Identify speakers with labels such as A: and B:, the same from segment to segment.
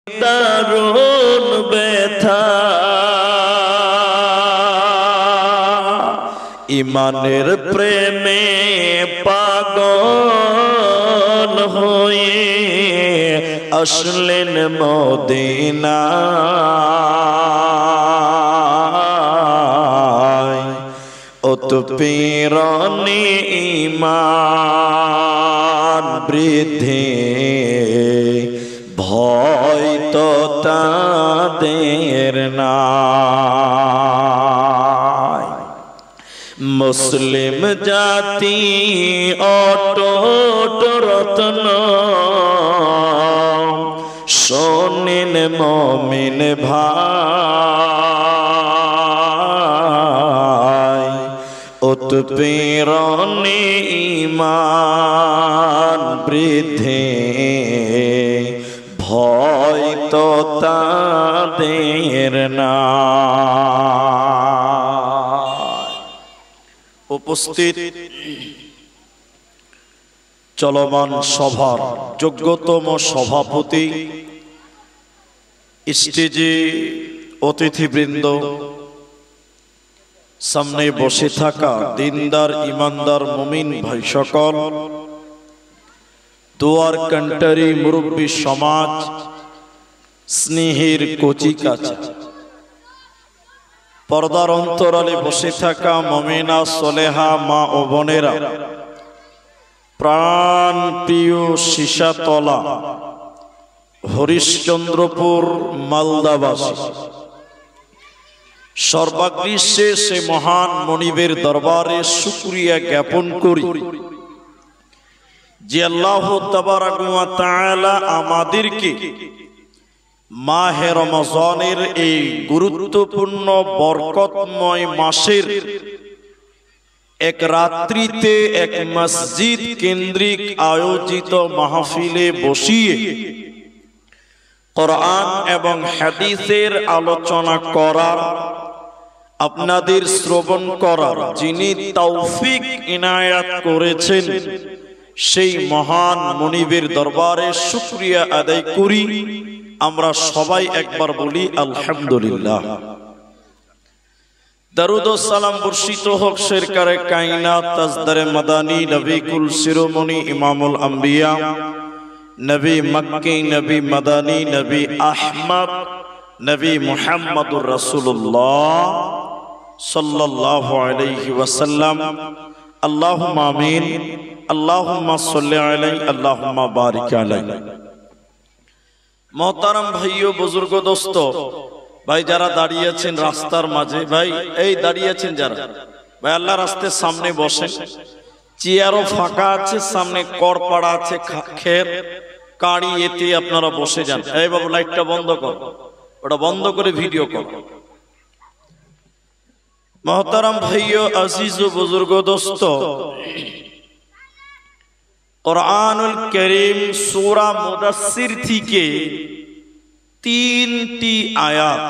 A: দারুণ ব্যথা ইমানের প্রেমে পাগল হয়ে আসলেন মদিনায় উৎপীড়নে ঈমান বৃদ্ধি ভয় তো তাদের নাই। মুসলিম জাতি অটুট রত্ন শোনেন মুমিন ভাই উৎপীড়নে ঈমান বৃদ্ধি ভয় তো তাদের নাই। উপস্থিত চলমান সভার যোগ্যতম সভাপতি, স্টেজে অতিথিবৃন্দ, সামনে বসে থাকা দিনদার ইমানদার মুমিন ভাই সকল, দুয়ার কান্টারি মুরব্বী সমাজ, স্নেহের কচি কাঁচা, পর্দার অন্তরালে বসে থাকা মুমিনা সলেহা মা ও বোনেরা, প্রাণ প্রিয় সীসাতলা হরিশ্চন্দ্রপুর মালদাবাসী, সর্বাগ্রীষ্যে সে মহান মনিবের দরবারে শুকরিয়া জ্ঞাপন করি যে আল্লাহ তাবারাক ওয়া তাআলা আমাদেরকে মাহে রমজানের এই গুরুত্বপূর্ণ বরকতময় মাসের এক রাত্রিতে এক মসজিদ কেন্দ্রিক আয়োজিত মাহফিলে বসিয়ে কোরআন এবং হাদিসের আলোচনা করার, আপনাদের শ্রবণ করার যিনি তৌফিক ইনায়াত করেছেন সেই মহান মুনিবের দরবারে শুকরিয়া আদায় করি। আমরা সবাই একবার বলি আলহামদুলিল্লাহ। দরুদ ও সালাম বর্ষিত হোক সরকারে কায়নাত তাজদারে মাদানী নবী কুল শিরোমণি ইমামুল আম্বিয়া নবী মক্কি নবী মাদানী নবী আহমদ নবী মুহাম্মদুর রাসূলুল্লাহ সাল্লাল্লাহু আলাইহি ওয়াসাল্লাম। আল্লাহুম্মা আমিন। আল্লাহুম্মা সাল্লি আলাইহি আল্লাহুম্মা বারিক আলাইহি। মোহতারাম ভাইও বুজুর্গ দোস্ত ভাই, যারা দাঁড়িয়ে আছেন রাস্তার মাঝে, ভাই এই দাঁড়িয়ে আছেন যারা, ভাই আল্লাহর রাস্তার সামনে বসেন, চেয়ারও ফাঁকা আছে, সামনে করপাড়া আছে, খের কাঁড়ি, এতে আপনারা বসে যান। এই বাবু লাইটটা বন্ধ কর, ওটা বন্ধ করে ভিডিও কর। মোহতারাম ভাইও আজিজ ও বুজুর্গ দোস্ত, কুরআনুল কারীম সূরা মুদাসসির থেকে 3টি আয়াত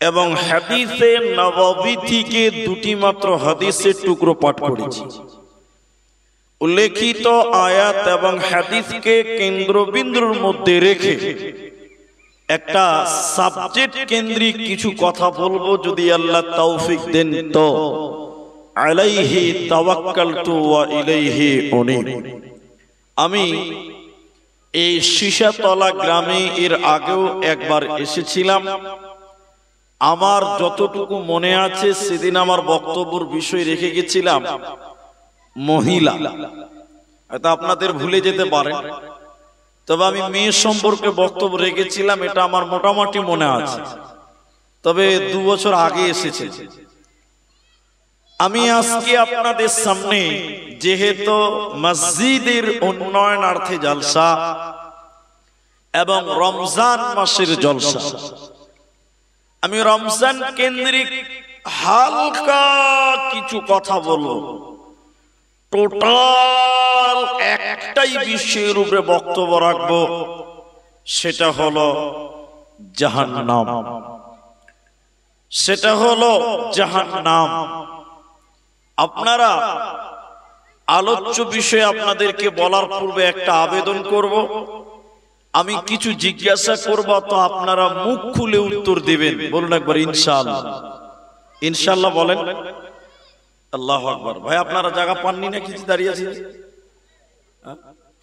A: এবং হাদিসে নববী থেকে 2টি মাত্র হাদিসের টুকরো পাঠ করেছি। উল্লেখিত আয়াত এবং হাদিসকে কেন্দ্রবিন্দুর মধ্যে রেখে একটা সাবজেক্ট কেন্দ্রিক কিছু কথা বলবো, যদি আল্লাহ তৌফিক দেন তো। আলাইহি তাওয়াক্কালতু ওয়া ইলাইহি উনীব। আমি এই সীসাতলা গ্রামে এর আগেও একবার এসেছিলাম। আমার যতটুকু মনে আছে সেদিন আমার বক্তব্যের বিষয় রেখে গেছিলাম মহিলা, হয়তো আপনাদের ভুলে যেতে পারে, তবে আমি মেয়ে সম্পর্কে বক্তব্য রেখেছিলাম, এটা আমার মোটামুটি মনে আছে, তবে 2 বছর আগে এসেছে। আমি আজকে আপনাদের সামনে যেহেতু মসজিদের উন্নয়নার্থে জলসা এবং রমজান মাসের জলসা, আমি রমজান কেন্দ্রিক হালকা কিছু কথা বলবো। টোটাল একটাই বিষয়ের উপরে বক্তব্য রাখবো, সেটা হলো জাহান্নাম। সেটা হলো জাহান্নাম। আপনারা আলোচ্য বিষয়ে আপনাদেরকে বলার পূর্বে একটা আবেদন করব, আমি কিছু জিজ্ঞাসা করব, তো আপনারা মুখ খুলে উত্তর দিবেন। বলুন একবার ইনশাআল্লাহ। ইনশাআল্লাহ বলেন। আল্লাহু আকবার। ভাই আপনারা জায়গা পাননি না, কিছু দাঁড়িয়ে আছেন?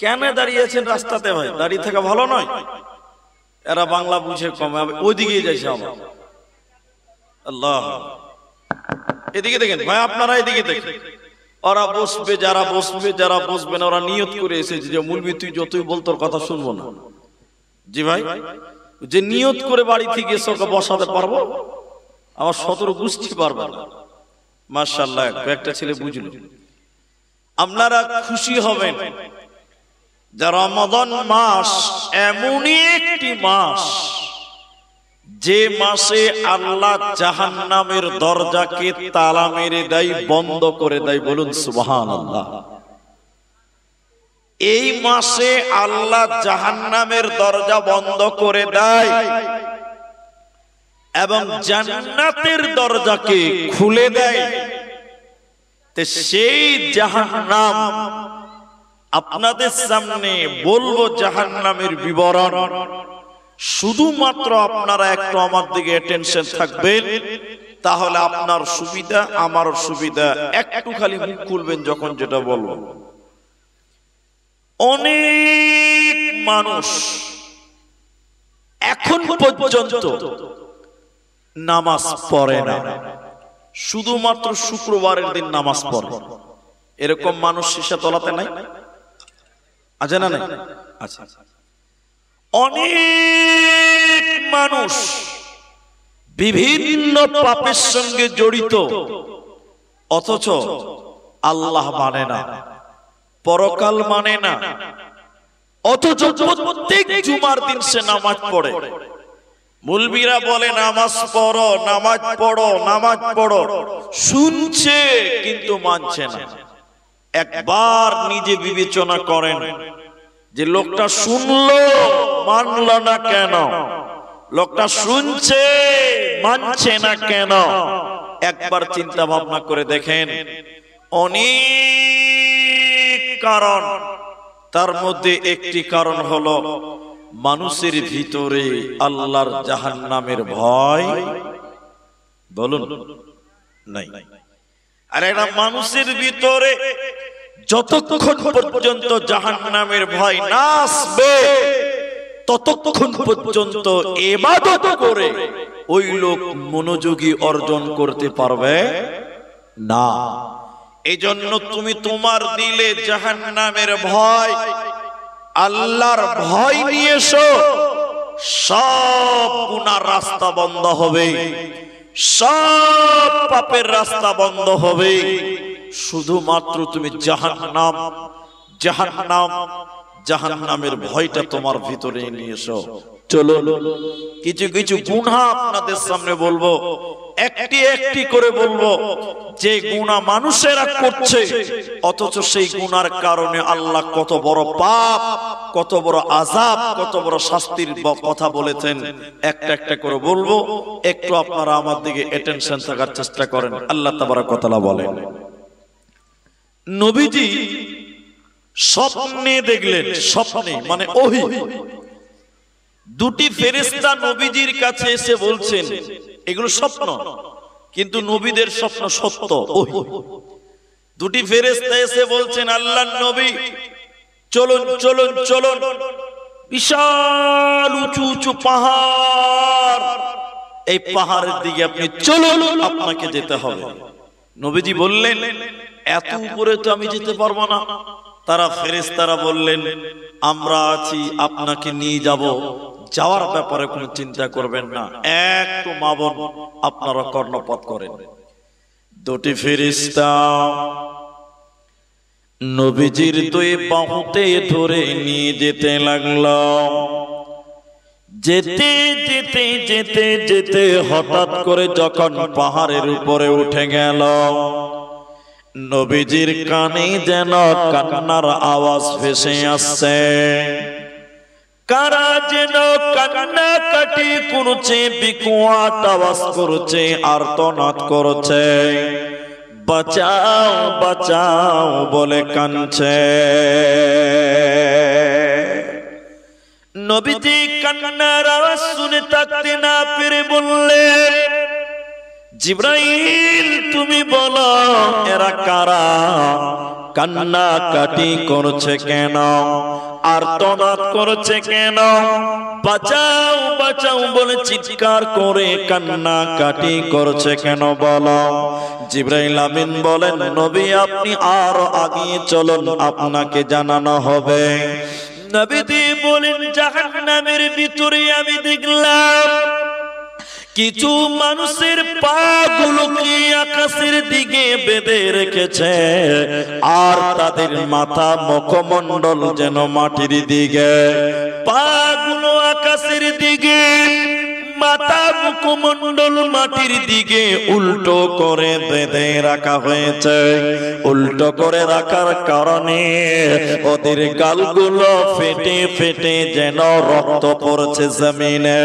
A: কেন দাঁড়িয়ে আছেন রাস্তাতে? ভাই দাঁড়িয়ে থাকা ভালো নয়। এরা বাংলা বুঝে কম, ওইদিকে যাইছে আবার। আল্লাহ, এদিকে দেখেন ভাই, আপনারা এদিকে দেখেন। ওরা বসবে, যারা বসবে, যারা বসবে না, ওরা নিয়ত করে এসেছে যে মুলবি তুই যতই বল তোর কথা শুনবো না। জি ভাই, যে নিয়ত করে বাড়ি থেকে এসে ওকে বসাতে পারবো, আমার 17 বুঝতে পারবো না। মাশাআল্লাহ, একটা ছেলে বুঝলো। আপনারা খুশি হবেন যে রমাদান মাস এমনই একটি মাস, যে মাসে আল্লাহ জাহান্নামের দরজাকে তালা মেরে দেয়, বন্ধ করে দেয়। বলুন সুবহানাল্লাহ। এই মাসে আল্লাহ জাহান্নামের দরজা বন্ধ করে দেয় এবং জান্নাতের দরজাকে খুলে দেয়। তো সেই জাহান্নাম আপনাদের সামনে বলবো, জাহান্নামের বিবরণ। শুধুমাত্র আপনারা একটু আমার দিকে অ্যাটেনশন থাকবেন, তাহলে আপনার সুবিধা আমার সুবিধা। একটু খালি মুখ খুলবেন যখন যেটা বলবো। অনেক মানুষ এখন পর্যন্ত নামাজ পড়ে না, শুধুমাত্র শুক্রবারের দিন নামাজ পড়ে। এরকম মানুষ সীসা তলাতে নাই? আছে না? নাই? আচ্ছা। অনেক মানুষ বিভিন্ন পাপের সঙ্গে জড়িত, অথচ আল্লাহ মানে না, পরকাল মানে না, অথচ প্রত্যেক জুমার দিন সে নামাজ পড়ে। মুলবিরা বলে নামাজ পড়ো, নামাজ পড়ো, নামাজ পড়ো, শুনছে কিন্তু মানছে না। একবার নিজে বিবেচনা করেন যে লোকটা শুনলো, মানলো না কেন? লোকটা শুনছে, মানছে না কেন? একবার চিন্তা ভাবনা করে দেখেন। অনেক কারণ, তার মধ্যে একটি কারণ হলো মানুষের ভিতরে আল্লাহর জাহান্নামের ভয়। বলুন নাই? আর একটা মানুষের ভিতরে যতক্ষণ পর্যন্ত জাহান্নামের ভয় না আসবে, ততক্ষণ পর্যন্ত ইবাদত করে ওই লোক মনোযোগী অর্জন করতে পারবে না। এজন্য তুমি তোমার দিলে জাহান্নামের ভয়, আল্লাহর ভয় নিয়ে এসো। সব গুনার রাস্তা বন্ধ হবে, সব পাপের রাস্তা বন্ধ হবে। শুধুমাত্র তুমি জাহান্নাম, জাহান্নাম, জাহান্নামের ভয়টা তোমার ভিতরে নিয়ে এসো। চলো কিছু কিছু গুনাহ আপনাদের সামনে বলবো, একটি একটি করে বলবো, যে গুনাহ মানুষেরা করছে, অথচ সেই গুনার কারণে আল্লাহ কত বড় পাপ, কত বড় আযাব, কত বড় শাস্তির কথা বলেছেন। একটা একটা করে বলবো, একটু আপনারা আমার দিকে অ্যাটেনশন থাকার চেষ্টা করেন। আল্লাহ তাবারক ওয়া তাআলা বলেন, নবীজি স্বপ্নে দেখলেন, স্বপ্নে মানে ওহী, দুটি ফেরেশতা নবীজির কাছে এসে বলছেন, এগুলো স্বপ্ন কিন্তু নবীদের স্বপ্ন সত্য। ওহী, দুটি ফেরেশতা এসে বলছেন, আল্লাহর নবী চলুন চলুন চলুন, বিশাল উঁচু উঁচু পাহাড়, এই পাহাড়ের দিকে আপনি চলুন, আপনাকে যেতে হবে। নবীজি বললেন, এত উপরে তো আমি যেতে পারবো না। তারা ফেরেশতারা বললেন, আমরা আছি, আপনাকে নিয়ে যাব, যাওয়ার ব্যাপারে কোনো চিন্তা করবেন না, একটু মা বোন আপনারা কর্ণপাত করেন। দুটি ফেরেশতা নবীজির দুই বাহুতে ধরে নিয়ে যেতে লাগলো। যেতে যেতে যেতে যেতে হঠাৎ করে যখন পাহাড়ের উপরে উঠে গেল, নবীজির কানে যেন কান্নার আওয়াজ ভেসে আসছে। কারা যেন কান্নাকাটি করছে, বিকট আওয়াজ করছে, আর্তনাদ করছে, বাঁচাও বাঁচাও বলে কাঁদছে। নবীজি কান্নার আওয়াজ শুনে থাকতে না পেরে বললেন, জিবরাইল তুমি বলো এরা কারা, কান্না কাটি করছে কেন, আর্তনাদ করছে কেন, বাঁচাও বাঁচাও বলে চিৎকার করে কান্না কাটি করছে কেন বলো। জিবরাইল আমিন বলেন, নবী আপনি আরো আগিয়ে চলুন, আপনাকে জানানো হবে। নবীজি বলেন, জাহান্নামের ভিতরে আমি দেখলাম কিছু মানুষের পা গুলোকে আকাশের দিকে বেঁধে রেখেছে, আর তাদের মাথা মুখমণ্ডল যেন মাটির দিকে। পা গুলো আকাশের দিকে, মাথা মুখমণ্ডল মাটির দিকে উল্টো করে বেঁধে রাখা হয়েছে। উল্টো করে রাখার কারণে ওদের গালগুলো ফেটে ফেটে যেন রক্ত পড়ছে জমিনে।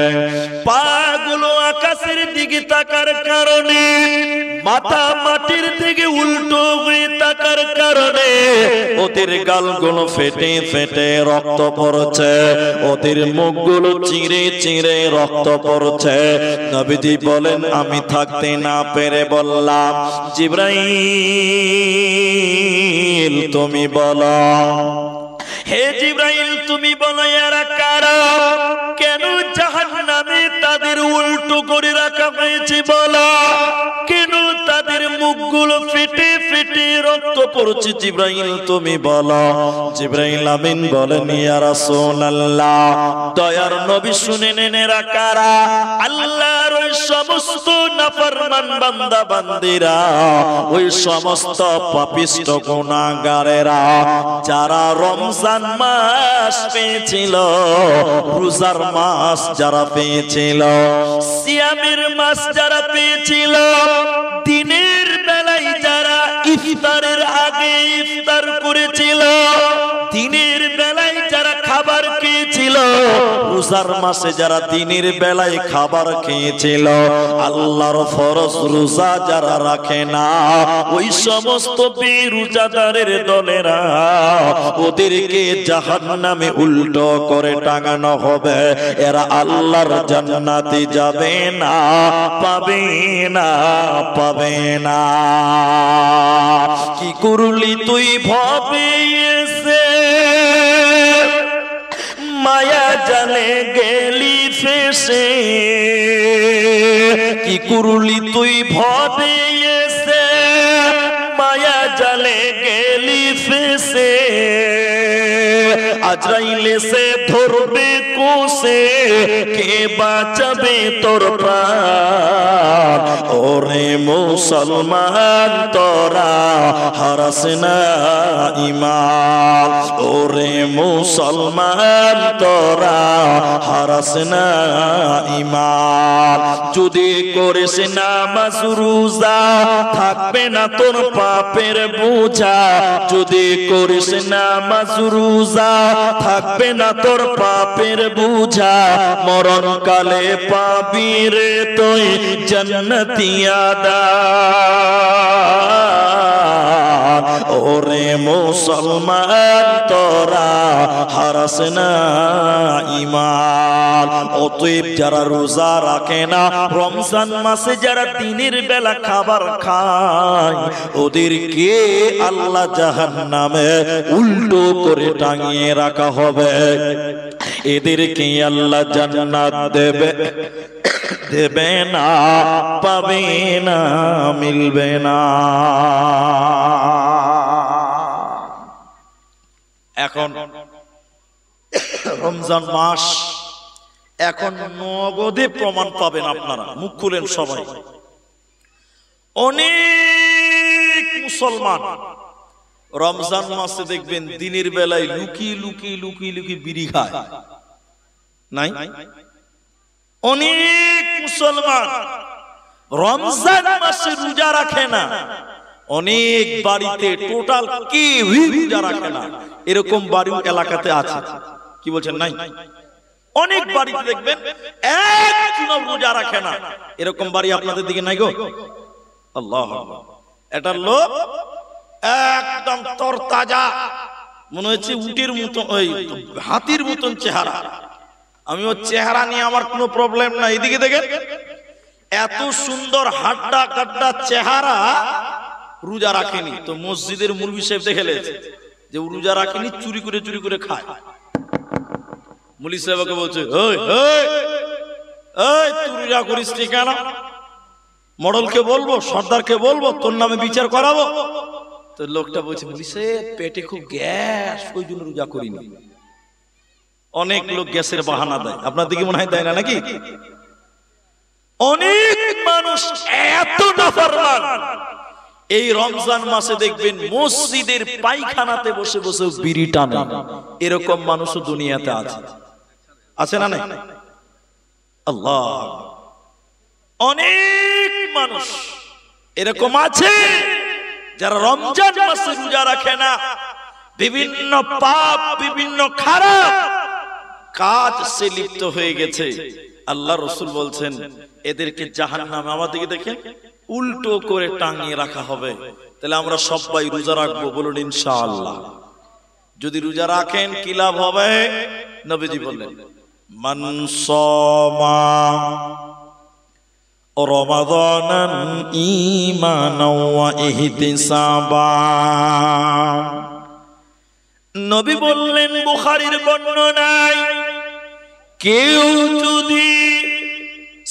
A: পা গুলো আকাশের দিকে থাকার কারণে, মাথা মাটির দিকে উল্টো হয়ে থাকার কারণে ওদের গালগুলো ফেটে ফেটে রক্ত পড়ছে, ওদের মুখগুলো চিরে চিরে রক্ত পড়ছে। নবীজি বলেন, আমি থাকতে না পেরে বললাম, জিবরাইল তুমি বলো, হে জিবরাইল তুমি বলো এরা কারা, কেন জাহান্নামে তাদের উল্টো করে রাখা হয়েছে বলো, কেন তাদের মুখগুলো ফেটে ফেটে রক্ত পড়ছে, জিবরাইল তুমি বলো। জিবরাইল আমিন বলেন, ইয়া রাসূলুল্লাহ দয়ার নবী শুনে নেন এরা কারা। আল্লাহর ওই সমস্ত নাফরমান বান্দা বান্দিরা, ওই সমস্ত পাপিষ্ট গুনাহগারেরা যারা রমজান মাস পেয়েছিল, রোজার মাস যারা পেয়েছিল, সিয়ামের মাস যারা পেয়েছিল, দিনের বেলায় যারা ইফতারের আগে ইফতার করেছিল, দিনের বেলায় যারা খাবার খেয়েছিল, রোজার মাসে যারা দিনের বেলায় খাবার খেয়েছিল, আল্লাহর ফরজ রোজা যারা রাখে না, ওই সমস্ত বেরোজাদারের দলেরা ওদেরকে জাহান্নামে উল্টো করে টাঙানো হবে। এরা আল্লাহর জান্নাতে যাবে না, পাবে না, পাবে না। কি করলি তুই ভবে এসে, মায়া জালে গেলি ফেসে, কি করলি তুই ভবে এসে, মায়া জালে গেলি ফেসে, আজরাইল এসে ধরবে কোসে, কে বাঁচাবে তোর প্রাণ। ওরে মুসলমান তোরা হারাস না ঈমান, ওরে মুসলমান তোরা হারাস না ঈমান। যদি করিস নামাজ রোজা, থাকবে না তোর পাপের বোঝা। যদি করিস নামাজ রোজা, থাকবে না তোর পাপের বোঝা। মরণ কালে পাবি রে তুই জান্নাতি আদান। ওরে মুসলমান তোরা হারাস না ঈমান। অতএব যারা রোজা রাখে না, রমজান মাসে যারা দিনের বেলা খাবার খায়, ওদেরকে আল্লাহ জাহান্নামে উল্টো করে টাঙিয়ে রাখা হবে। এদেরকে আল্লাহ জান্নাত দেবে, দেবে না, পাবে না, মিলবে না। এখন রমজান মাস, এখন নগদে প্রমাণ পাবেন আপনারা। মুখ খুলেন সবাই। অনেক মুসলমান রমজান মাসে দেখবেন দিনের বেলায় লুকিয়ে লুকিয়ে লুকিয়ে লুকিয়ে বিড়ি খায়, নাই? অনেক মুসলমান রমজান মাসে রোজা রাখে না। অনেক বাড়িতে টোটাল কেউই রোজা রাখে না, এরকম বাড়ি এলাকাতে আছে। কি বলছেন? নাই? অনেক বাড়িতে দেখবেন একজন রোজা রাখে না, এরকম বাড়ি আপনাদের দিকে নাই গো? আল্লাহ, এটা লোক একদম তরতাজা, মনে হচ্ছে উটের মতো, ওই হাতির মতন চেহারা, আমি ওর চেহারা নিয়ে আমার কোনো প্রবলেম নাই। এদিকে দেখেন, এত সুন্দর হাড্ডা কাড্ডা চেহারা, রোজা রাখেনি। তো মসজিদের মুরব্বি সাহেব দেখে লেছে যে রোজা রাখেনি, চুরি করে খায়। মুলি সাহেবকে বলছে, ওই তুই রোজা করিস কেন? মডেলকে বলবো, সর্দারকে বলবো, তোর নামে বিচার করাবো। তো লোকটা বলছে, মুলি সাহেব পেটে খুব গ্যাস, ওই জন্য রোজা করিনি। অনেক লোক গ্যাসের বাহানা দেয়, আপনার দিকে মনে হয় দেয় না নাকি? অনেক মানুষ এত নাফরমান, এই রমজান মাসে দেখবেন মসজিদের পায়খানাতে বসে বসে বিড়ি টানে। এরকম মানুষও দুনিয়াতে আছে, আছে না নাই? আল্লাহ, অনেক মানুষ এরকম আছে যারা রমজান মাসে রোজা রাখে না, বিভিন্ন পাপ, বিভিন্ন খারাপ কাজ সে লিপ্ত হয়ে গেছে। আল্লাহ রসুল বলছেন এদেরকে জাহান্নামে, আমাদেরকে দেখে উল্টো করে টাঙিয়ে রাখা হবে। তাহলে আমরা সবাই রোজা রাখবো, বলুন ইনশাআল্লাহ। যদি রোজা রাখেন কি লাভ হবে? নবীজি বললেন, মান সামা রমাদানান ঈমানাও ওয়া ইহতিসাবা। নবী বললেন, বুখারীর বর্ণনায়, কেউ যদি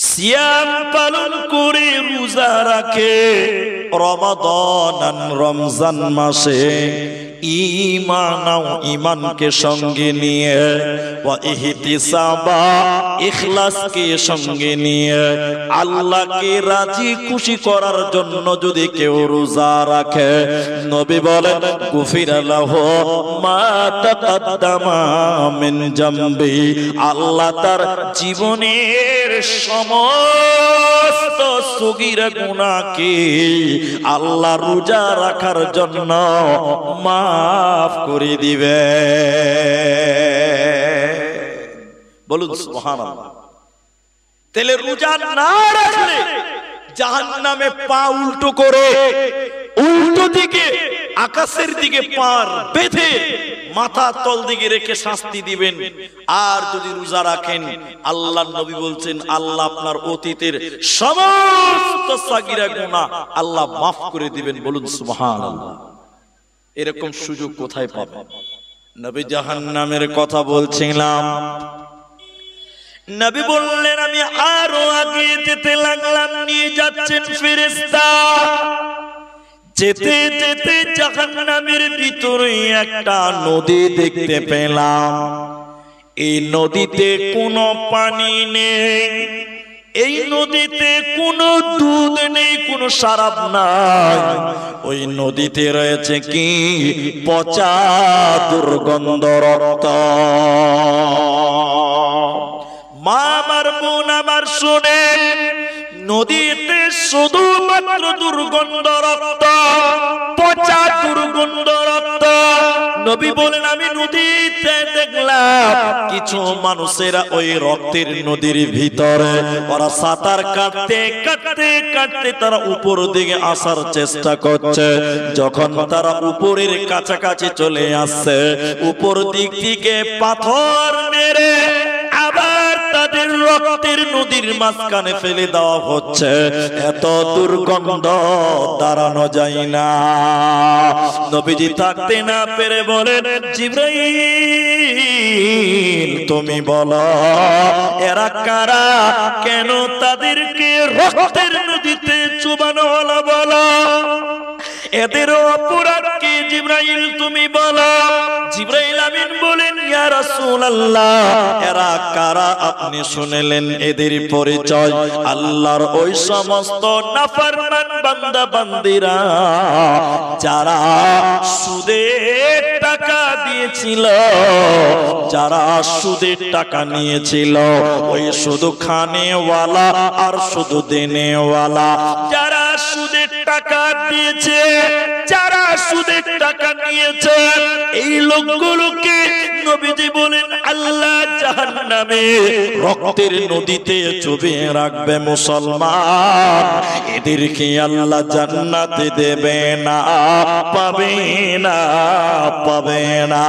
A: সিয়াম পালন করে রোজা রাখে রমাদানান, রমজান মাসে, ঈমানাও, ঈমানকে সঙ্গে নিয়ে, ওয়া ইহতিসাবা, ইখলাসকে সঙ্গে নিয়ে, আল্লাহকে রাজি খুশি করার জন্য যদি কেউ রোজা রাখে, নবী বলেন, গুফিরা লাহু মা তাকাদ্দামা মিন জামবি, আল্লাহ তার জীবনের সমস্ত সগীরা গুনাহকে আল্লাহ রোজা রাখার জন্য মাফ করে দিবে। বলুন সুবহানাল্লাহ। তাহলে রোজা না রাখলে জাহান্নামে পা উল্টো করে, উল্টো দিকে আকাশের দিকে পার বেঁধে মাথা তল দিকে রেখে শাস্তি দিবেন। আর যদি রোজা রাখেন, আল্লাহর নবী বলছেন আল্লাহ আপনার অতীতের সমস্ত সাগীরা গুনাহ আল্লাহ মাফ করে দিবেন। বলুন সুবহানাল্লাহ। এরকম সুযোগ কোথায় পাবেন? নবী জাহান্নামের কথা বলছিলাম, নবী বললেন, আমি আরো আগে যেতে লাগলাম, নিয়ে যাচ্ছেন ফেরেশতা। যেতে যেতে জাহান্নামের ভিতরে একটা নদী দেখতে পেলাম। এই নদীতে কোনো পানি নেই, এই নদীতে কোনো দুধ নেই, কোনো শরাব নাই। ওই নদীতে রয়েছে কি? পচা দুর্গন্ধ রক্ত। মা আমার, বোন আমার, শুনে, নদীতে শুধুমাত্র দুর্গন্ধ রক্ত, পচা দুর্গন্ধ রক্ত। নবী বলেন, আমি নদীতে দেখলাম কিছু মানুষেরা ওই রক্তের নদীর ভিতরে ওরা সাঁতার কাটতে কাটতে কাটতে তারা উপর দিকে আসার চেষ্টা করছে। যখন তারা উপরের কাছাকাছি চলে আসছে, উপর দিক থেকে পাথর মেরে আবার তাদের রক্তের নদীর মাঝখানে ফেলে দেওয়া হচ্ছে। এত দুর্গন্ধ দাঁড়ানো যায় না। নবীজি থাকতে না পেরে বলেন, জিবরাইল তুমি বলো এরা কারা, কেন তাদেরকে রক্তের নদীতে চুবানো হলো, বলো এদের অপরাধ কি? জিবরাইল তুমি বলো। জিবরাইল আমিন বলেন, ইয়া রাসূলুল্লাহ এরা কারা আপনি শুনলেন এদের পরিচয়। আল্লাহর ওই সমস্ত নাফরমান বান্দা বান্দিরা যারা সুদের টাকা দিয়েছিল, যারা সুদের টাকা নিয়েছিল, ওই শুধু খানেওয়ালা আর শুধু দেনেওয়ালা, যারা সুদের টাকা দিয়েছে, যারা সুদের টাকা নিয়েছে, এই লোকগুলোকে নবীজি বলেন আল্লাহ জাহান্নামে রক্তের নদীতে চুবিয়ে রাখবে। মুসলমান, এদেরকে আল্লাহ জান্নাতে দেবে না, পাবে না, পাবে না।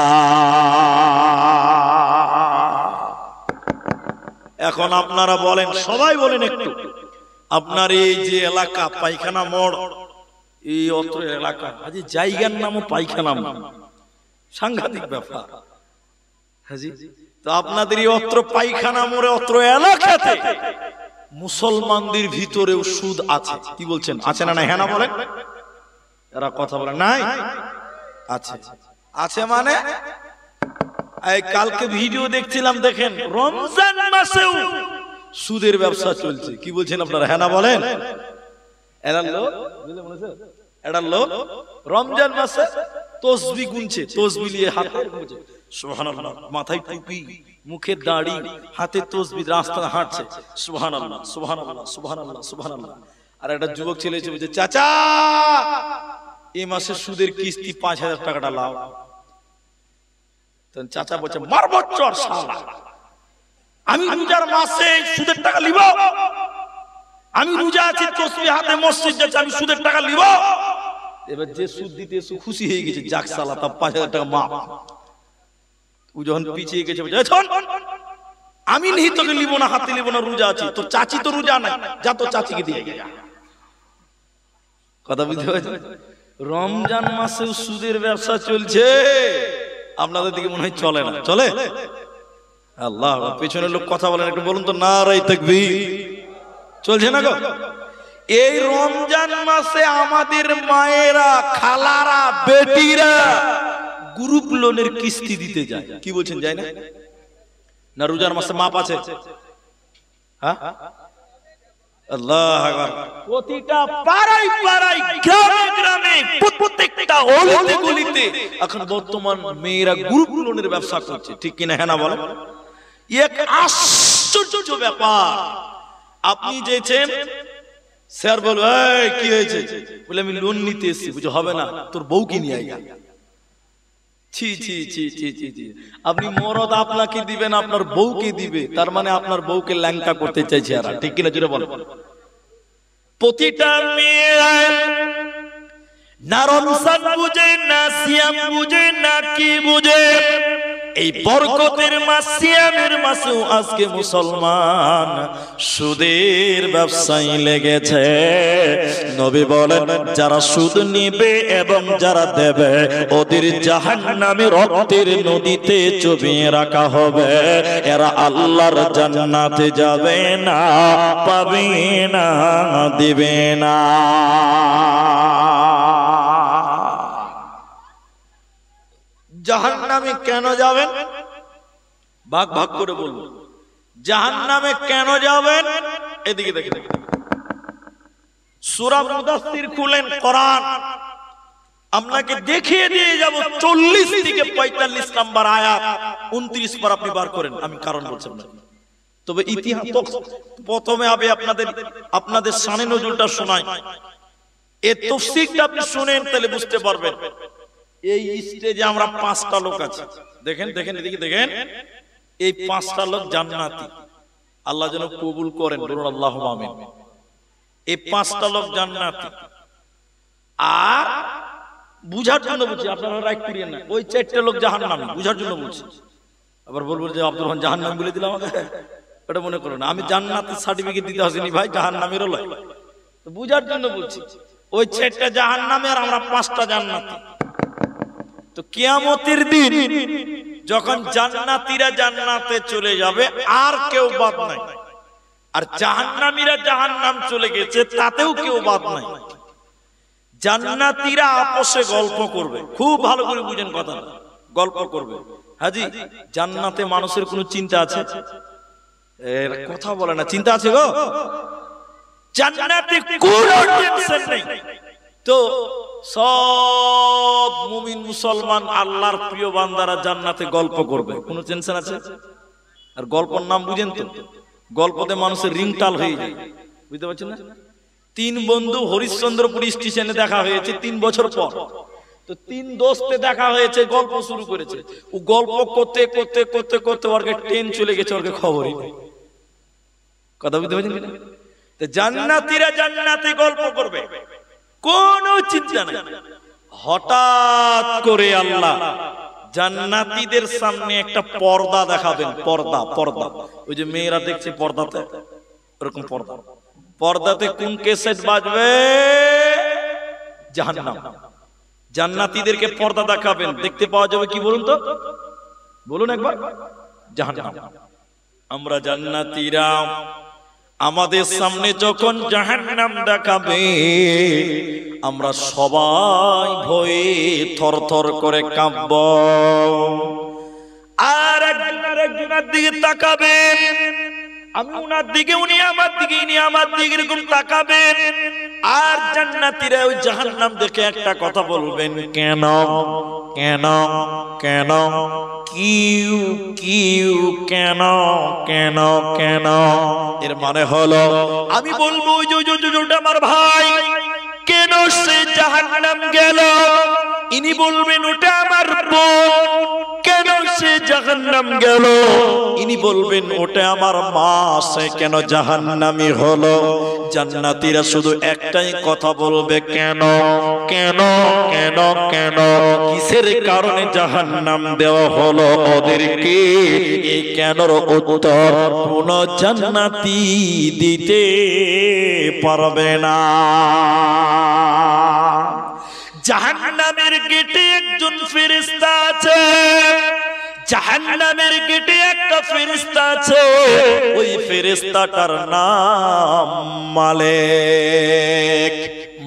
A: এখন আপনারা বলেন, সবাই বলেন একটু, আপনার এই যে এলাকা পায়খানা মোড়, এই অত্র এলাকা আজ জায়গার নামও পায়খানা মোড়, সাংঘাতিক ব্যাপার। হাজি, তো আপনাদের এই অত্র পায়খানা মোড়ে অত্র এলাকাতে মুসলমানদের ভিতরেও সুদ আছে। কি বলছেন, আছে না? হ্যাঁ না বলেন। এরা কথা বলে নাই, আছে। আছে মানে এই কালকে ভিডিও দেখছিলাম, দেখেন রমজান মাসেও সুদের ব্যবসা চলছে। কি বলছেন আপনারা, হ্যাঁ না বলেন। এরা লোক রমজান মাসে তসবি গুনছে, তসবি নিয়ে হাতে সুবহানাল্লাহ, মাথায় টুপি, মুখে দাড়ি, হাতে তসবি, রাস্তায় হাঁটছে সুবহানাল্লাহ সুবহানাল্লাহ সুবহানাল্লাহ সুবহানাল্লাহ। আর একটা যুবক ছেলে এসে বলছে, চাচা এই মাসে সুদের কিস্তি 5000 টাকাটা লাও। চাচা বলছে, মারবো চর শালা, আমি রোজার মাসে সুদের টাকা নিব? আমি রোজা আছি, তসবিহ হাতে মসজিদ যাচ্ছি, আমি সুদের টাকা নিব? এবার যে সুদ দিতে এসে খুশি হয়ে গেছে, যাক শালা তা 5000 টাকা মাপ। ও যখন পিছিয়ে গেছে, আমি নেই তোকে নিব না, হাতে নিব না, রোজা আছি। তো চাচি তো রোজা নাই, যা তো চাচিকে দিয়ে গেছে। কথা বুঝতে পারছেন? রমজান মাসেও সুদের ব্যবসা চলছে। আপনাদের দিকে মনে হয় চলে না? চলে? আল্লাহ, পেছনের লোক কথা বলেন, একটু বলুন তো নারায়ে তাকবীর। চলছে না গো? এই রমজান মাসে আমাদের মায়েরা, খালারা, বেটিরা গ্রুপ লোনের কিস্তি দিতে যায়। কি বলছেন, যায় না? না রোজার মাসে মাপ আছে? হ্যাঁ, আল্লাহ আকবার। প্রতিটা পাড়ায় পাড়ায়, গ্রামে গ্রামে, প্রত্যেকটা অলিতে গলিতে এখন বর্তমান মেয়েরা গ্রুপ লোনের ব্যবসা করছে। ঠিক কিনা, হ্যাঁ না বলেন? এক আশ্চর্য ব্যাপার। আপনি যেছেন, স্যার বলবো, এই কি হয়েছে? বলে আমি লোন নিতে এসেছি। বুঝে হবে না, তোর বউকে নিয়ে আয়। ছি ছি ছি ছি ছি ছি। আপনি মরদ আপনাকে দিবেন, আপনার বউকে দিবে, তার মানে আপনার বউকে ল্যাংকা করতে চাইছে এরা। ঠিক কিনা জোরে বলেন। প্রতিটা মেয়ে না রমজান বুঝে, না সিয়াম বুঝে, না কি বুঝে, এই বরকতের মাস, সিয়ামের মাসেও আজকে মুসলমান সুদের ব্যবসায় লেগেছে। নবী বলেন, যারা সুদ নিবে এবং যারা দেবে, ওদের জাহান্নামের রক্তের নদীতে চুবিয়ে রাখা হবে। এরা আল্লাহর জান্নাতে যাবে না, পাবে না, দিবে না। জাহান্নামে কেন যাবেন? ভাগ ভাগ করে বলবো। জাহান্নামে কেন যাবেন? এদিকে দেখেন, সূরা মুদাসসির খুলেন, কোরআন আপনাকে দেখিয়ে দিয়ে যাব। 40 থেকে 45 নাম্বার আয়াত, 29 বার আপনি বার করেন, আমি কারণ বলছি না। তবে ইতিহাস প্রথমে হবে আপনাদের শানে নজরুলটা শোনাই। এই তাফসীরটা আপনি শুনেন, তাহলে বুঝতে পারবেন। এই স্টেজে আমরা 5টা লোক আছি। দেখেন দেখেন, এদিকে দেখেন, এই 5টা লোক জান্নাতি। আল্লাহ যেন কবুল করেন, বলুন আল্লাহুম্মা আমিন। এই 5টা লোক জান্নাতি। আর বুঝার জন্য বলছি, আপনারা রাগ করিয়েন না, ওই 4টে লোক জাহান্নামী, বুঝার জন্য বলছি। আবার বলবো যে আব্দুর রহমান জাহান্নামী বলে দিলাম আমাকে, এটা মনে করো না। আমি জান্নাতের সার্টিফিকেট দিতে আসিনি ভাই, জাহান্নামীরও লয়। তো বুঝার জন্য বলছি, ওই 4টা জাহান্নামী আর আমরা 5টা জান্নাতি। তো কিয়ামতের দিন যখন জান্নাতীরা জান্নাতে চলে যাবে, আর কেউ বাদ নাই, আর জাহান্নামীরা জাহান্নাম চলে গেছে, তাতেও কেউ বাদ নাই। জান্নাতীরা আপসে গল্প করবে, খুব ভালো করে বুঝেন কথা, গল্প করবে। হাজি, জান্নাতে মানুষের কোনো চিন্তা আছে? এর কথা বলে না, চিন্তা আছে গো? জান্নাতে কোনো টেনশন নেই। তো সব মুমিন মুসলমান আল্লাহর প্রিয় বান্দারা জান্নাতে গল্প করবে, কোনো টেনশন আছে? আর গল্পের নাম বুঝেন তো, গল্পতে মানুষের রিংটাল হয়ে যায়, বুঝতে পারছেন না? 3 বন্ধু হরিশ্চন্দ্রপুর স্টেশনে দেখা হয়েছে 3 বছর পর। তো 3 দোস্তে দেখা হয়েছে, গল্প শুরু করেছে। ও গল্প করতে করতে করতে করতে ওর ট্রেন চলে গেছে, ওর খবরই নেই। কথা বুঝতে পারছেন? তো জান্নাতীরা জান্নাতে গল্প করবে, কোনো চিন্তা নাই। হঠাৎ করে আল্লাহ জান্নাতীদের সামনে একটা পর্দা দেখাবেন, পর্দা পর্দা, ওই যে মেয়েরা দেখছে পর্দাতে, এরকম পর্দা, পর্দাতে কোন ক্যাসেট বাজবে? জাহান্নাম। জান্নাতীদেরকে পর্দা দেখাবেন, দেখতে পাওয়া যাবে কি বলুন তো, বলুন একবার, জাহান্নাম। আমরা জান্নাতীরা আমাদের সামনে যখন জাহান্নাম দেখাবে, আমরা সবাই ভয়ে থরথর করে কাঁপব। আর একজনের দিকে তাকাবেন, আমি উনার দিকে, উনি আমার দিকে, ইনি আমার দিকে, এরকম তাকাবেন। আর জান্নাতীরা ওই জাহান্নাম দেখে একটা কথা বলবেন, কেন কেন কেন, কিউ কিউ, কেন কেন কেন। এর মানে হলো আমি বলবো ওই যে আমার ভাই, কেন সে জাহান্নাম গেল? ইনি বলবেন ওটা আমার বোন, কেন সে জাহান্নাম গেল? ইনি বলবেন ওটা আমার মা, সে কেন জাহান্নামী হলো? জান্নাতীরা শুধু একটাই কথা বলবে, কেন কেন কেন কেন, কিসের কারণে জাহান্নাম দেওয়া হলো ওদেরকে? এই কেনর উত্তর কোন জান্নাতী দিতে পারবে না। জাহান্নামের গেটে একজন ফেরেশতা আছে, জাহান্নামের গেটে একটা ফেরেশতা আছে, ওই ফেরেশতাটার নাম মালিক।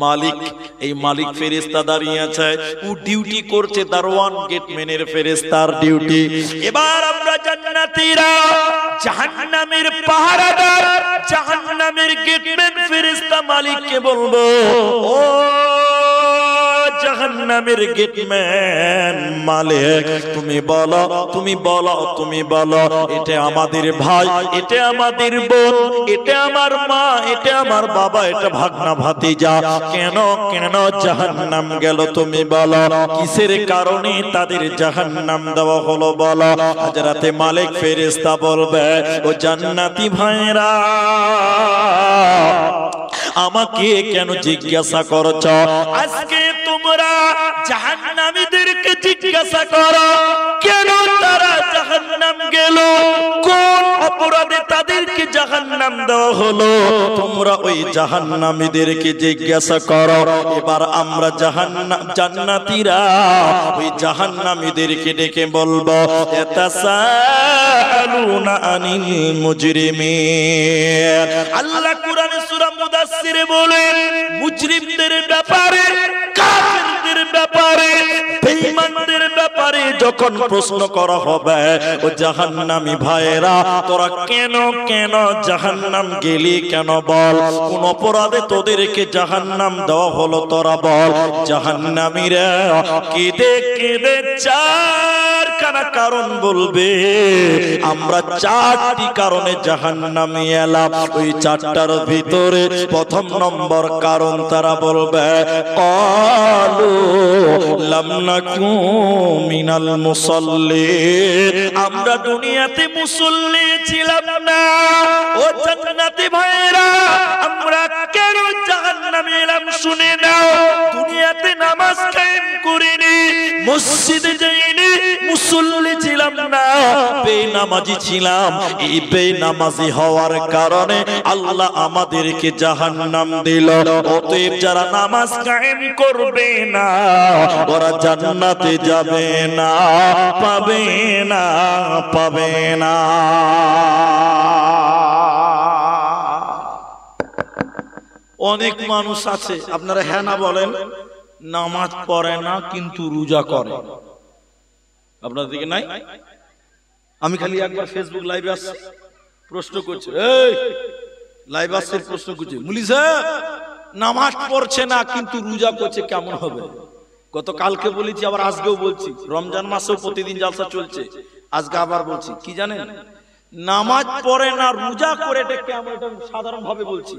A: মালিক, এই মালিক ফেরেশতা দাঁড়িয়ে আছে, ও ডিউটি করছে দারওয়ান গেটম্যানের ফেরেশতার ডিউটি। এবার আমরা জান্নাতীরা জাহান্নামের পাহারাদার, জাহান্নামের গেটম্যান ফেরেশতা মালিককে বলবো, ও জাহান্নামের গেটম্যান মালিক, তুমি বলো, তুমি বলো, তুমি বলো, এটা আমাদের ভাই, এটা আমাদের বোন, এটা আমার মা, এটা আমার বাবা, এটা ভাগনা ভাতিজা, কেন কেন জাহান্নাম গেল? তুমি বলো, কিসের কারণে তাদের জাহান্নাম দেওয়া হলো বলো? হযরতে মালিক ফেরেশতা বলবে, ও জান্নাতি ভাইরা, আমাকে কেন জিজ্ঞাসা করছ? আজকে তোমরা জাহান্নামীদেরকে জিজ্ঞাসা করো, কেন তারা জাহান্নাম গেল, কোন অপরাধে তাদেরকে জাহান্নাম দেওয়া হলো? তোমরা ওই জাহান্নামীদেরকে জিজ্ঞাসা করো। এবার আমরা জান্নাতীরা ওই জাহান্নামীদেরকে ডেকে বলবো, ইয়াতাসাআলুনা আনিল মুজরিমিন। আল্লাহ কুরআনে সূরা মুদাসসিরে বলেন, মুজরিমদের ব্যাপারে, কাফিরদের ব্যাপারে, বেঈমানদের ব্যাপারে যখন প্রশ্ন করা হবে, ও জাহান্নামী ভাইরা, তোরা কেন কেন জাহান্নাম গেলি, কেন বল, কোন অপরাধে তোদেরকে জাহান্নাম দেওয়া হলো তোরা বল। জাহান্নামীরা কেঁদে কেঁদে চারখানা কারণ বলবে, আমরা চারটি কারণে জাহান্নামে এলাম। ওই চারটার ভিতরে প্রথম নম্বর কারণ তারা বলবে, ক্বালু লাম নাকু মিনাল মুসাল্লিন, আমরা দুনিয়াতে মুসল্লি ছিলাম না। ও জান্নাতি ভাইরা, আমরা কেন জাহান্নামে এলাম শুনে নাও। দুনিয়াতে নামাজ কায়েম করিনি, মসজিদে যাইনি, মুসল্লি ছিলাম না, বেনামাজি ছিলাম। এই বেনামাজি হওয়ার কারণে আল্লাহ আমাদেরকে জাহান্নাম দিল। অতএব যারা নামাজ কায়েম করবে না, ওরা জান্নাতে যাবে না, পাবে না, পাবে না। অনেক মানুষ আছে, আপনারা হ্যাঁ না বলেন, নামাজ পড়ে না কিন্তু রোজা করে। আপনাদের দিকে নাই? আমি খালি একবার ফেসবুক লাইভে আসছি, প্রশ্ন করছে, এই লাইভ আসছে, প্রশ্ন করছে, মুলি সাহেব নামাজ পড়ছে না কিন্তু রোজা করছে, কেমন হবে? গতকালকে বলেছি, আবার আজকেও বলছি, রমজান মাসেও প্রতিদিন জালসা চলছে, আজকে আবার বলছি, কি জানেন, নামাজ পড়ে না রোজা করে, এটা কেমন? এটা সাধারণ ভাবে বলছি,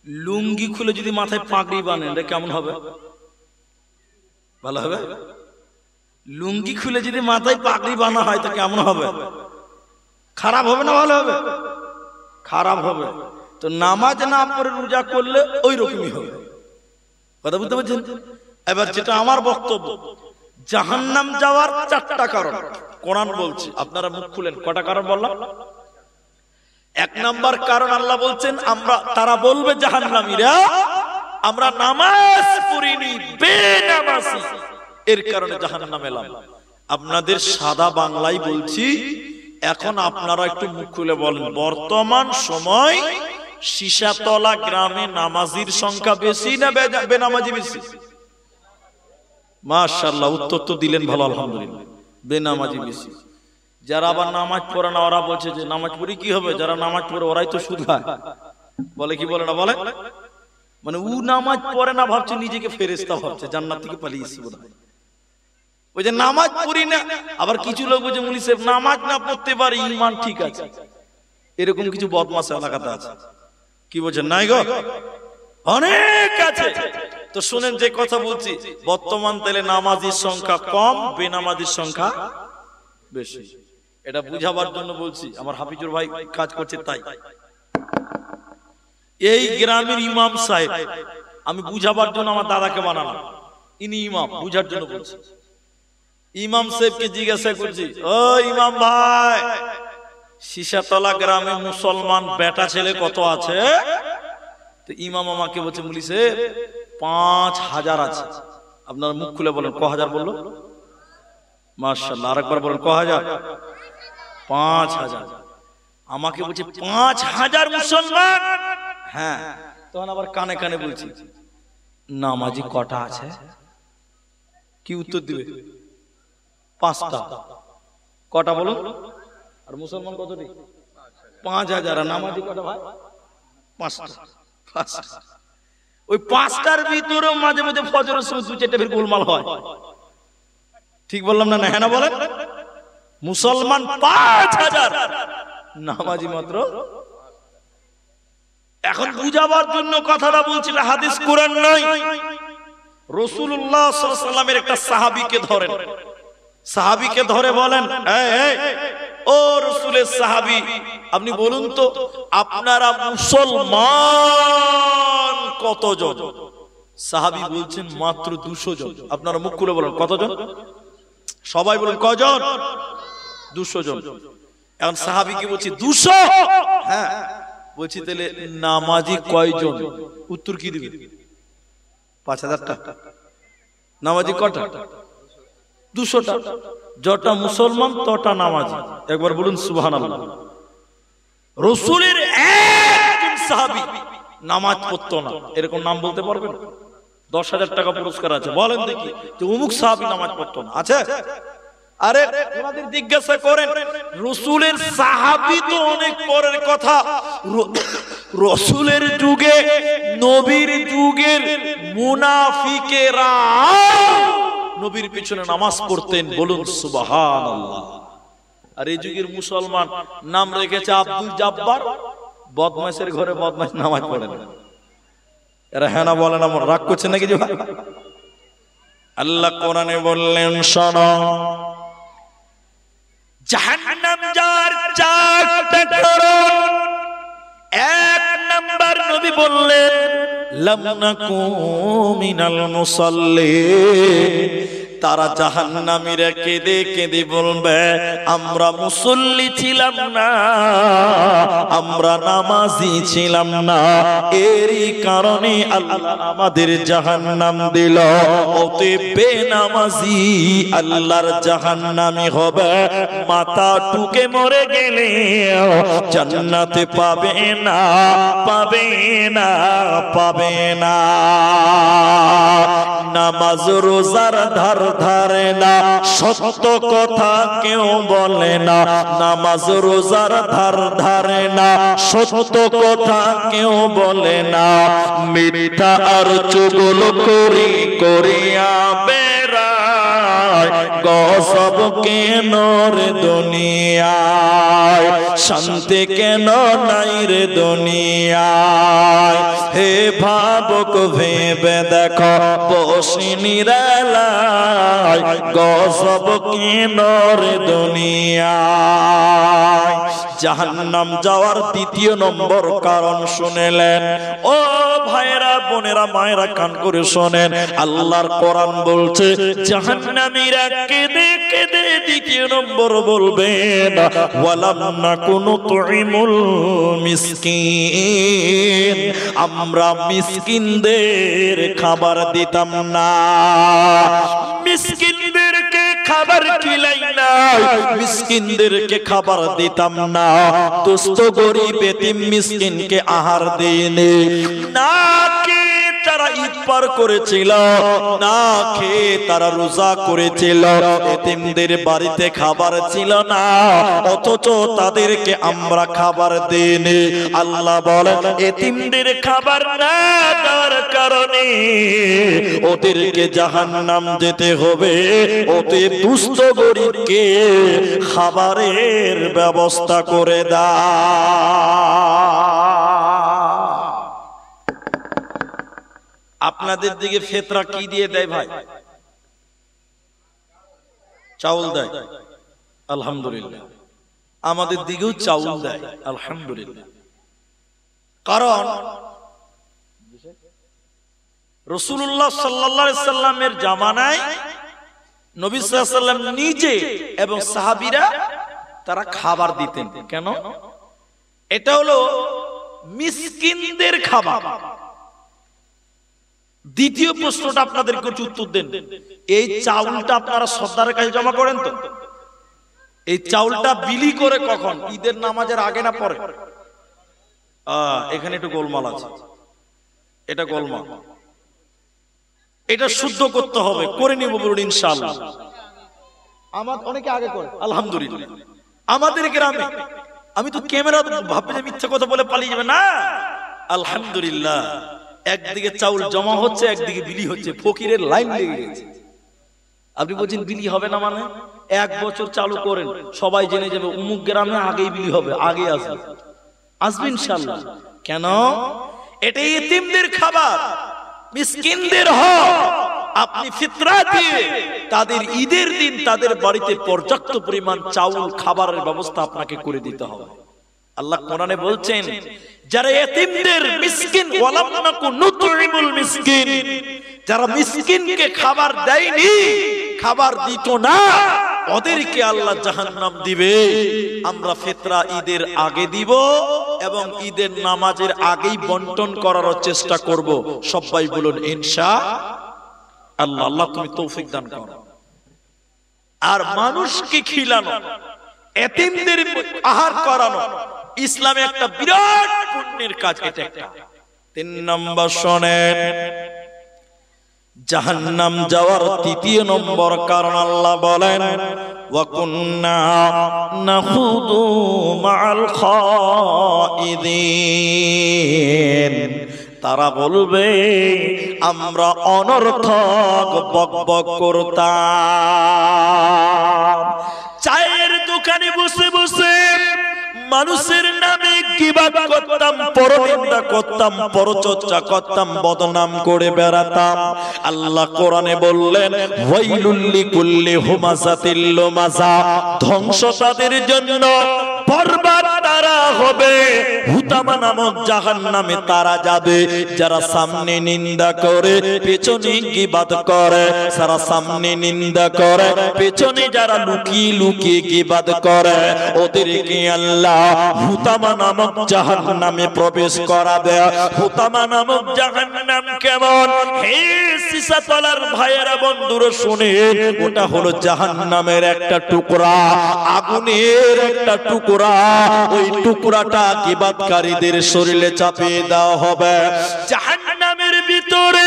A: লুঙ্গি খুলে যদি মাথায় পাগড়ি বানেন, এটা কেমন হবে? ভালো হবে? লুঙ্গি খুলে যদি মাথায় পাগড়ি বানা হয় তো কেমন হবে? খারাপ হবে না ভালো হবে? খারাপ হবে। তো নামাজ না পড়ে রোজা করলে ওই রকমই হবে। কথা বুঝতে পারছেন? এবার যেটা আমার বক্তব্য, জাহান্নাম যাওয়ার 4টা কারণ কোরআন বলছে, আপনারা মুখ খুলেন। কটা কারণ বললাম? 1 নাম্বার কারণ আল্লাহ বলছেন, তারা বলবে জাহান্নামীরা, আমরা নামাজ পড়িনি, বেনামাজি, এর কারণে জাহান্নামে এলাম। আপনাদের সাদা বাংলায় বলছি, এখন আপনারা একটু মুখ খুলে বলেন, বর্তমান সময় সীসাতলা গ্রামে নামাজির সংখ্যা বেশি না বেনামাজি বেশি? মাশাআল্লাহ, উত্তর তো দিলেন ভালো, আলহামদুলিল্লাহ, বেনামাজি বেশি। যারা আবার নামাজ পড়ে না ওরা বলছে যে নামাজ পড়ি কি হবে, যারা নামাজ পড়ে ওরাই তো সুদ খায়, বলে কি বলে না বলে, মানে ও নামাজ পড়ে না ভাবছে নিজেকে ফেরেশতা ভাবছে, জান্নাত থেকে পালিয়েছে বোধহয়। ওই যে নামাজ পড়ি না, আবার কিছু লোক বলছে মুলি সাহেব নামাজ না পড়তে পারে ঈমান ঠিক আছে, এরকম কিছু বদমাশ এলাকাতে আছে। কি বলছেন নাই গো? অনেক আছে। তো শুনেন যে কথা বলছি, বর্তমান তাহলে নামাজির সংখ্যা কম, বেনামাজির সংখ্যা বেশি। এটা বুঝাবার জন্য বলছি, আমার হাফিজুর ভাই কাজ করছে তাই। এই গ্রামের ইমাম সাহেব, আমি বুঝাবার জন্য আমার দাদাকে বানালাম, ইনি ইমাম, বুঝার জন্য বলছি। ইমাম সাহেবকে জিজ্ঞাসা করছি, ও ইমাম ভাই, সীসাতলা গ্রামে মুসলমান বেটা ছেলে কত আছে? তো ইমাম আমাকে বলছে মুলি সাহেব 5000 আছে। আপনারা মুখ খুলে বলেন ক হাজার বললো? মাশাআল্লাহ, আরেকবার বলেন ক হাজার? 5000। আমাকে বলছে 5000 মুসলমান? হ্যাঁ। তখন আবার কানে কানে বলছি, নামাজি কটা আছে? কি উত্তর দিবে? 5টা। কটা বলো? আর মুসলমান কতটি? 5000। নামাজি কটা ভাই? 5টা। ওই 5টার ভিতরে মাঝে মাঝে ফজরের সময় 2-4টা ফির গোলমাল হয়। ঠিক বললাম না? হ্যাঁ না বলেন? মুসলমান 5000, নামাজি মাত্র। এখন বুঝাবার জন্য কথাটা বলছি, হাদিস কোরআন নয়। রাসূলুল্লাহ সাল্লাল্লাহু আলাইহি ওয়াসাল্লামের একটা সাহাবীকে ধরেন, সাহাবীকে ধরে বলেন, ও রাসূলের সাহাবী, আপনি বলুন তো আপনারা মুসলমান কতজন? সাহাবী বলছেন মাত্র 200 জন। আপনারা মুখ খুলে বলেন কতজন? সবাই বলেন কজন? 200 জন। এখন সাহাবীকে বলছি 200? হ্যাঁ। বলছি তাহলে নামাজি কয়জন? উত্তর কি দিবে? 5000টা। নামাজি কটা? 200টা। যটা মুসলমান তটা নামাজি। একবার বলুন সুবহানাল্লাহ। রাসূলের একজন সাহাবী নামাজ পড়তো না, এরকম নাম বলতে পারবেন? 10,000 টাকা পুরস্কার আছে, বলেন দেখি যে অমুক সাহাবী নামাজ পড়তো না, আছে? আরে ওনাদের জিজ্ঞাসা করেন, রাসূলের সাহাবী তো অনেক পরের কথা। রাসূলের যুগে, নবীর যুগের মুনাফিকেরা নবীর পিছনে নামাজ পড়তেন, বলুন সুবহানাল্লাহ। আর এই যুগের মুসলমান নাম রেখেছে আব্দুল জব্বার, বদমাশের ঘরে বদমাশ নামাজ পড়ে না। এরা হ্যাঁ না বলে না? রাগ করছে নাকি? যে আল্লাহ কোরআনে বললেন, শোনো, জাহান্নাম যার 4টা কারণ। 1 নাম্বার নবী বললেন, লাম নাকু মিনাল মুসাল্লিন। তারা জাহান্নামীরা কেঁদে কেঁদে বলবে, আমরা মুসল্লি ছিলাম না, আমরা নামাজি ছিলাম না, এরই কারণে আল্লাহ আমাদের জাহান্নাম দিল। অতএব বেনামাজি আল্লাহর জাহান্নামী হবে, মাথা টুকে মরে গেলে জান্নাতে পাবে না, পাবে না, পাবে না। নামাজ রোজার ধার ধারে না, সত্য কথা কেউ বলে না। নামাজ রোজার ধার ধারে না, সত্য কথা কেউ বলে না। মিথ্যা আর চুগল করি করিয়া বেড়ায়, গজব কেন রে দুনিয়ায়, শান্তি কেন নাই রে দুনিয়ায়। হে ভাবুক ভেবে দেখো বসে নিরালায়, গজব কেন রে দুনিয়ায়। জাহান্নাম যাওয়ার দ্বিতীয় নম্বর কারণ শুনেলেন। ও ভাইরা বোনেরা মায়েরা কান করে শোনেন, আল্লাহর কোরআন বলছে জাহান্নামীরা কেঁদে কেঁদে দ্বিতীয় নম্বর বলবেন ওয়ালাম নাকুনু তুইমুল মিসকিন, আমরা মিসকিনদের খাবার দিতাম না, মিসকিনদেরকে খাবার খিলাই না, মিসকিনদেরকে খাবার দিতাম না, দুস্থ গরিব এতিম মিসকিনকে আহার দেইনি। না খেয়ে তারা ঈদ পার করেছিল, না খেয়ে তারা রোজা করেছিল, এতিমদের বাড়িতে খাবার ছিল না, অথচ তাদেরকে আমরা খাবার দেইনি। আল্লাহ বলেন এতিমদের খাবার না দেওয়ার কারণে ওদেরকে জাহান্নাম যেতে হবে, ওদের দুস্থ গরিবকে খাবারের ব্যবস্থা করে দাও। আপনাদের দিকে ফেতরা কি দিয়ে দেয় ভাই? চাউল দেয়, আলহামদুলিল্লাহ। আমাদের দিকেও চাউল দেয়, আলহামদুলিল্লাহ। কারণ রাসূলুল্লাহ সাল্লাল্লাহু আলাইহি সাল্লামের জামানায় নবী সাল্লাল্লাহু আলাইহি সাল্লাম নিজে এবং সাহাবীরা তারা খাবার দিতেন। কেন? এটা হলো মিসকিনদের খাবার। দ্বিতীয় প্রশ্নটা আপনাদেরকে উত্তর দেন, এই চাউলটা আপনারা সর্দারের কাছে জমা করেন তো? এই চাউলটা বিলি করে কখন? ঈদের নামাজের আগে না পরে? এখানে একটু গোলমাল আছে, এটা গোলমাল, এটা শুদ্ধ করতে হবে, করে নিব বলুন ইনশাআল্লাহ। আমার অনেকে আগে করে, আলহামদুলিল্লাহ। আমাদের গ্রামে আমি তো ক্যামেরা ভাববে যে মিথ্যা কথা বলে পালিয়ে যাবে না, আলহামদুলিল্লাহ। একদিকে চাউল জমা হচ্ছে, একদিকে বিলি হচ্ছে, ফকিরের লাইন লেগে গেছে। আপনি বলছেন বিলি হবে না মানে? 1 বছর চালু করেন, সবাই জেনে যাবে অমুক গ্রামে আগেই বিলি হবে, আগে আসবে, আসবে ইনশাআল্লাহ। কেন? এটা এতিমদের খাবার, মিসকিনদের হক। আপনি ফিতরা দিয়ে তাদের ঈদের দিন তাদের বাড়িতে পর্যাপ্ত পরিমাণ চাউল খাবারের ব্যবস্থা আপনাকে করে দিতে হবে। আল্লাহ কোরআনে বলছেন যারা এতিমদের মিসকিন, ওয়ালাম নাকু নুতইমুল মিসকিন, যারা মিসকিনকে খাবার দেয়নি, খাবার দিত না, ওদেরকে আল্লাহ জাহান্নাম দিবে। আমরা ফিতরা ঈদের আগে দিব এবং ঈদের নামাজের আগেই বন্টন করার চেষ্টা করব। সবাই বলুন ইনশাআল্লাহ। আল্লাহ তুমি তৌফিক দান করো। আর মানুষকে খিলানো, এতিমদের আহার করানো ইসলামে একটা বিরাট পুণ্যের কাজ। এটা একটা। 3 নম্বর শোনেন, জাহান্নাম যাওয়ার 3য় নম্বর কারণ আল্লাহ বলেন ওয়া কুন্না নাখুদু মাআল খাইদিন, তারা বলবে আমরা অনর্থক বকবক করতাম, চায়ের দোকানে বসে বসে মানুষের নামে গীবত করতাম, পরনিন্দা করতাম, পরচর্চা করতাম, বদনাম করে বেড়াতাম। আল্লাহ কোরআনে বললেন ওয়াইলুল লিকুল্লি হুমাযাতিল লুমাযা, ধ্বংস তাদের জন্য, বরবাদ তারা হবে, হুতামা নামক জাহান্নামে তারা যাবে। যারা সামনে নিন্দা করে পেছনে গীবত করে, যারা সামনে নিন্দা করে পেছনে যারা লুকিয়ে লুকিয়ে গীবত করে, ওদেরকে আল্লাহ হুতামা নামক জাহান্নামে প্রবেশ করাবে। হুতামা নামক জাহান্নাম কেমন? হে সিসাতলার ভাইয়েরা বন্ধুরা শুনে, ওটা হলো জাহান্নামের একটা টুকরা, আগুনের একটা টুকরা। ওই টুকরাটা গীবতকারীদের শরীরে চাপিয়ে দেওয়া হবে। জাহান্নামের ভিতরে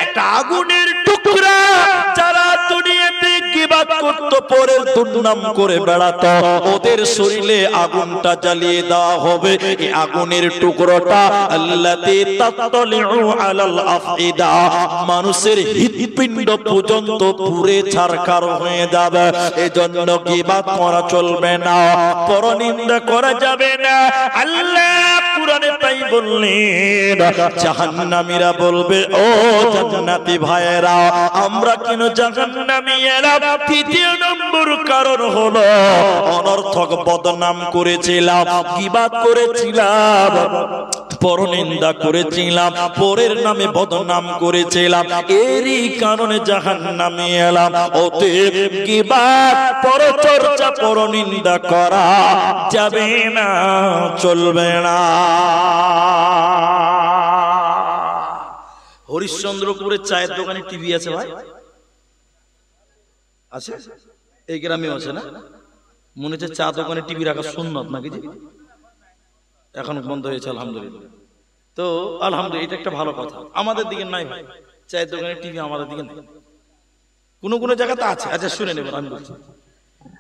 A: একটা আগুনের টুকরা, যারা দুনিয়াতে গীবত গীবাত করত, পরের দুর্নাম করে বেড়াতো, ওদের শরীরে আগুনটা জ্বালিয়ে দেওয়া হবে। এই আগুনের টুকরোটা আল্লাতী তাত্তালিউ আলাল আফইদা, মানুষের হৃৎপিণ্ড পর্যন্ত পুড়ে ছারখার হয়ে যাবে। এজন্য গীবাত করা চলবে না, পরনিন্দা করা যাবে না। আল্লাহ কুরআনে তাই বললেন, জাহান্নামীরা বলবে, ও জান্নাতি ভাইয়েরা, আমরা কেন জাহান্নামী এলাম? তৃতীয় নম্বর কারণ হলো অনর্থক বদনাম করেছিলাম, গীবাত করেছিলাম, পরনিন্দা করেছিলাম, পরের নামে বদনাম করেছিলাম, এরই কারণে জাহান্নামে এলাম। অতএব গীবাত, পরচর্চা, পরনিন্দা করা যাবে না, চলবে না। হরিশ্চন্দ্রপুরে চায়ের দোকানে টিভি আছে ভাই? আছে? এই গ্রামেও আছে না? মনে হচ্ছে চা দোকানে টিভি রাখা সুন্নত নাকি? এখন বন্ধ হয়েছে আলহামদুলিল্লাহ। তো আলহামদুলিল্লাহ, এটা একটা ভালো কথা। আমাদের দিকে নাই ভাই চায়ের দোকানে টিভি, আমাদের দিকে নাই, কোন কোন জায়গাতে আছে। আচ্ছা শুনে নেবেন, আমি বলছি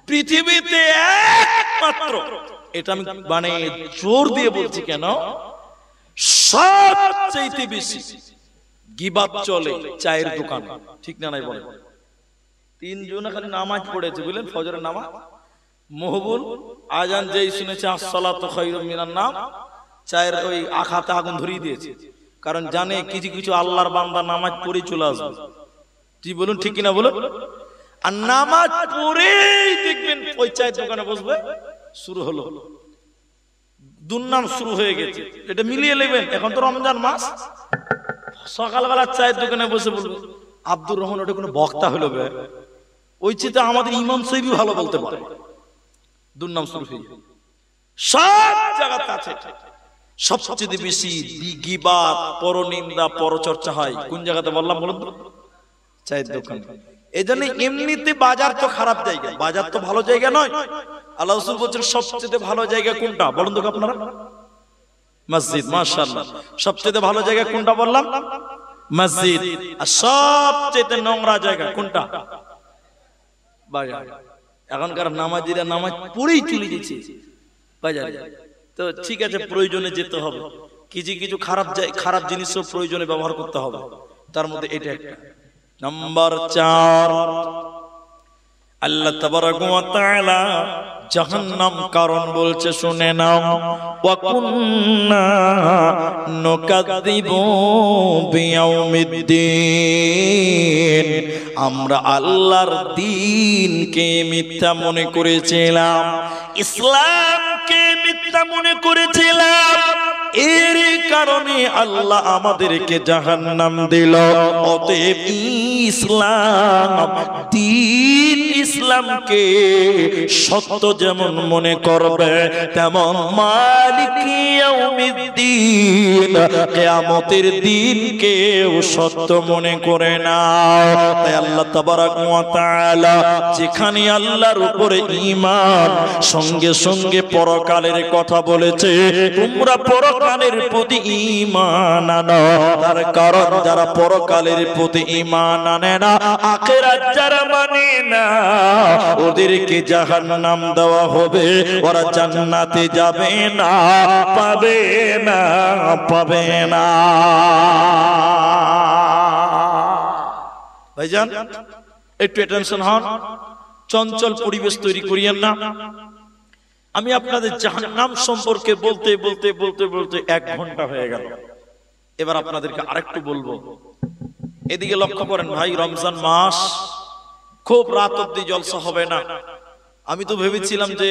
A: পৃথিবীতে একমাত্র, এটা আমি মানে জোর দিয়ে বলছি, কেন সবচেয়ে বেশি গীবাত চলে চায়ের দোকান, ঠিক না নাই বলেন? তিনজনে খালি নামাজ পড়েছে বুঝলেন, ফজরের নামাজ, মহবুল আজান যেই শুনেছে আসসালাতু খায়রুম মিনান নাম, চায়ের ওই আখাতে আগুন ধরিয়ে দিয়েছে। কারণ জানে কিছু কিছু আল্লাহর বান্দা নামাজ পড়ে চলে আসবে। জি বলুন, ঠিক কিনা বলুন? আর নামাজ পড়েই দেখবেন ওই চায়ের দোকানে বসবে, শুরু হলো, দুর্নাম শুরু হয়ে গেছে। এটা মিলিয়ে নেবেন, এখন তো রমজান মাস, সকালবেলা চায়ের দোকানে বসে বলবে, আব্দুর রহমান ওটা কোনো বক্তা হলো, ওই চেয়ে আমাদের ইমাম সাহেবই ভালো বলতে পারে। দুর্নাম শুরু হয়ে যায়, সব জায়গাতে আছে। সবচেয়ে বেশি গীবাত, পরনিন্দা, পরচর্চা হয় কোন জায়গাতে বললাম বলুন তো? চায়ের দোকান। এই জন্য এমনিতে বাজার তো খারাপ জায়গা, বাজার তো ভালো জায়গা নয়। আল্লাহ রাসূল বলছেন সবচেয়ে ভালো জায়গা কোনটা বলুন তো আপনারা? মসজিদ। মাশাআল্লাহ, সবচেয়ে ভালো জায়গা কোনটা বললাম? মসজিদ। আর সবচেয়ে নোংরা জায়গা কোনটা? বাজার। এখনকার নামাজিরা নামাজ পড়েই চলে গেছে বাজারে। তো ঠিক আছে, প্রয়োজনে যেতে হবে, কিছু কিছু খারাপ জিনিসও প্রয়োজনে ব্যবহার করতে হবে, তার মধ্যে এটা একটা। নাম্বার 4, আল্লাহ তাবারাকা ওয়া তাআলা জাহান্নাম কারণ বলছে, শুনে নাও, ওয়া কুন্না নুকাযযিবু বিয়াউমিদ্দিন, আমরা আল্লাহর দ্বীনকে মিথ্যা মনে করেছিলাম, ইসলামকে মিথ্যা মনে করেছিলাম, এর কারণে আল্লাহ আমাদেরকে জাহান্নাম দিল। অতএব ইসলাম, দ্বীন ইসলামকে সত্য যেমন মনে করবে, তেমন মালিক ইয়াউমিদ্দিন, কিয়ামতের দিনকেও সত্য মনে করে নাও। তাই আল্লাহ তাবারাকা ওয়া তাআলা যেখানে আল্লাহর উপরে ঈমান, সঙ্গে সঙ্গে পরকালের কথা বলেছে, তোমরা পরকালের প্রতি ঈমান আনো। তার কারণ যারা পরকালের প্রতি ঈমান আনে না, আখিরাত যারা মানে না, ওদেরকে জাহান্নাম দেওয়া হবে, ওরা জান্নাতে যাবে না, পাবে না, পাবে না। ভাইজান একটু টেনশন হন, চঞ্চল পরিবেশ তৈরি করিয়েন না। আমি আপনাদের জাহান্নাম সম্পর্কে বলতে বলতে বলতে বলতে 1 ঘন্টা হয়ে গেল। এবার আপনাদেরকে আরেকটু বলবো। এদিকে লক্ষ্য করেন ভাই, রমজান মাস, খুব রাত অবধি জলসা হবে না। আমি তো ভেবেছিলাম যে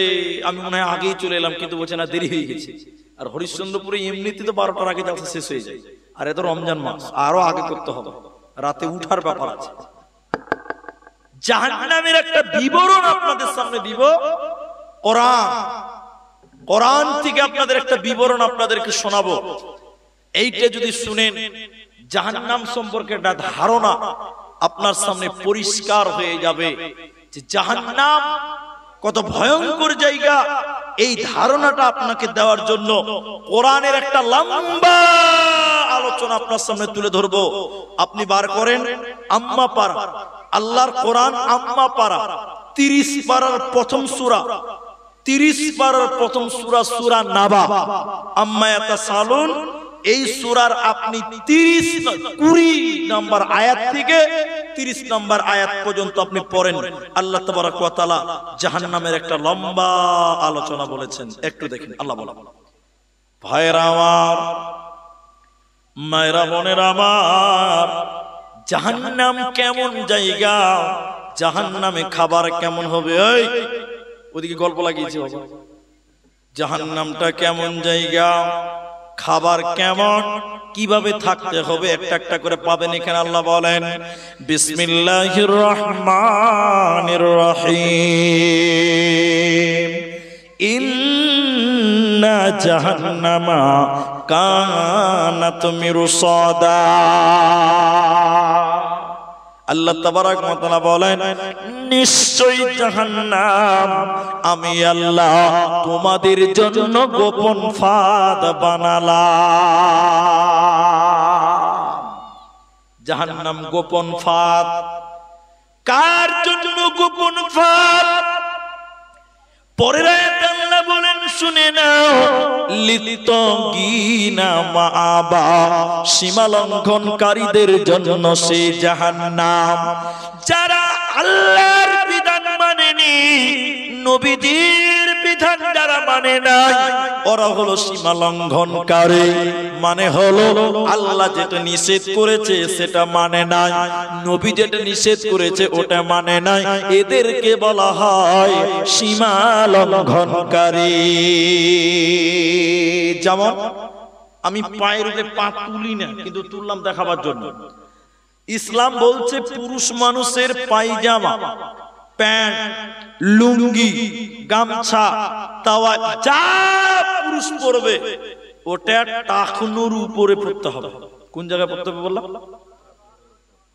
A: আমি মনে হয় আগেই চলে এলাম, কিন্তু বলছে না, দেরি হয়ে গেছে। আর হরিশ্চন্দ্রপুরে এমনিতে তো 12টার আগে জলসা শেষ হয়ে যায়, আর এত রমজান মাস আরো আগে করতে হবে, রাতে উঠার ব্যাপার আছে। জাহান্নামের একটা বিবরণ আপনাদের সামনে দিব, কোরআন থেকে আপনাদের একটা বিবরণ আপনাদেরকে শোনাবো। এইটা যদি শুনেন, জাহান্নাম সম্পর্কে একটা ধারণা আপনার সামনে পরিষ্কার হয়ে যাবে যে জাহান্নাম কত ভয়ঙ্কর জায়গা। এই ধারণাটা আপনাকে দেওয়ার জন্য কোরআনের একটা লম্বা আলোচনা আপনার সামনে তুলে ধরবো। আপনি বার করেন আম্মা পারা আল্লাহর কোরআন আম্মা পারা 30 পারার প্রথম সূরা, 30 পারার প্রথম সূরা সূরা নাবা, আম্মা ইয়াতাসালুন। এই সূরার আপনি 20 নম্বর আয়াত থেকে 30 নম্বর আয়াত পর্যন্ত আপনি পড়েন। আল্লাহ তাবারক ওয়া তাআলা জাহান্নামের একটা লম্বা আলোচনা বলেছেন। একটু দেখেন। আল্লাহ বলেন, ভাইরা আমার, মায়েরা বোনেরা আমার, জাহান্নাম কেমন জায়গা, জাহান্নামে খাবার কেমন হবে। এই ওদিকে গল্প লাগিয়েছে বাবা। জাহান্নামটা কেমন জায়গা, খাবার কেমন, কিভাবে থাকতে হবে, একটা একটা করে পাবেন এখানে। আল্লাহ বলেন, বিসমিল্লাহির রহমানির রহিম, ইন্না জাহান্নামা কানাত মিরসাদা। আল্লাহ তাবারক ওয়া তাআলা বলেন, নিশ্চয়ই জাহান্নাম আমি আল্লাহ তোমাদের জন্য গোপন ফাঁদ বানালাম। জাহান্নাম গোপন ফাঁদ। কার জন্য গোপন ফাঁদ? পরের আয়াতে আল্লাহ বলেন, শুনে নাও, লিত্তাগিনা মাআবা, সীমা লঙ্ঘনকারীদের জন্য সে জাহান্নাম। যারা আল্লাহর বিধান মানেনি, নবীজির বিধান যারা মানে নাই, ওরা হলো সীমা লঙ্ঘনকারী। মানে হলো আল্লাহ যেটা নিষেধ করেছে সেটা মানে নাই, নবী যেটা নিষেধ করেছে ওটা মানে নাই, এদেরকে বলা হয় সীমা লঙ্ঘনকারী। যেমন আমি পায়ের উপরে পা তুলি না, কিন্তু তুললাম দেখাবার জন্য। ইসলাম বলছে পুরুষ মানুষের পায়জামা, প্যান্ট, লুঙ্গি, গামছা, তাওয়া যা পুরুষ পরবে ওটা টাকনুর উপরে পড়তে হবে। কোন জায়গায় পড়তে হবে বললাম?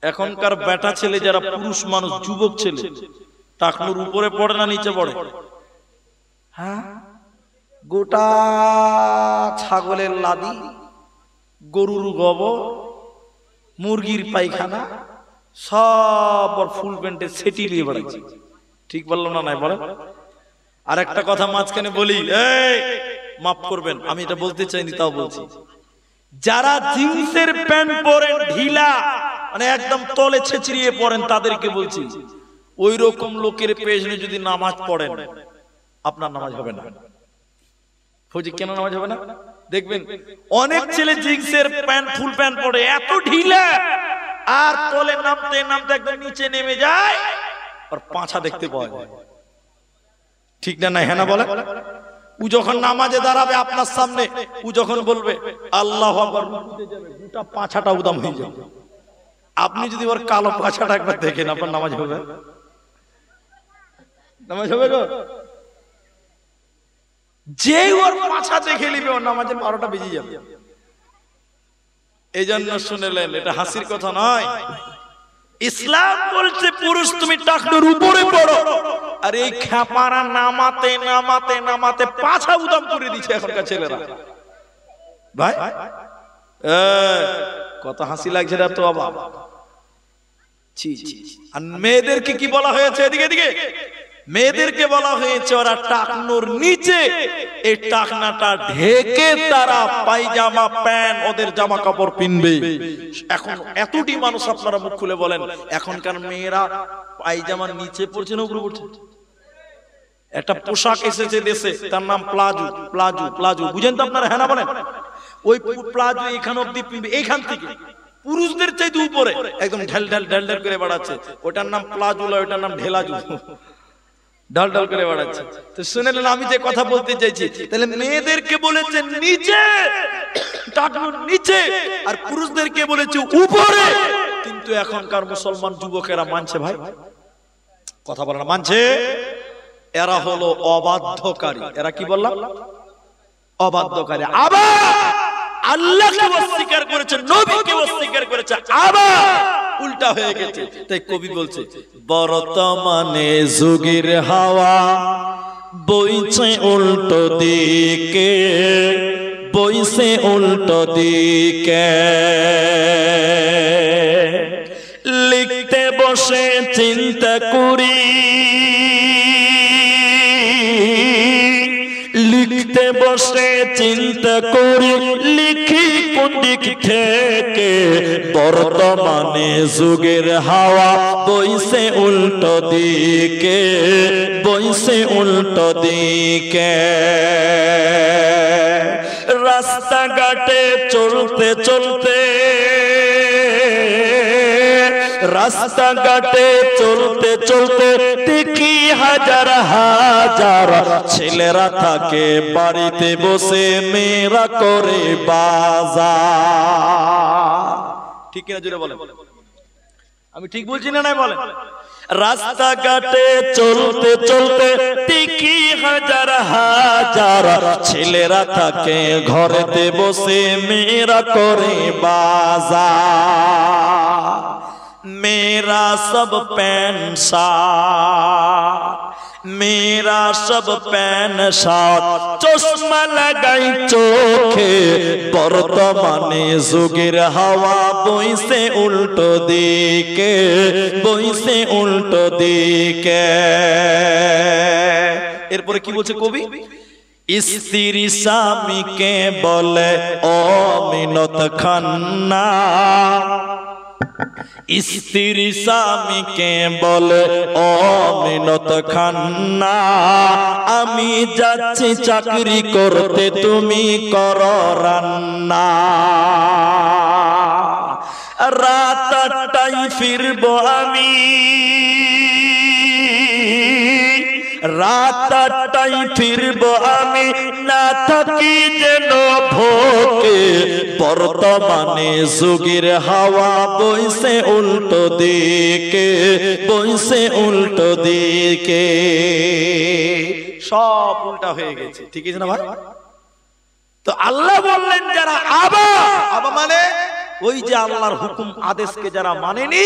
A: এখনকার বেটা ছেলে যারা পুরুষ মানুষ, যুবক ছেলে, টাকনুর উপরে পড়ে না নিচে পড়ে? হ্যাঁ, গোটা ছাগলের লাদি, গরুর গোবর, মুরগির পায়খানা সব ফুল প্যান্টে সেটি নিয়ে বেড়াচ্ছে। ঠিক বললাম না? নাই বলে। আর একটা কথা মাঝখানে বলি, এই মাফ করবেন, আমি এটা বলতে চাইনি তাও বলছি। যারা জিন্সের প্যান্ট পরেন ঢিলা, মানে একদম তলে ছেঁচড়িয়ে পড়েন, তাদেরকে বলছি, ওই রকম লোকের পেছনে যদি নামাজ পড়েন আপনার নামাজ হবে না। ফৌজি, কেন নামাজ হবে না? দেখবেন অনেক ছেলে জিন্সের প্যান্ট, ফুল প্যান্ট পরে এত ঢিলা, আর তলে নামতে নামতে একদম নিচে নেমে যায়, আর পাছা দেখতে পাওয়া যায়। ঠিক না? হ্যাঁ না বলে। ও যখন নামাজে দাঁড়াবে আপনার সামনে, ও যখন বলবে আল্লাহু আকবার, গোটা পাছাটা উদাম হয়ে যাবে। আপনি যদি ওর কালো পাছাটা একবার দেখেন, আপনার নামাজ হবে? নামাজ হবে গো? যে ওর পাছা দেখে নিবে, ওর নামাজের 12টা বেজে যাবে। এই জন্য শুনেলেন, এটা হাসির কথা নয়। ইসলাম বলছে পুরুষ তুমি টাকনুর উপরে পড়ো, আর এই খেপারা নামাতে নামাতে নামাতে পাছা উদাম করে দিচ্ছে এখনকার ছেলেরা। ভাই কত হাসি লাগছে না তো বাবা। আর মেয়েদেরকে কি বলা হয়েছে? এদিকে এদিকে মেয়েদেরকে বলা হয়েছে ওরা টাকনুর নিচে এই টাকনাটা ঢেকে তারা পায়জামা, প্যান্ট, ওদের জামা কাপড় পিনবে। এখন এতটি মানুষ, আপনারা মুখ খুলে বলেন, এখনকার মেয়েরা পায়জামার নিচে পড়ছে না উপরে পড়ছে? একটা পোশাক এসেছে দেশে, তার নাম প্লাজো। প্লাজো প্লাজো বুঝেন তো আপনারা? হ্যাঁ না বলেন? ওই প্লাজো এখান অব্দি পিনবে, এইখান থেকে পুরুষদের চাইতে উপরে একদম ঢেল ঢেল ঢেল ঢেল করে বাড়াচ্ছে। ওটার নাম প্লাজো, ওটার নাম ঢেলাজু, ঢাল ঢাল করে বাড়াচ্ছে। তো শুনেলেন আমি যে কথা বলতে চাইছি, তাহলে মেয়েদেরকে বলেছে নিচে, টাকনুর নিচে, আর পুরুষদেরকে বলেছে উপরে। কিন্তু এখনকার মুসলমান যুবকেরা মানছে? ভাই কথা বলে না, মানছে? এরা হলো অবাধ্যকারী। এরা কি বললাম? অবাধ্যকারী। আবার আল্লাহকে অস্বীকার করেছে, নবীকে অস্বীকার করেছে, আবার উল্টা হয়ে গেছে। তাই কবি বলছে, বর্তমানে যুগের হাওয়া বইছে উল্টো দিকে, বইছে উল্টো দিকে। লিখতে বসে চিন্তা করি, লিখতে বসে চিন্তা করি, লিখি কোন দিক থেকে, বর্তমানে যুগের হাওয়া বইছে উল্টো দিকে, বইছে উল্টো দিকে। রাস্তাঘাটে চলতে চলতে, রাস্তাঘাটে চলতে চলতে দেখি হাজার হাজার ছেলেরা থাকে বাড়িতে বসে, মেয়েরা করে বাজার। ঠিক কিনা জুড়ে বলেন, আমি ঠিক বলছি না? নাই বলেন। রাস্তাঘাটে চলতে চলতে দেখি হাজার হাজার ছেলেরা থাকে ঘরেতে বসে, মেয়েরা করে বাজার। मेरा सब पैन शार्ट, मेरा सब पैन शार्ट, चश्मा लगाई चोखे, बर्तमाने जुगेर हवा बइसे उल्टो दिके, बइसे उल्टो दिके। एरपरे कि बोलছে কবি? স্ত্রী স্বামীকে বলে অমিনত খান্না, স্ত্রী স্বামীকে বলে অমিনত খান্না, আমি যাচ্ছি চাকরি করতে তুমি করো রান্না। রাত 8টায় ফিরবো আমি, রাত 8টায় ফিরবো আমি, না থাকি যেন ভোকে, বর্তমানে যুগের হাওয়া বইছে উল্টো দিকে, বইছে উল্টো দিকে। সব উল্টা হয়ে গেছে। ঠিক আছে না ভাই? তো আল্লাহ বললেন যারা আবা, আবা মানে ওই যে আল্লাহর হুকুম আদেশকে যারা মানেনি,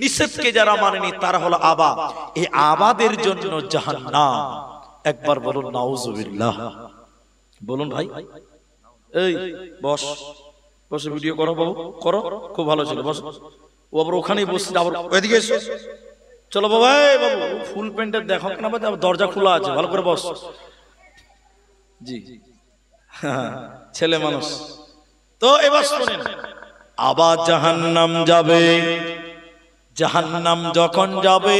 A: নিষেধকে যারা মানেনি, তারা হলো আবা। এই আবাদের জন্য জাহান্নাম। একবার বলুন নাউজুবিল্লাহ। বলুন ভাই। এই বস, বসে ভিডিও করো বাবু, করো, খুব ভালো ছিল, বস। ও আবার ওখানেই বসছে, আবার ওইদিকে এসো। চলো বাবা, এই বাবু ফুল প্যান্টের দেখো না, দরজা খোলা আছে, ভালো করে বস। জি ছেলে মানুষ। তো এবার শুনেন, আবার জাহান্নাম যাবে। জাহান্নাম যখন যাবে,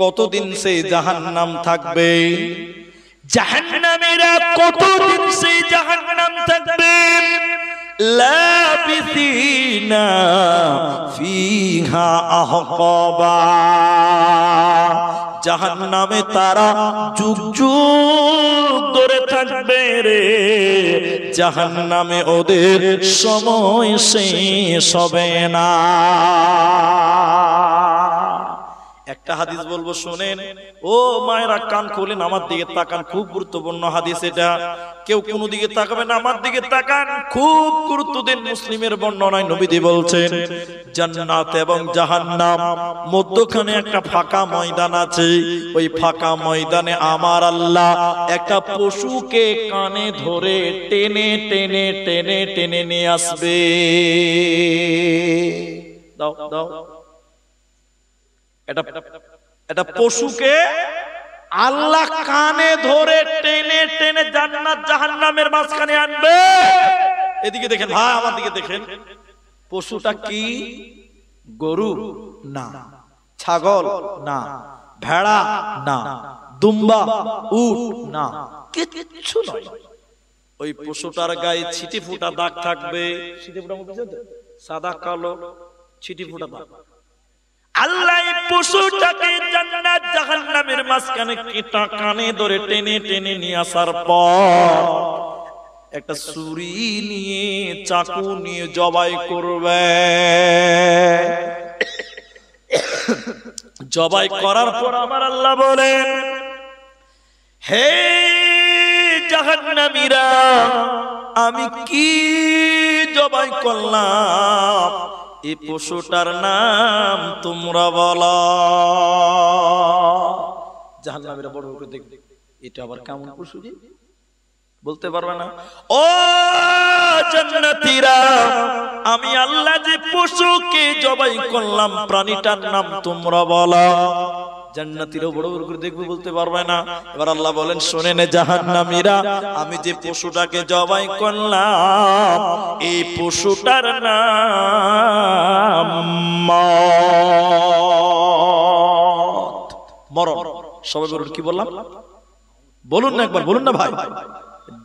A: কতদিন সেই জাহান্নাম থাকবে? জাহান্নামীরা কতদিন সেই জাহান্নাম থাকবে? লাবিসিনা ফিহা আহকাবা, জাহান্নামে তারা যুগ যুগ ধরে থাকবে রে। জাহান্নামে ওদের সময় শেষ হবে না। একটা হাদিস বলবো, শোনেন। ও মায়েরা কান খোলেন, আমার দিকে তাকান, খুব গুরুত্বপূর্ণ হাদিস এটা। কেউ কোনো দিকে তাকাবেন, আমার দিকে তাকান, খুব গুরুত্ব দেন। মুসলিমের বর্ণনায় নবীজি বলছেন, জান্নাত এবং জাহান্নাম মধ্যখানে একটা ফাঁকা ময়দান আছে। ওই ফাঁকা ময়দানে আমার আল্লাহ একটা পশুকে কানে ধরে টেনে টেনে টেনে টেনে নিয়ে আসবে। দাও দাও, এটা পশুকে আল্লাহ কানে ধরে টেনে টেনে জান্নাত জাহান্নামের মাঝখানে আনবে। এদিকে দেখেন ভাই, আমার দিকে দেখেন। পশুটা কি? গরু না, ছাগল না, ভেড়া না, দুম্বা, উট না, কিচ্ছু নয়। ওই পশুটার গায়ে ছিটি ফুটা দাগ থাকবে। ছিটি ফুটা সাদা কালো ছিটি ফুটা দাগ। আল্লাহ পশুটাকে জান্নাত জাহান্নামের মাঝখানে কেটা কানে ধরে টেনে টেনে নিয়ে আসার পর একটা ছুরি নিয়ে, চাকু নিয়ে জবাই করবে। জবাই করার পর আমার আল্লাহ বলেন, হে জাহান্নামীরা, আমি কি জবাই করলাম? এই পশুটার নাম তোমরা বলো। জাহান্নামীরা বড় করে দেখবে, এটা আবার কেমন পশু যে বলতে পারবে না। ও জান্নাতীরা, আমি আল্লাহ যে পশুকে জবাই করলাম প্রাণীটার নাম তোমরা বলো। জান্নাতীরাও বড় বড় করে দেখবে, বলতে পারবে না। এবার আল্লাহ বলেন শোনেন জাহান্নামীরা, আমি যে পশুটাকে জবাই করলাম এই পশুটার নাম মওত, মরণ। সবাই বলুন কি বললাম? বলুন না একবার, বলুন না ভাই,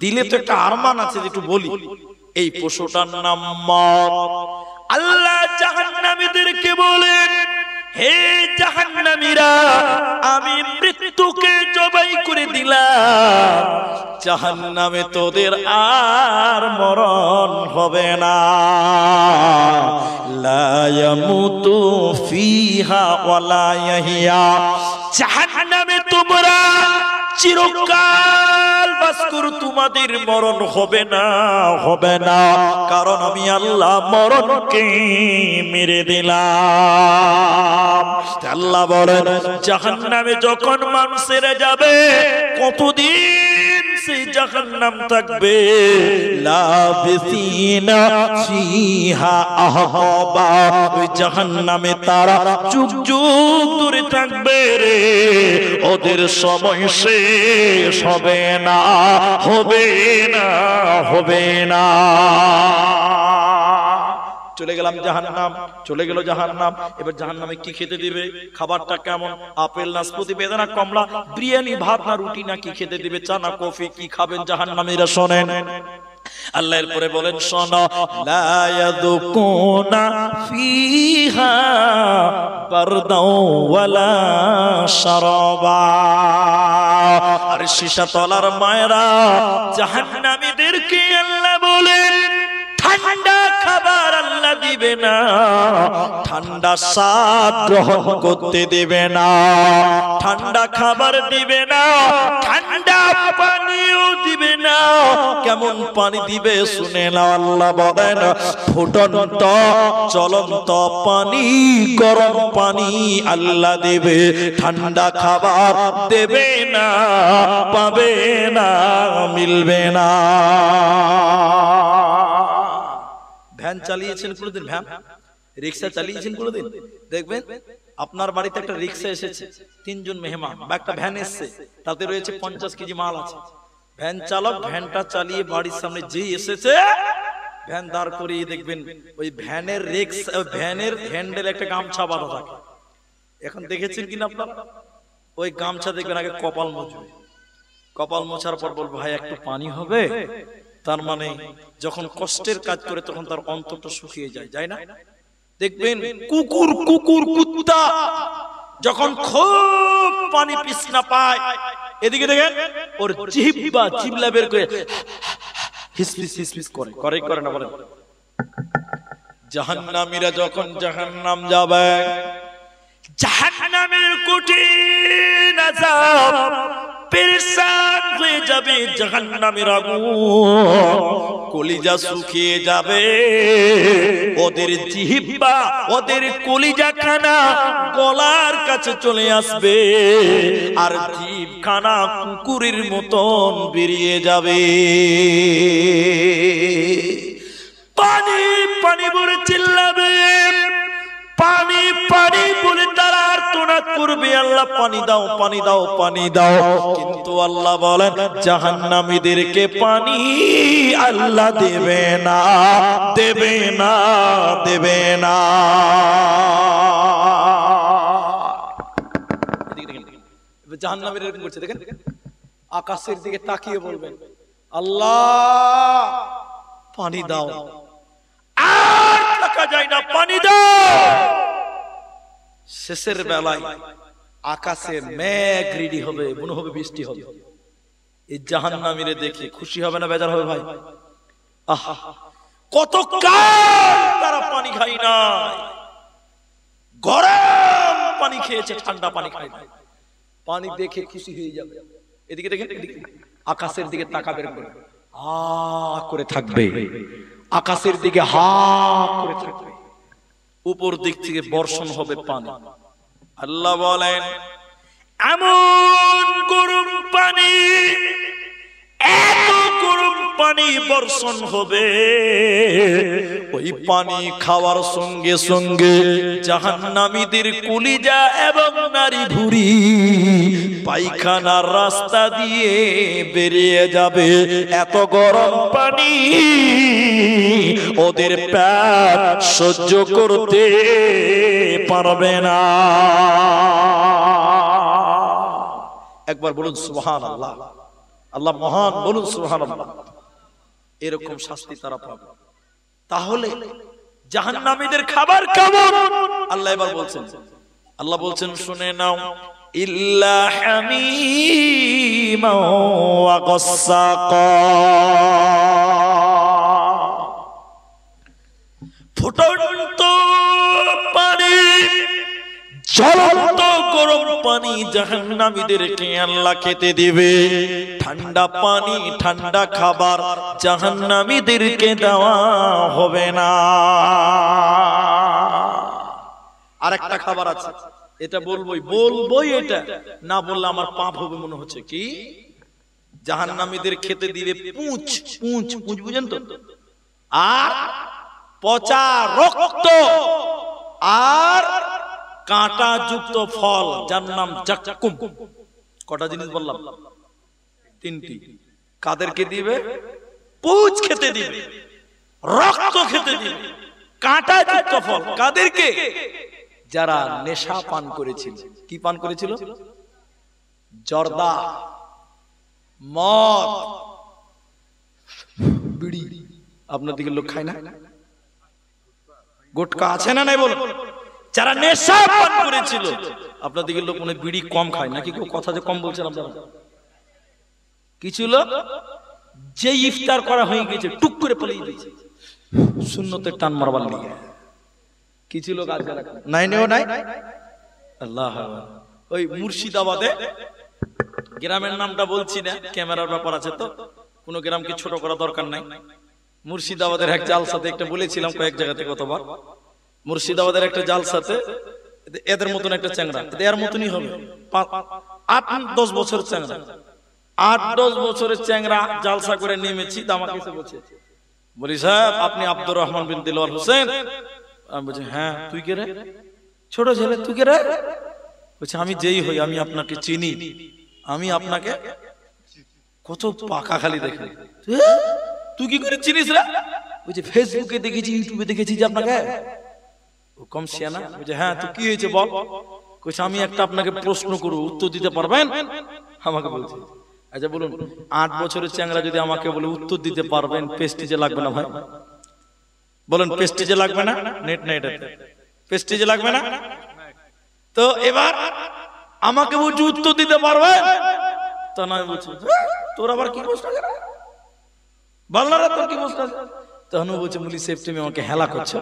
A: দিলে তো একটা আরমান আছে যে একটু বলি। এই পশুটার নাম মওত। আল্লাহ জাহান্নামীদেরকে বলেন, হে জাহান্নামীরা, আমি মৃত্যুকে জবাই করে দিলাম, জাহান্নামে তোদের আর মরণ হবে না। লা ইয়ামুতু ফিহা ওয়ালা ইয়াহইয়া, জাহান্নামে তোমরা চিরকাল বাস করো, তোমাদের মরণ হবে না, হবে না, কারণ আমি আল্লাহ মরণকে মেরে দিলাম। আল্লাহ বলেন জাহান্নামে যখন মানুষেরা যাবে কতদিন সেই জাহান্নাম থাকবে? লাবিসিনা ফিহা আহবা, ওই জাহান্নামে তারা যুগ যুগ ধরে থাকবে রে, ওদের সময় শেষ হবে না, হবে না, হবে না। চলে গেলাম জাহান্নাম, চলে গেল জাহান্নাম। এবার জাহান্নামে কি খেতে দিবে? খাবারটা কেমন? আপেল, নাশপাতি, বেদানা, কমলা, বিরিয়ানি, ভাত না রুটি না কি খেতে দিবে? চা না কফি? কি খাবেন জাহান্নামীরা? শোনেন আল্লাহ এরপরে বলেন শোনো, লা ইয়াযুকুনা ফিহা বারদাও ওয়ালা শারাবা। আর সীসা তলার মায়েরা জাহান্নামীদেরকে আল্লাহ বলেন ঠান্ডা খাবার আল্লাহ দিবে না, ঠান্ডা স্বাদ গ্রহণ করতে দিবে না, ঠান্ডা খাবার দিবে না, ঠান্ডা পানিও দিবে না। কেমন পানি দিবে শুনে নাও, আল্লাহ বলেন ফুটন্ত চলন্ত পানি, গরম পানি আল্লাহ দেবে, ঠান্ডা খাবার দেবে না, পাবে না, মিলবে না। ভ্যান চালিয়েছেন কোনোদিন? ভ্যান রিক্সা চালিয়েছেন কোনোদিন? দেখবেন আপনার বাড়িতে একটা রিক্সা এসেছে, 3 জন মেহমান বা একটা ভ্যান এসেছে, তাতে রয়েছে 50 কেজি মাল আছে। ভ্যান চালক ভ্যানটা চালিয়ে বাড়ির সামনে যেই এসেছে, ভ্যান দাঁড় করিয়ে দেখবেন ওই ভ্যানের রিক্সা, ভ্যানের হ্যান্ডেল একটা গামছা বাঁধা থাকে। এখন দেখেছেন কিনা আপনারা? ওই গামছা দেখবেন আগে কপাল মুছবে, কপাল মোছার পর বলবো ভাই একটু পানি হবে। তার মানে যখন কষ্টের কাজ করে তখন তার অন্তরটা শুকিয়ে যায়, যায় না? দেখবেন কুকুর, কুকুর কুত্তা যখন খুব পানি পিছনা পায়, এদিকে দেখেন ওর জিহ্বা চিবলা বের করে হিসফিস হিসফিস করে, করে করে না বলেন? জাহান্নামীরা যখন জাহান্নাম যাবে, জাহান্নামের কঠিন আযাব পেরেশান হয়ে যাবে, জাহান্নামের আগুন কলিজা শুকিয়ে যাবে, ওদের জিহ্বা, ওদের কলিজা খানা গলার কাছে চলে আসবে, আর জিহ্বাখানা কুকুরের মতন বেরিয়ে যাবে। পানি পানি বলে চিল্লাবে, পানি পানি বলে তারা আর্তনাদ করবে, আল্লাহ পানি দাও, পানি দাও, পানি দাও। কিন্তু আল্লাহ বলেন জাহান্নামীদেরকে পানি আল্লাহ দেবে না, দেবে না, দেবে না। জাহান্নামীরা এরকম করছে, দেখেন আকাশের দিকে তাকিয়ে বলবেন আল্লাহ পানি দাও, আর থাকা যায় না, পানি দাও। শেষের বেলায় আকাশে মেঘ রেডি হবে, মনে হবে বৃষ্টি হবে। এই জাহান্নামীরা দেখে খুশি হবে না বেজার হবে ভাই? আহা, কত কাল তারা পানি খায় না, গরম পানি খেয়েছে, ঠান্ডা পানি খায় না, পানি দেখে খুশি হয়ে যাবে। এদিকে দেখেন, আকাশের দিকে তাকাবে, হা করে থাকবে, আকাশের দিকে হা করে থাকবে, উপর দিক থেকে বর্ষণ হবে পানি। আল্লাহ বলেন এমন গরম পানি, এত গরম পানি বর্ষণ হবে, ওই ওই পানি খাওয়ার সঙ্গে সঙ্গে জাহান্নামীদের কলিজা এবং নারী ভুঁড়ি পায়খানার রাস্তা দিয়ে বেরিয়ে যাবে। এত গরম পানি ওদের পেট সহ্য করতে পারবে না। একবার বলুন সুবহানাল্লাহ। আল্লাহ মহান, বলুন সুবহানাল্লাহ। এরকম শাস্তি তারা পাবে। তাহলে জাহান্নামীদের খাবার কেমন আল্লাহ এবার বলছেন। আল্লাহ বলছেন শুনে নাও, ইল্লা হামিমা ওয়া গাসসাকা, ফুটন্ত পানি, জ্বলন্ত গরম পানি জাহান্নামীদেরকে আল্লাহ খেতে দিবে। ঠান্ডা পানি, ঠান্ডা খাবার জাহান্নামীদেরকে দেওয়া হবে না। আরেকটা খাবার আছে, এটা বলবোই, এটা না বললে আমার পাপ হবে মনে হচ্ছে। কি? জাহান্নামীদের খেতে দিবে পুঁচ, বুঝেন তো? আর পচা রক্ত আর কাঁটা যুক্ত ফল, যার নাম জাক্কুম। কটা জিনিস বললাম? তিনটি। কাদেরকে দিবে? পুঁচ খেতে দিবে, রক্ত খেতে দিবে, কাঁটা যুক্ত ফল। কাদেরকে? যারা নেশা পান করেছিল। কি পান করেছিল? জর্দা, মদ, বিড়ি। আপনার দিকে লোক খায় না? গুটকা আছে না নাই বলুন? যারা নেশা পান করেছিল। আপনার দিকে লোক মনে বিড়ি কম খায় নাকি? কেউ কথা যে কম বলছেন আপনারা। কি ছিল? যে ইফতার করা হয়ে গেছে টুক করে পালিয়ে দিয়েছে সুন্নতের টান মারবার লিগে। কি ছিল? নাই আল্লাহ। ওই মুর্শিদাবাদে, গ্রামের নামটা বলছি না, ক্যামেরার ব্যাপার আছে তো, কোন গ্রামকে ছোট করা দরকার নাই। মুর্শিদাবাদের এক জালসাতে একটা বলেছিলাম কয়েক জায়গাতে কতবার। মুর্শিদাবাদের একটা জালসাতে এদের মতন একটা চ্যাংড়া, এর মতনই হবে, 8-10 বছরের চ্যাংড়া, 8-10 বছরের চ্যাংড়া জালসা করে নেমেছি। আমাকে এসে বলছে, বলি সাহেব আপনি আব্দুর রহমান বিন দিলওয়ার হোসেন? আমি বলছি হ্যাঁ। তুই কে রে? ছোট ছেলে। তুই কে রে? বলছে আমি যেই হই, আমি আপনাকে চিনি। আমি আপনাকে কত পাকা খালি দেখি। তুই কি করে চিনিস রে? বলছে ফেসবুকে দেখেছি, ইউটিউবে দেখেছি যে আপনাকে। কম শিয়ানা। বলছে হ্যাঁ। তো কি হয়েছে বল? বলছে আমি একটা আপনাকে প্রশ্ন করব, উত্তর দিতে পারবেন? আমাকে বলছে আচ্ছা বলুন, 8 বছরের চ্যাংড়া যদি আমাকে বলে উত্তর দিতে পারবেন, পেস্টিজে লাগবে না ভাই? বলেন পেস্টিজে লাগবে না? নেট না এটা, পেস্টিজে লাগবে না? তো এবার আমাকে বলছে উত্তর দিতে পারবেন? তো না বলছি তোর আবার কি প্রশ্ন আছে? বল না তোর কি প্রশ্ন আছে? তখন বলছে মুলি সাহেব তুমি আমাকে হেলা করছো,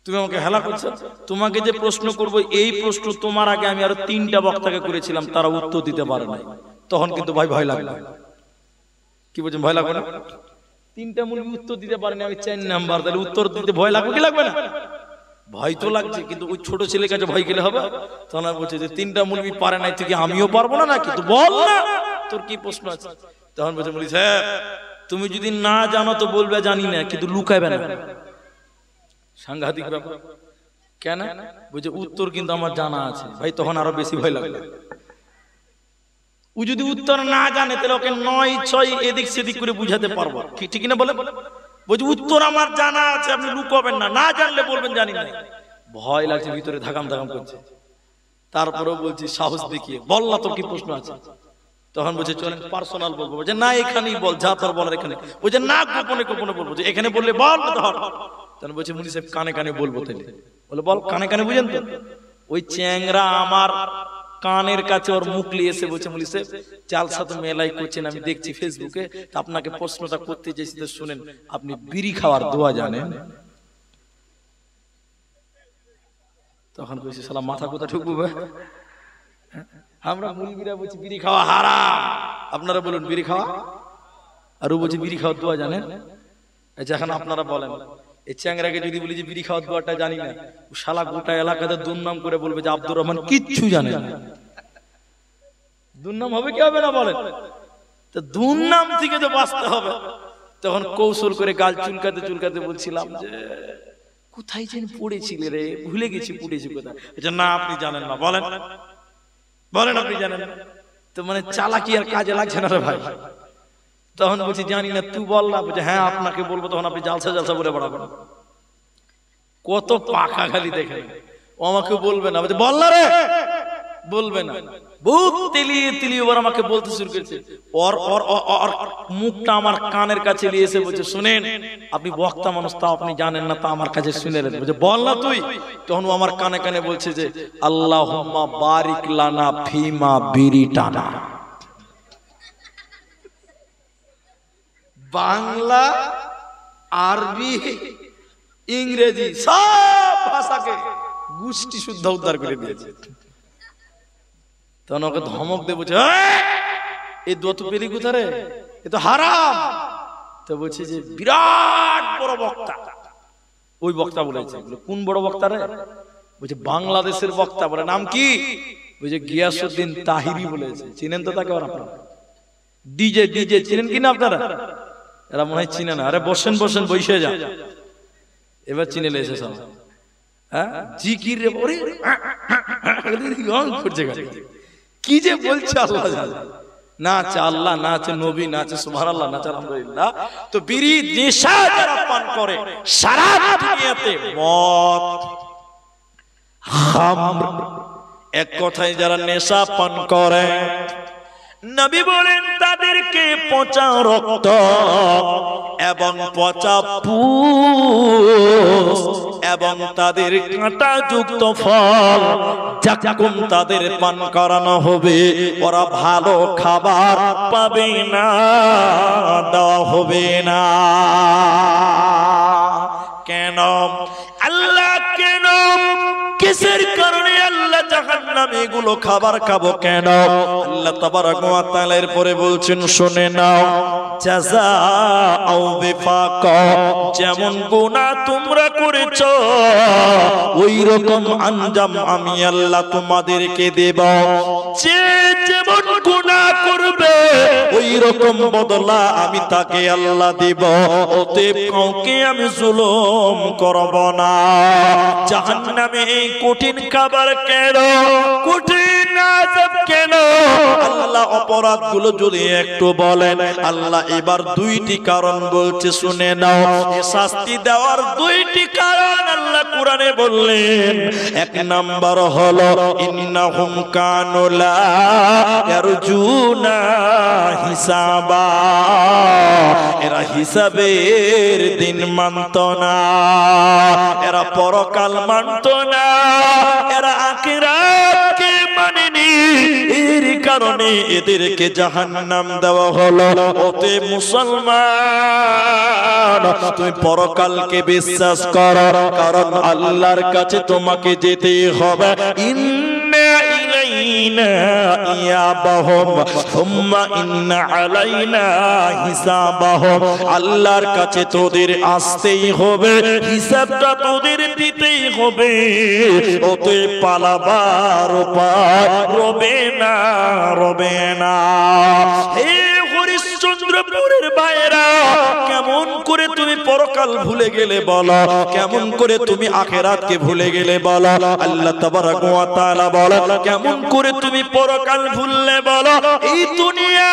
A: তুমি আমাকে হেলা করছো। তোমাকে যে প্রশ্ন করবো এই প্রশ্ন তোমার আগে আমি আরো 3টা বক্তাকে করেছিলাম, তারা উত্তর দিতে পারে না। তখন কিন্তু ভাই ভয় লাগলো। কি বলছেন? ভয় লাগবে না? 3টা মুলি উত্তর দিতে পারেনি, আমি 4 নাম্বার, তাহলে উত্তর দিতে ভয় লাগবে কি লাগবে না? ভয় তো লাগছে, কিন্তু ওই ছোট ছেলের কাছে ভয় গেলে হবে? তখন বলছে যে 3টা মুলবি পারে নাই থেকে আমিও পারবো না নাকি? তো বল না তোর কি প্রশ্ন আছে। তখন বলছে মুলি সাহেব তুমি যদি না জানো তো বলবে জানি না, কিন্তু লুকাইবে না। সাংঘাতিক ব্যাপার। কেন? বলছে উত্তর কিন্তু আমার জানা আছে। ভাই তখন আরো বেশি ভয় লাগলো। ও যদি উত্তর না জানে তাহলে ওকে 9-6 এদিক সেদিক করে বুঝাতে পারবো, ঠিক না বলে? বলছে উত্তর আমার জানা আছে, আপনি লুকাবেন না, না জানলে বলবেন জানি না। ভয় লাগছে, ভিতরে ধাকাম করছে। তারপরেও বলছি সাহস দেখিয়ে বল না তোর কি প্রশ্ন আছে। তখন বলছে চলেন পার্সোনাল বলবো। বলছে না এখানেই বল, যা তোর বলার এখানে। বলছে না গোপনে বলবো, যে এখানে বললে বল। তখন বলছে মুনি সাহেব কানে বলবো। তাহলে বলে বল কানে বুঝেন তো? ওই চ্যাংরা আমার কানের কাছে ওর মুখ নিয়ে এসে বলছে মুলি সাহেব জালসা তো মেলাই করছেন, আমি দেখছি ফেসবুকে, আপনাকে প্রশ্নটা করতে চাইছি, তো শুনেন আপনি বিড়ি খাওয়ার দোয়া জানেন? তখন বলছি শালা মাথা কোথা ঠুকবো? আমরা মুলবিরা বলছি বিড়ি খাওয়া হারাম, আপনারা বলুন বিড়ি খাওয়া। আর ও বলছে বিড়ি খাওয়ার দোয়া জানেন? এখন আপনারা বলেন, এই চ্যাংরাকে যদি বলি যে বিড়ি খাওয়ার দোয়াটা জানি না, ও শালা গোটা এলাকাতে দুর্নাম করে বলবে যে আব্দুর রহমান কিচ্ছু জানে না। দুর্নাম হবে কি হবে না বলেন? তো দুর্নাম থেকে তো বাঁচতে হবে। তখন কৌশল করে গাল চুলকাতে চুলকাতে বলছিলাম যে কোথায় যেন পড়েছিলে রে, ভুলে গেছি পড়েছি কোথায়। না আপনি জানেন না, বলেন বলেন আপনি জানেন না। তো মানে চালাকি আর কাজে লাগছে না রে ভাই। তখন বলছি জানি না, তুই বল না। বলছে হ্যাঁ আপনাকে বলবো। তখন আপনি জালসা জালসা বলে বেড়াবেন। কত পাকা খালি দেখেন। ও আমাকে বলবে না, বলছে বল না রে, বলবে না। বুক তেলিয়ে তেলিয়ে ওর আমাকে বলতে শুরু করেছে। ওর মুখটা আমার কানের কাছে নিয়ে এসে বলছে শুনেন আপনি বক্তা মানুষ, তা আপনি জানেন না, তা আমার কাছে শুনে নেন। বলছে বল না তুই। তখন ও আমার কানে কানে বলছে যে আল্লাহুম্মা বারিক লানা ফিমা বিরিটানা। বাংলা, আরবি, ইংরেজি সব ভাষাকে গোষ্ঠী শুদ্ধ উদ্ধার করে দিয়েছে। তখন ওকে ধমক দিয়ে বলছে এই দোয়া তো পেলি কোথা রে, এ তো হারাম। তো বলছে যে বিরাট বড় বক্তা, ওই বক্তা বলেছে। কোন বড় বক্তা রে? বলছে বাংলাদেশের বক্তা। বলে নাম কি? বলছে গিয়াসউদ্দিন তাহিরি বলেছে। চিনেন তো তাকে? আপনারা ডিজে ডিজে চিনেন কিনা আপনারা? এরা মনে হয় চিনে না। আরে বসেন বসেন, বসে যান। এবার চিনে লেছে সব। হ্যাঁ জিকির রে, ওরে করছে কি যে বলছে আল্লাহ জানে। নাচে আল্লাহ, নাচে নবী, নাচে সুবহানাল্লাহ, নাচে আলহামদুলিল্লাহ। তো বিড়ি নেশা যারা পান করে সারা দুনিয়াতে, মদ, খামর, এক কথায় যারা নেশা পান করে, নবী বলেন তাদেরকে পচা রক্ত এবং পচা পুষ এবং তাদের কাঁটা যুক্ত ফল যাকুম তাদের পান করানো হবে। ওরা ভালো খাবার পাবে না, দেওয়া হবে না। কেন আল্লাহ, কেন কিসের কারণে আল্লাহ জাহান্নামে এগুলো খাবার খাবো কেন? আল্লাহ তাবারক ওয়া তাআলা এরপরে বলছেন শুনে নাও, জাযাউ বিফাকা, যেমন গুনাহ তোমরা করেছো ওই রকম আঞ্জাম আমি আল্লাহ তোমাদেরকে দেব। যে যেমন গুনাহ করবে ওই রকম বদলা আমি তাকে আল্লাহ দেব। অতএব কাউকে আমি জুলুম করব না। জাহান্নামে এই কঠিন খাবার কেন, কঠিন আযাব কেন? আল্লাহ অপরাধগুলো যদি একটু বলেন। আল্লাহ এবার দুইটি কারণ বলছে শুনে নাও। এই শাস্তি দেওয়ার দুইটি কারণ আল্লাহ কোরআনে বললেন। এক নাম্বার হলো ইন্নাহুম কানু লা ইয়ারজুনা হিসাবা, এরা হিসাবের দিন মানত না, এরা পরকাল মানত না, এরা আখিরাতকে মানেনি। এর কারণে এদেরকে জাহান্নাম দেওয়া হলো। ওতে মুসলমান তুমি পরকালকে বিশ্বাস করো, কারণ আল্লাহর কাছে তোমাকে যেতেই হবে। ইন্না ইলাইনা ইয়াবাহুম সুম্মা ইন্না আলাইনা হিসাবাহুম। আল্লাহর কাছে তোদের আসতেই হবে, হিসাবটা তোদের দিতেই হবে। ওতে পালাবার উপায় রবে না, রবে না। হে হরিশ্চন্দ্রপুরের ভাইরা, কেমন করে তুমি পরকাল ভুলে গেলে বলো? কেমন করে তুমি আখিরাতকে ভুলে গেলে বলো? আল্লাহ তাবারক ওয়া তাআলা বলে কেমন করে তুমি পরকাল ভুললে বলো? এই দুনিয়া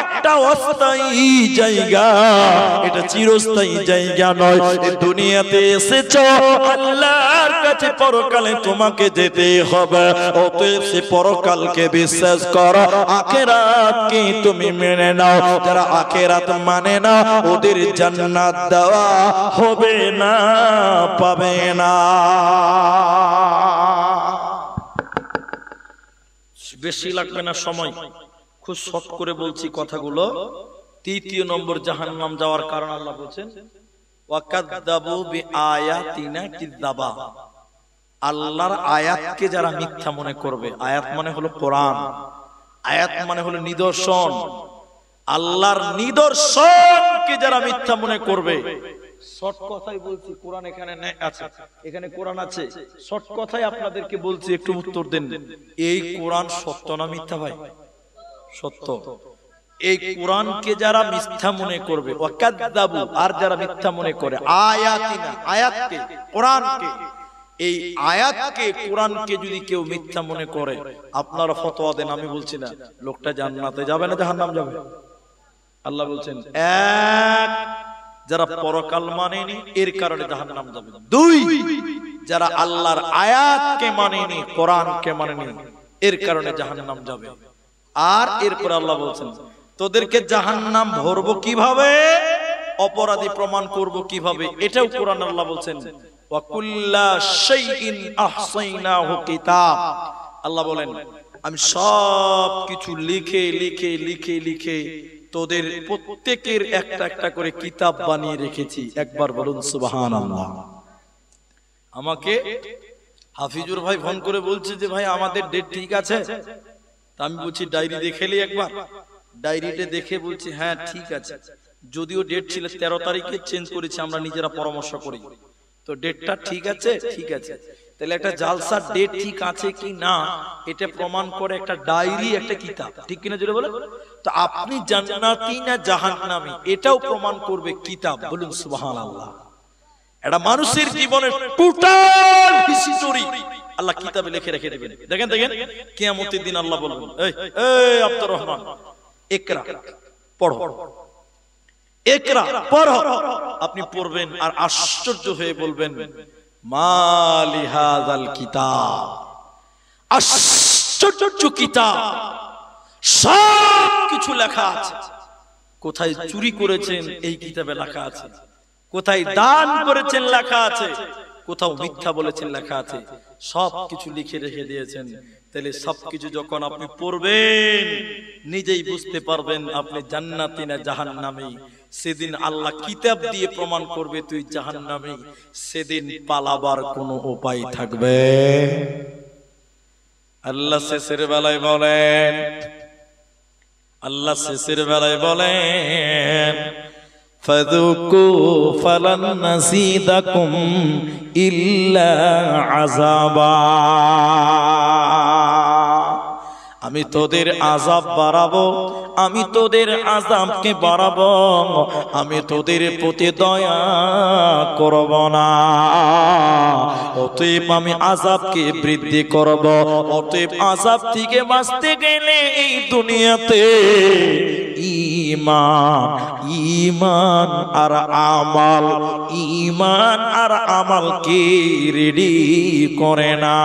A: একটা অস্থায়ী জায়গা, এটা চিরস্থায়ী জায়গা নয়। এই দুনিয়াতে এসেছো আল্লাহর কাছে, পরকালে তোমাকে যেতে হবে। অতএব সে পরকালকে বিশ্বাস করো, আখিরাতকে তুমি মেনে নাও। যারা আখিরাত মানে না ওদের জান্নাত দেওয়া হবে না, পাবে না। বেশি লাগবে না সময়, খুব শর্ট করে বলছি কথাগুলো। তৃতীয় নম্বর জাহান্নাম যাওয়ার কারণ আল্লাহ বলেন ওয়াকাযযাবু বিআয়াতিনা কিযাবা, আল্লাহর আয়াতকে যারা মিথ্যা মনে করবে। আয়াত মানে হলো কোরআন, আয়াত মানে হলো নিদর্শন। আল্লাহর নিদর্শনকে যারা মিথ্যা মনে করবে, শর্ট কথাই বলছি, কোরআন এখানে আছে, এখানে কোরআন আছে। শর্ট কথাই আপনাদেরকে বলছি, একটু উত্তর দেন। এই কোরআন সত্য না মিথ্যা ভাই? সত্য। এই কোরআনকে যারা মিথ্যা মনে করবে, ওয়াকাযযাবু, আর যারা মিথ্যা মনে করে আয়াতিনা, আয়াতকে, কোরআনকে, এই আয়াতকে, কোরআনকে যদি কেউ মিথ্যা মনে করে, আপনারা ফতোয়া দেন, আমি বলছি না, লোকটা জান্নাতে যাবে না জাহান্নাম যাবে? আল্লাহ বলছেন এক, যারা পরকাল মানেনি এর কারণে জাহান্নাম যাবে। দুই, যারা আল্লাহর আয়াতকে মানেনি, কোরআনকে মানেনি এর কারণে জাহান্নাম যাবে। আর এরপর আল্লাহ বলছেন তোদেরকে জাহান্নাম ভরবো কিভাবে, অপরাধী প্রমাণ করব কিভাবে, এটাও কোরআন আল্লাহ বলছেন ওয়া কুল্লা শাইইন আহসাইনাহু কিতাব। আল্লাহ বলেন আমি সব কিছু লিখে লিখে লিখে লিখে তোদের প্রত্যেকের একটা একটা করে কিতাব বানিয়ে রেখেছি। একবার বলুন সুবহানাল্লাহ। আমাকে হাফিজুর ভাই ফোন করে বলছে যে ভাই আমাদের ডেট ঠিক আছে, তা আমি বলছি ডায়েরি দেখেলি একবার। ডায়েরিতে দেখে বলছি হ্যাঁ ঠিক আছে, যদিও ডেট ছিল 13 তারিখে, চেঞ্জ করেছি আমরা নিজেরা পরামর্শ করি, তো ডেটটা ঠিক আছে। ঠিক আছে, তাহলে একটা জালসার ডেট ঠিক আছে কি না এটা প্রমাণ করে একটা ডায়েরি, একটা কিতাব, ঠিক কিনা জোরে বলেন? তো আপনি জান্নাতি না জাহান্নামী এটাও প্রমাণ করবে কিতাব। বলুন সুবহানাল্লাহ। এটা মানুষের জীবনের টোটাল হিস্টরি আল্লাহ কিতাবে লিখে রেখে দেবেন। দেখেন দেখেন কিয়ামতের দিন আল্লাহ বলবেন এই এই আব্দুর রহমান ইকরা পড়ো, ইকরা পড়ো। আপনি পড়বেন আর আশ্চর্য হয়ে বলবেন মালি হাযাল কিতাব, আশ্চর্য কিতাব, সব কিছু লেখা আছে। কোথায় চুরি করেছেন এই কিতাবে লেখা আছে, কোথায় দান করেছেন লেখা আছে, কোথাও মিথ্যা বলেছেন লেখা আছে, সব কিছু লিখে রেখে দিয়েছেন। তাহলে সবকিছু যখন আপনি পড়বেন নিজেই বুঝতে পারবেন আপনি জান্নাতি না জাহান্নামী। সেদিন আল্লাহ কিতাব দিয়ে প্রমাণ করবে তুই জাহান্নামী। সেদিন পালাবার কোনো উপায় থাকবে? আল্লাহ শেষের বেলায় বলেন, আল্লাহ শেষের বেলায় বলেন ফাযুকু ফালান নাসিদাকুম ইল্লা আযাবা। আমি তোদের আযাব বাড়াবো, আমি তোদের আযাবকে বাড়াবো, আমি তোদের প্রতি দয়া করব না। অতএব আমি আযাবকে বৃদ্ধি করব। অতএব আযাব থেকে বাঁচতে গেলে এই দুনিয়াতে ঈমান, ঈমান আর আমাল, ঈমান আর আমালকে রেডি করে না।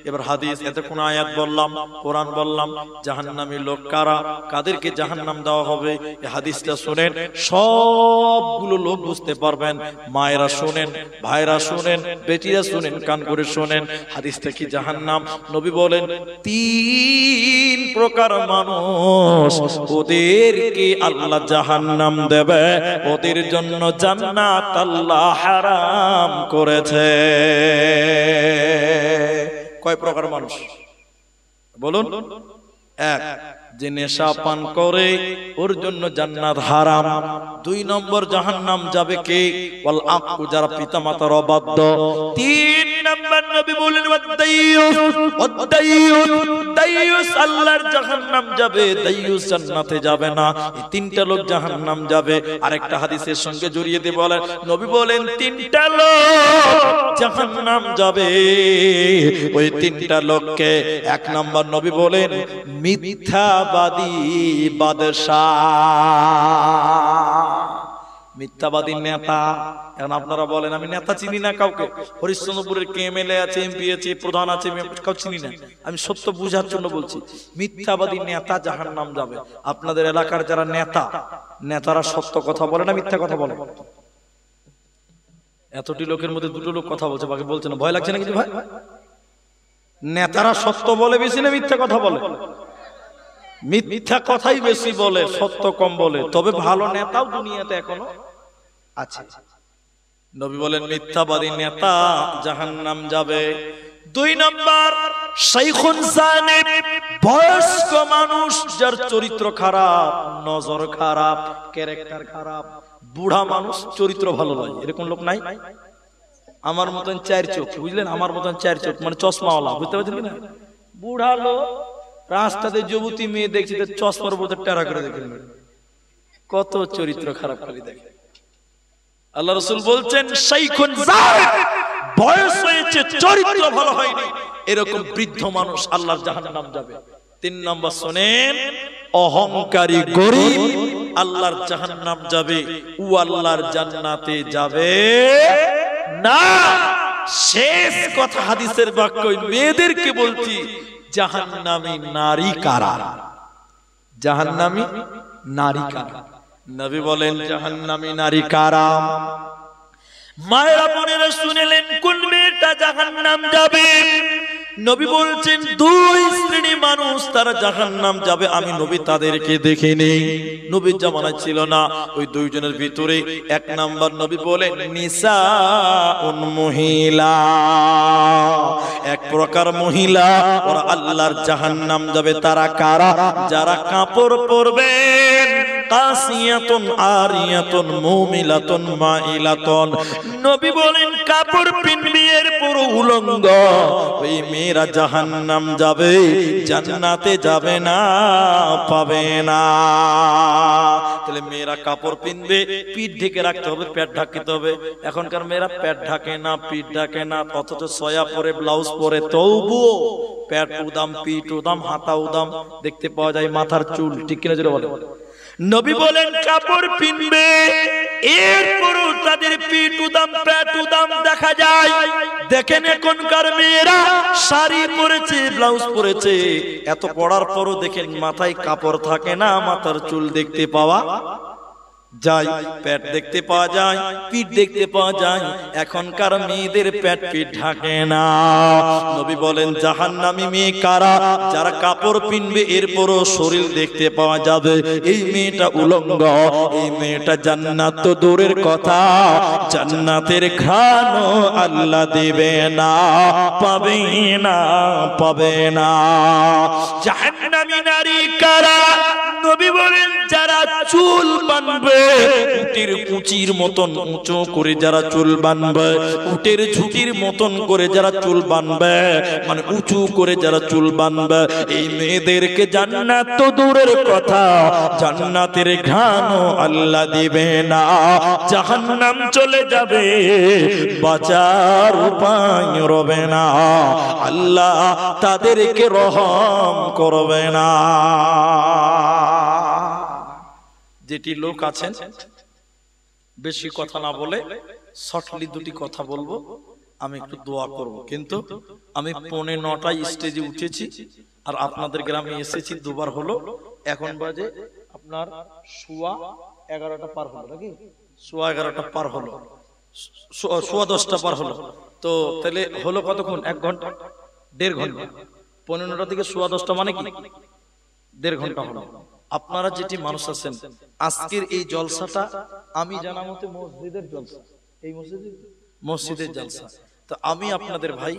A: এবার হাদিস এতে কোন আয়াত বললাম, কোরআন বললাম। জাহান্নামী লোক কারা, কাদেরকে জাহান্নাম দেওয়া হবে, এই হাদিসটা শুনেন, সবগুলো লোক বুঝতে পারবেন। মায়েরা শুনেন, ভাইরা শুনেন, বেটিরা শুনেন, কান করে শুনেন। হাদিসটা কি জাহান্নাম, নবী বলেন 3 প্রকার মানুষ, ওদেরকে আল্লাহ জাহান্নাম দেবে, ওদের জন্য জান্নাত আল্লাহ হারাম করেছে। কয় প্রকার মানুষ বলুন? এক, যে নেশা পান করে ওর জন্য জান্নাত হারাম। 2 নম্বর জাহান্নাম যাবে কে? ওয়াল আকু, যারা পিতামাতার অবাধ্য। 3 নম্বর নবী বলেন দাইয়ুস, আল্লাহর জাহান্নাম যাবে, দাইয়ুস জান্নাতে যাবে না। এই 3টা লোক জাহান্নাম যাবে। আরেকটা হাদিসের সঙ্গে জড়িয়ে দিয়ে বলেন, নবী বলেন 3টা লোক জাহান্নাম যাবে। ওই 3টা লোককে 1 নম্বর নবী বলেন মিথ্যাবাদী বাদশাহ, মিথ্যাবাদী নেতা। এখন আপনারা বলেন আমি নেতা চিনি না কাউকে, হরিশ্চন্দ্রপুরের কে এমএলএ আছে, এমপি আছে, প্রধান আছে, কাউ চিনি না। আমি সত্য বুঝার জন্য বলছি, মিথ্যাবাদী নেতা জাহান্নাম যাবে। আপনাদের এলাকার যারা নেতা, নেতারা সত্য কথা বলে না মিথ্যা কথা বলে? এতটি লোকের মধ্যে 2টো লোক কথা বলছে, বাকি বলছে না। ভয় লাগছে না কিছু ভাই? নেতারা সত্য বলে বেশি না মিথ্যা কথা বলে? মিথ্যা কথাই বেশি বলে, সত্য কম বলে। তবে ভালো নেতাও দুনিয়াতে এখনো আছে। নবী বলেন মিথ্যাবাদী নেতা জাহান্নাম যাবে। 2 নম্বর শাইখুন জানিব, বয়স্ক মানুষ যার চরিত্র খারাপ, নজর খারাপ, ক্যারেক্টার খারাপ। বুড়া মানুষ চরিত্র ভালো নয়, এরকম লোক নাই? আমার মতন 4 চোখ, বুঝলেন? আমার মতন 4 চোখ মানে চশমাওয়ালা, বুঝতে পারছেন কিনা? বুড়া লোক রাস্তাতে যুবতী মেয়ে দেখছি চশমার উপর টেরা করে দেখে কত চরিত্র খারাপ করে দেখে। আল্লাহ রাসূল বলছেন শাইখুন যালিম, বয়স হয়েছে চরিত্র ভালো হয়নি, এরকম বৃদ্ধ মানুষ আল্লাহর জাহান্নাম যাবে। 3 নম্বর শুনেন, অহংকারী গরীব আল্লাহর জাহান্নাম যাবে, ও আল্লাহর জান্নাতে যাবে না। শেষ কথা হাদিসের বাক্য, মেয়েদেরকে বলছি জাহান্নামী নারী কারা? জাহান্নামী নারী কারা? নবী বলেন জাহান্নামী নারী কারা? মায়েরা বোনেরা শুনলেন কোন মেয়েটা জাহান্নাম যাবে? নবী বলছেন 2 শ্রেণী মানুষ তারা জাহান্নাম যাবে, আমি নবী তাদেরকে দেখিনি। নবীর জামানায় ছিল না। ওই 2 জনের ভিতরে 1 নাম্বার নবী বলেন নিসাউন, মহিলা, এক প্রকার মহিলা, ওরা আল্লাহর জাহান্নাম যাবে। তারা কারা? যারা কাপড় পরবেন কাসিয়াতুন আরিয়াতুন মুমিলাতুন মাইলাতুন। নবী বলেন কাপড় পিনবি এর পুরো উলঙ্গ, ওই মেয়েরা জাহান্নাম যাবে, জান্নাতে যাবে না, পাবে না। তাহলে মেয়েরা কাপড় পিনবে, পিঠ ঢেকে রাখতে হবে, পেট ঢাকতে হবে। এখনকার মেয়েরা পেট ঢাকে না, পিঠ ঢাকে না, অথচ সয়া পরে, ব্লাউজ পরে, তবুও পেট উদাম, পিঠ উদাম, হাতা উদাম দেখতে পাওয়া যায়, মাথার চুল ঠিক কিনা জোরে বলে। নবী বলেন কাপড় পিনবে, এরপরও তাদের পিঠ উদাম, পেট উদাম দেখা যায়। দেখেন এখনকার মেয়েরা শাড়ি পরেছে, ব্লাউজ পরেছে, এত পড়ার পরও দেখেন মাথায় কাপড় থাকে না, মাথার চুল দেখতে পাওয়া যায়, পেট দেখতে পাওয়া যায়, পিঠ দেখতে পাওয়া যায়। এখনকার মেয়েদের পেট পিঠ ঢাকে না। নবী বলেন জাহান্নামী মেয়ে কারা? যারা কাপড় পিনবে এরপরও শরীর দেখতে পাওয়া যাবে, এই মেয়েটা উলঙ্গ, এই মেয়েটা জান্নাত তো দূরের কথা, জান্নাতের ঘ্রাণও আল্লাহ দেবে না, পাবে না, পাবে না। জাহান্নামী নারী কারা? নবী বলেন যারা চুল বাঁধবে, উটের কুচির মতন উঁচু করে যারা চুল বাঁধবে, উটের ঝুঁটির মতন করে যারা চুল বাঁধবে, মানে উঁচু করে যারা চুল বাঁধবে, এই মেয়েদেরকে জান্নাত তো দূরের কথা, জান্নাতের ঘ্রাণও আল্লাহ দিবে না, জাহান্নাম চলে যাবে, বাঁচার উপায় রবে না, আল্লাহ তাদেরকে রহম করবে না। যেটি লোক আছেন বেশি কথা না বলে শর্টলি 2টি কথা বলবো, আমি একটু দোয়া করব। কিন্তু আমি 9:45 স্টেজে উঠেছি, আর আপনাদের গ্রামে এসেছি 2 বার হলো। এখন বাজে আপনার 11:15 পার হলো, নাকি 11:15 পার হলো, 10:15 পার হলো। তো তাহলে হলো কতক্ষণ? 1 ঘন্টা, 1.5 ঘন্টা। 15টা থেকে 10:15 মানে কি 1.5 ঘন্টা হলো। আপনারা যেটি মানুষ আছেন, আজকের এই জলসাটা আমি জানা মতে মসজিদের জলসা, এই মসজিদের জলসা। তো আমি আপনাদের ভাই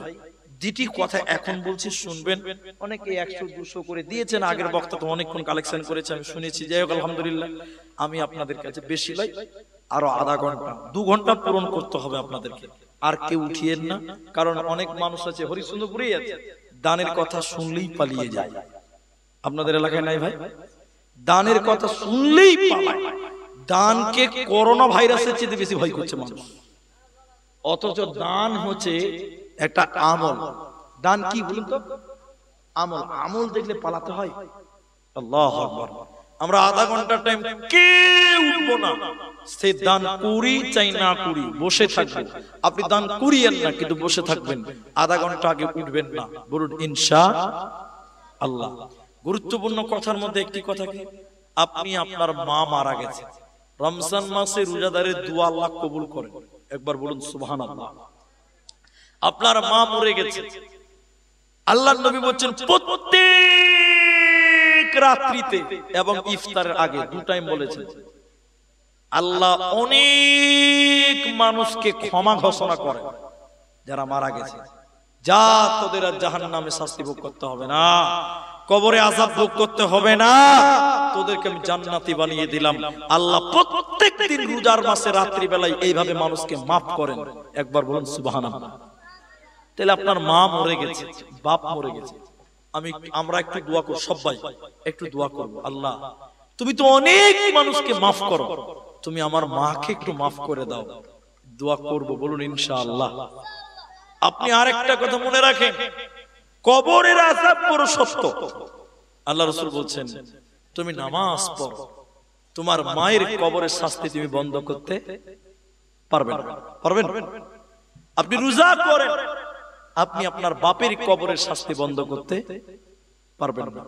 A: যেটি কথা এখন বলছি শুনবেন। অনেকে 100-200 করে দিয়েছেন, আগের বক্তা তো অনেকক্ষণ কালেকশন করেছে, আমি শুনেছি। যাই হোক আলহামদুলিল্লাহ, আমি আপনাদের কাছে বেশি লাই, আরো আধা ঘন্টা 2 ঘন্টা পূরণ করতে হবে আপনাদেরকে। আর কেউ উঠিয়েন না, কারণ অনেক মানুষ আছে হরিশ্চন্দ্রপুরেই আছে, দানের কথা শুনলেই পালিয়ে যায়। আপনাদের এলাকায় নাই ভাই? দানের কথা শুনলেই পালায়। দানকে করোনা ভাইরাসের চেয়ে বেশি ভয় করছে মানুষ। অথচ দান হচ্ছে একটা আমল। দান কি বলুন তো? আমল। আমল দেখলে পালাতে হয়? আল্লাহু আকবার। আমরা আধা ঘন্টা টাইম কেউ উঠবো না, সে দান করি চাই না করি বসে থাকবেন। আপনি দান করিয়েন না, কিন্তু বসে থাকবেন, আধা ঘন্টা আগে উঠবেন না। বলুন ইনশাআল্লাহ। গুরুত্বপূর্ণ কথার মধ্যে একটি কথা কি, আপনি আপনার মা মারা গেছে, রমজান মাসে রোজাদারের দোয়া আল্লাহ কবুল করেন। একবার বলুন সুবহানাল্লাহ। আপনার মা মরে গেছে, আল্লাহর নবী বলেন প্রত্যেক রাত্রিতে এবং ইফতারের আগে 2 টাইম বলেছেন, আল্লাহ অনেক মানুষকে ক্ষমা ঘোষণা করেন যারা মারা গেছে, যা তোদের আর জাহান্নামে শাস্তি ভোগ করতে হবে না, কবরে আযাব ভোগ করতে হবে না, তোদেরকে আমি জান্নাতি বানিয়ে দিলাম। আল্লাহ প্রত্যেক দিন রোজার মাসে রাত্রি বেলায় এইভাবে মানুষকে মাফ করেন। একবার বলুন সুবহানাল্লাহ। তাহলে আপনার মা মরে গেছে, বাপ মরে গেছে, আমরা একটু দোয়া করব, সবাই একটু দোয়া করব। আল্লাহ তুমি তো অনেক মানুষকে মাফ করো, তুমি আমার মাকে একটু মাফ করে দাও। দোয়া করব, বলুন ইনশাআল্লাহ। আপনি আরেকটা কথা মনে রাখেন, কবরের আযাব বড় সত্য। আল্লাহ রাসূল বলছেন, তুমি নামাজ পড়ো, তোমার মায়ের কবরের শাস্তি তুমি বন্ধ করতে পারবেন না। পারবেন? আপনি রোজা করেন, আপনি আপনার বাপের কবরের শাস্তি বন্ধ করতে পারবেন না।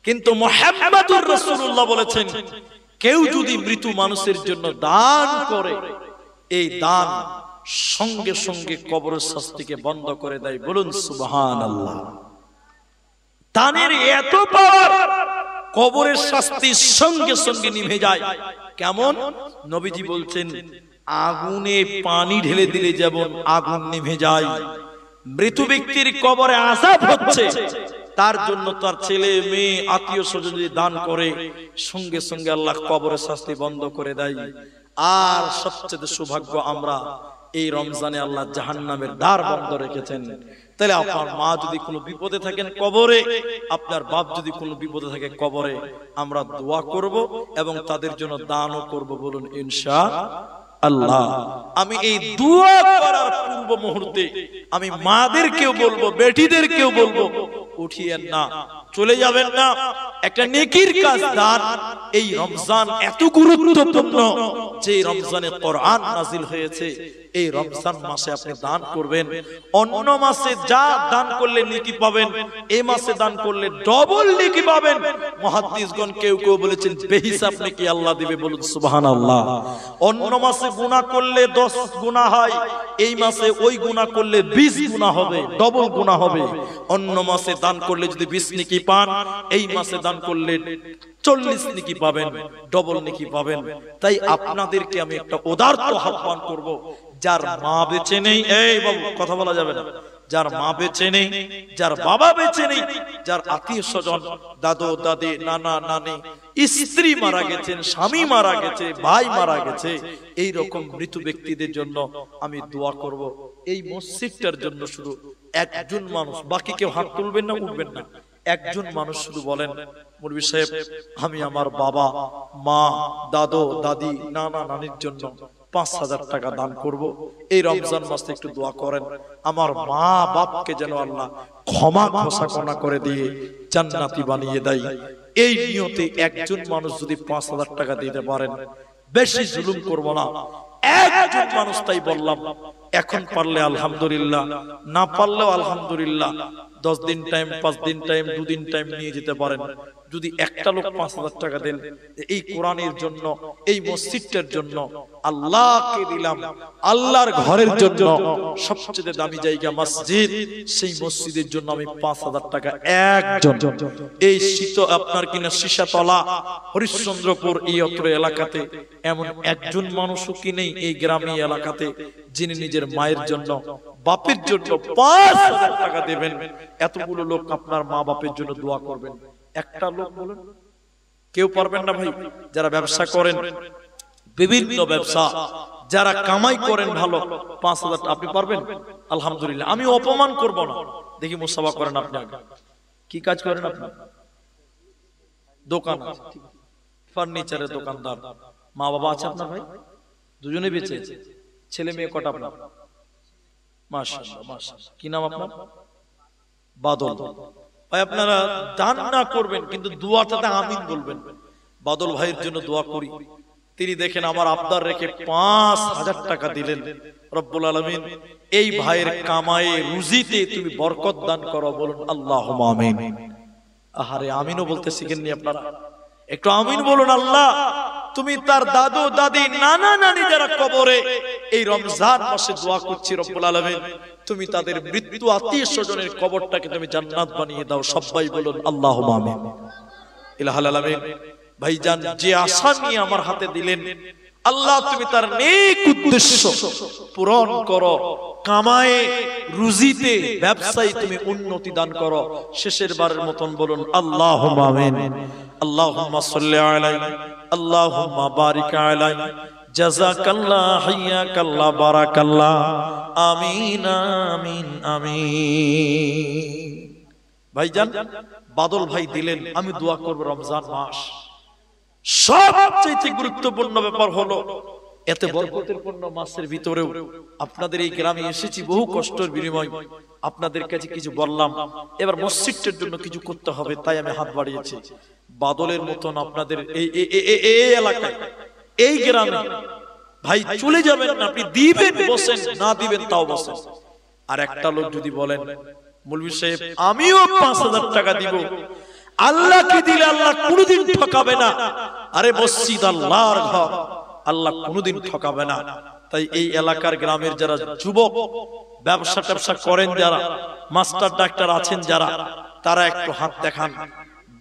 A: কিন্তু মুহাম্মদুর রাসূলুল্লাহ বলেছেন, কেউ যদি মৃত মানুষের জন্য দান করে, এই দান সঙ্গে সঙ্গে কবরের শাস্তিকে বন্ধ করে দেয়। বলুন সুবহানাল্লাহ। দানের এত পাওয়ার, কবরের শাস্তি সঙ্গে সঙ্গে নিভে যায়। কেমন? নবীজি বলছেন, আগুনে পানি ঢেলে দিলে যেমন আগুন নিভে যায়, মৃত ব্যক্তির কবরে আযাব হচ্ছে, তার জন্য তার ছেলে মেয়ে আত্মীয় স্বজন যদি দান করে, সঙ্গে সঙ্গে আল্লাহ কবরের শাস্তি বন্ধ করে দেয়। আর সবচেয়ে সৌভাগ্য আমরা, এই রমজানে আল্লাহ জাহান্নামের দ্বার বন্ধ রেখেছেন। তাহলে আপনার মা যদি কোনো বিপদে থাকেন কবরে, আপনার বাপ যদি কোনো বিপদে থাকে কবরে, আমরা দোয়া করব এবং তাদের জন্য দানও করব। বলুন ইনশাআল্লাহ। আমি এই দোয়া করার পূর্ব মুহূর্তে আমি মাদেরকেও বলবো, বেটিদেরকেও বলবো, উঠিয়েন না, চলে যাবেন না। একটা নেকির কাজ দান। এই রমজান এত গুরুত্বপূর্ণ যে রমজানে কোরআন নাজিল হয়েছে, এই রমজান মাসে আপনি দান করবেন। অন্য মাসে যা দান করলে নেকি পাবেন, এই মাসে দান করলে ডবল নেকি পাবেন। মুহাদ্দিসগণ কেউ কেউ বলেছেন বেহিসাব নেকি আল্লাহ দিবে। বলুন সুবহানাল্লাহ। অন্য মাসে গুনাহ করলে 10 গুনাহ হয়, এই মাসে ওই গুনাহ করলে 20 গুনাহ হবে, ডবল গুনাহ হবে। অন্য মাসে দান করলে যদি 20 নেকি পান, এই মাসে দান করলে 40 নেকি পাবেন, ডবল নেকি পাবেন। তাই আপনাদেরকে আমি একটা উদারত আহ্বান করব, যার মা বেঁচে নেই, এই বাবু কথা বলা যাবে না, যার মা বেঁচে নেই, যার বাবা বেঁচে নেই, যার আত্মীয় স্বজন, দাদু দাদি, নানা নানি, স্ত্রী মারা গেছেন, স্বামী মারা গেছে, ভাই মারা গেছে, এই রকম মৃত ব্যক্তিদের জন্য আমি দোয়া করব। এই মসজিদটার জন্য শুধু একজন মানুষ, বাকি কেউ হাত তুলবেন না, উঠবেন না, একজন মানুষ শুধু বলেন, মুরব্বি সাহেব আমি আমার বাবা মা দাদু দাদি নানা নানির জন্য 5000 টাকা দান করব। এই রমজান মাসে একটু দোয়া করেন, আমার মা বাপকে যেন আল্লাহ ক্ষমা ঘোষণা করে দিয়ে জান্নাতি বানিয়ে দেয়। এই নিয়তে একজন মানুষ যদি 5000 টাকা দিতে পারেন, বেশি জুলুম করব না, একজন মানুষ, তাই বললাম। এখন পারলে আলহামদুলিল্লাহ, না পারলেও আলহামদুলিল্লাহ। 10 দিন টাইম, 5 দিন টাইম, 2 দিন টাইম নিয়ে যেতে পারেন। যদি একটা লোক 5000 টাকা দেন, এই কোরআনের জন্য, এই মসজিদটার জন্য, আল্লাহকে দিলাম, আল্লাহর ঘরের জন্য, সবচেয়ে দামি জায়গা মসজিদ, সেই মসজিদের জন্য আমি 5000 টাকা একজন, এই শীত আপনার কিনা সীসাতলা, হরিশ্চন্দ্রপুর, এই অত্র এলাকাতে এমন একজন মানুষও কি নেই এই গ্রামীণ এলাকাতে, যিনি নিজের মায়ের জন্য, বাপের জন্য 5000 টাকা দেবেন। এতগুলো লোক আপনার মা বাপের জন্য দোয়া করবেন, একটা লোক বলেন? কেউ পারবেন না ভাই? যারা ব্যবসা করেন, বিভিন্ন ব্যবসা, যারা কামাই করেন ভালো, 5000 আপনি পারবেন? আলহামদুলিল্লাহ। আমি অপমান করব না। দেখি মুসাফা করেন আপনি, আগে কি কাজ করেন আপনি? দোকান আছে, ফার্নিচারের দোকানদার। মা বাবা আছে আপনার ভাই? দুজনে বেঁচে আছে? ছেলে মেয়ে কটা আপনার? মাশাআল্লাহ মাশাআল্লাহ। কি নাম আপনার? বাদল ভাই। আপনারা দান না করবেন, কিন্তু দোয়াটাতে আমিন বলবেন। বাদল ভাইয়ের জন্য দোয়া করি। তিনি দেখেন আমার আবদার রেখে 5000 টাকা দিলেন। রব্বুল আলামিন এই ভাইয়ের কামায়ে রুজিতে তুমি বরকত দান করো। বলুন আল্লাহুম্মা আমিন। আহারে আমিনও বলতে শিখেননি আপনারা? একটু আমিন বলুন। আল্লাহ তুমি তার দাদু দাদি নানা নানি যারা কবরে, এই রমজান মাসে দোয়া করছি রব্বুল আলামিন, তুমি তাদের মৃত্যু আত্মীয় স্বজনের কবরটাকে তুমি জান্নাত বানিয়ে দাও। সবাই বলুন আল্লাহুম্মা আমিন। ইলাহুল আলামিন ভাইজান যে আশা নিয়ে আমার হাতে দিলেন, আল্লাহ তুমি তার নেক উদ্দেশ্য পূরণ করো। কামায়ে রুজিতে, ব্যবসায় তুমি উন্নতি দান করো। শেষের বারের মতন বলুন আল্লাহুম্মা আমিন। আল্লাহুম্মা সাল্লি আলাইহি, আল্লাহুম্মা বারিক আলাইহি, জাযাকাল্লাহ, হাইয়াকাল্লাহ, বারাকাল্লাহ। আমিন আমিন আমিন। ভাইজান বাদল ভাই দিলেন, আমি দোয়া করব রমজান মাস সবচেয়ে গুরুত্বপূর্ণ ব্যাপার হলো এত বরকতের পূর্ণ মাসের ভিতরেও আপনাদের এই গ্রামে এসেছি বহু কষ্টের বিনিময়, আপনাদের কাছে কিছু বললাম, এবার মসজিদের জন্য কিছু করতে হবে, তাই আমি হাত বাড়িয়েছি। বাদলের মতন আপনাদের এই এলাকায় এই গ্রামে ভাই চলে যাবেন না, আপনি দিবেন বসেন, না দিবেন তাও বসেন। আর একটা লোক যদি বলেন মৌলভী সাহেব আমিও ৫,০০০ টাকা দিব, আল্লাহকে দিলে আল্লাহ কোনোদিন ঠকাবে না। আরে মসজিদ আল্লাহর ঘর, আল্লাহ কোনোদিন ঠকাবে না। তাই এই এলাকার গ্রামের যারা যুবক ব্যবসা ট্যাবসা করেন, যারা মাস্টার ডাক্তার আছেন যারা, তারা একটু হাত দেখান।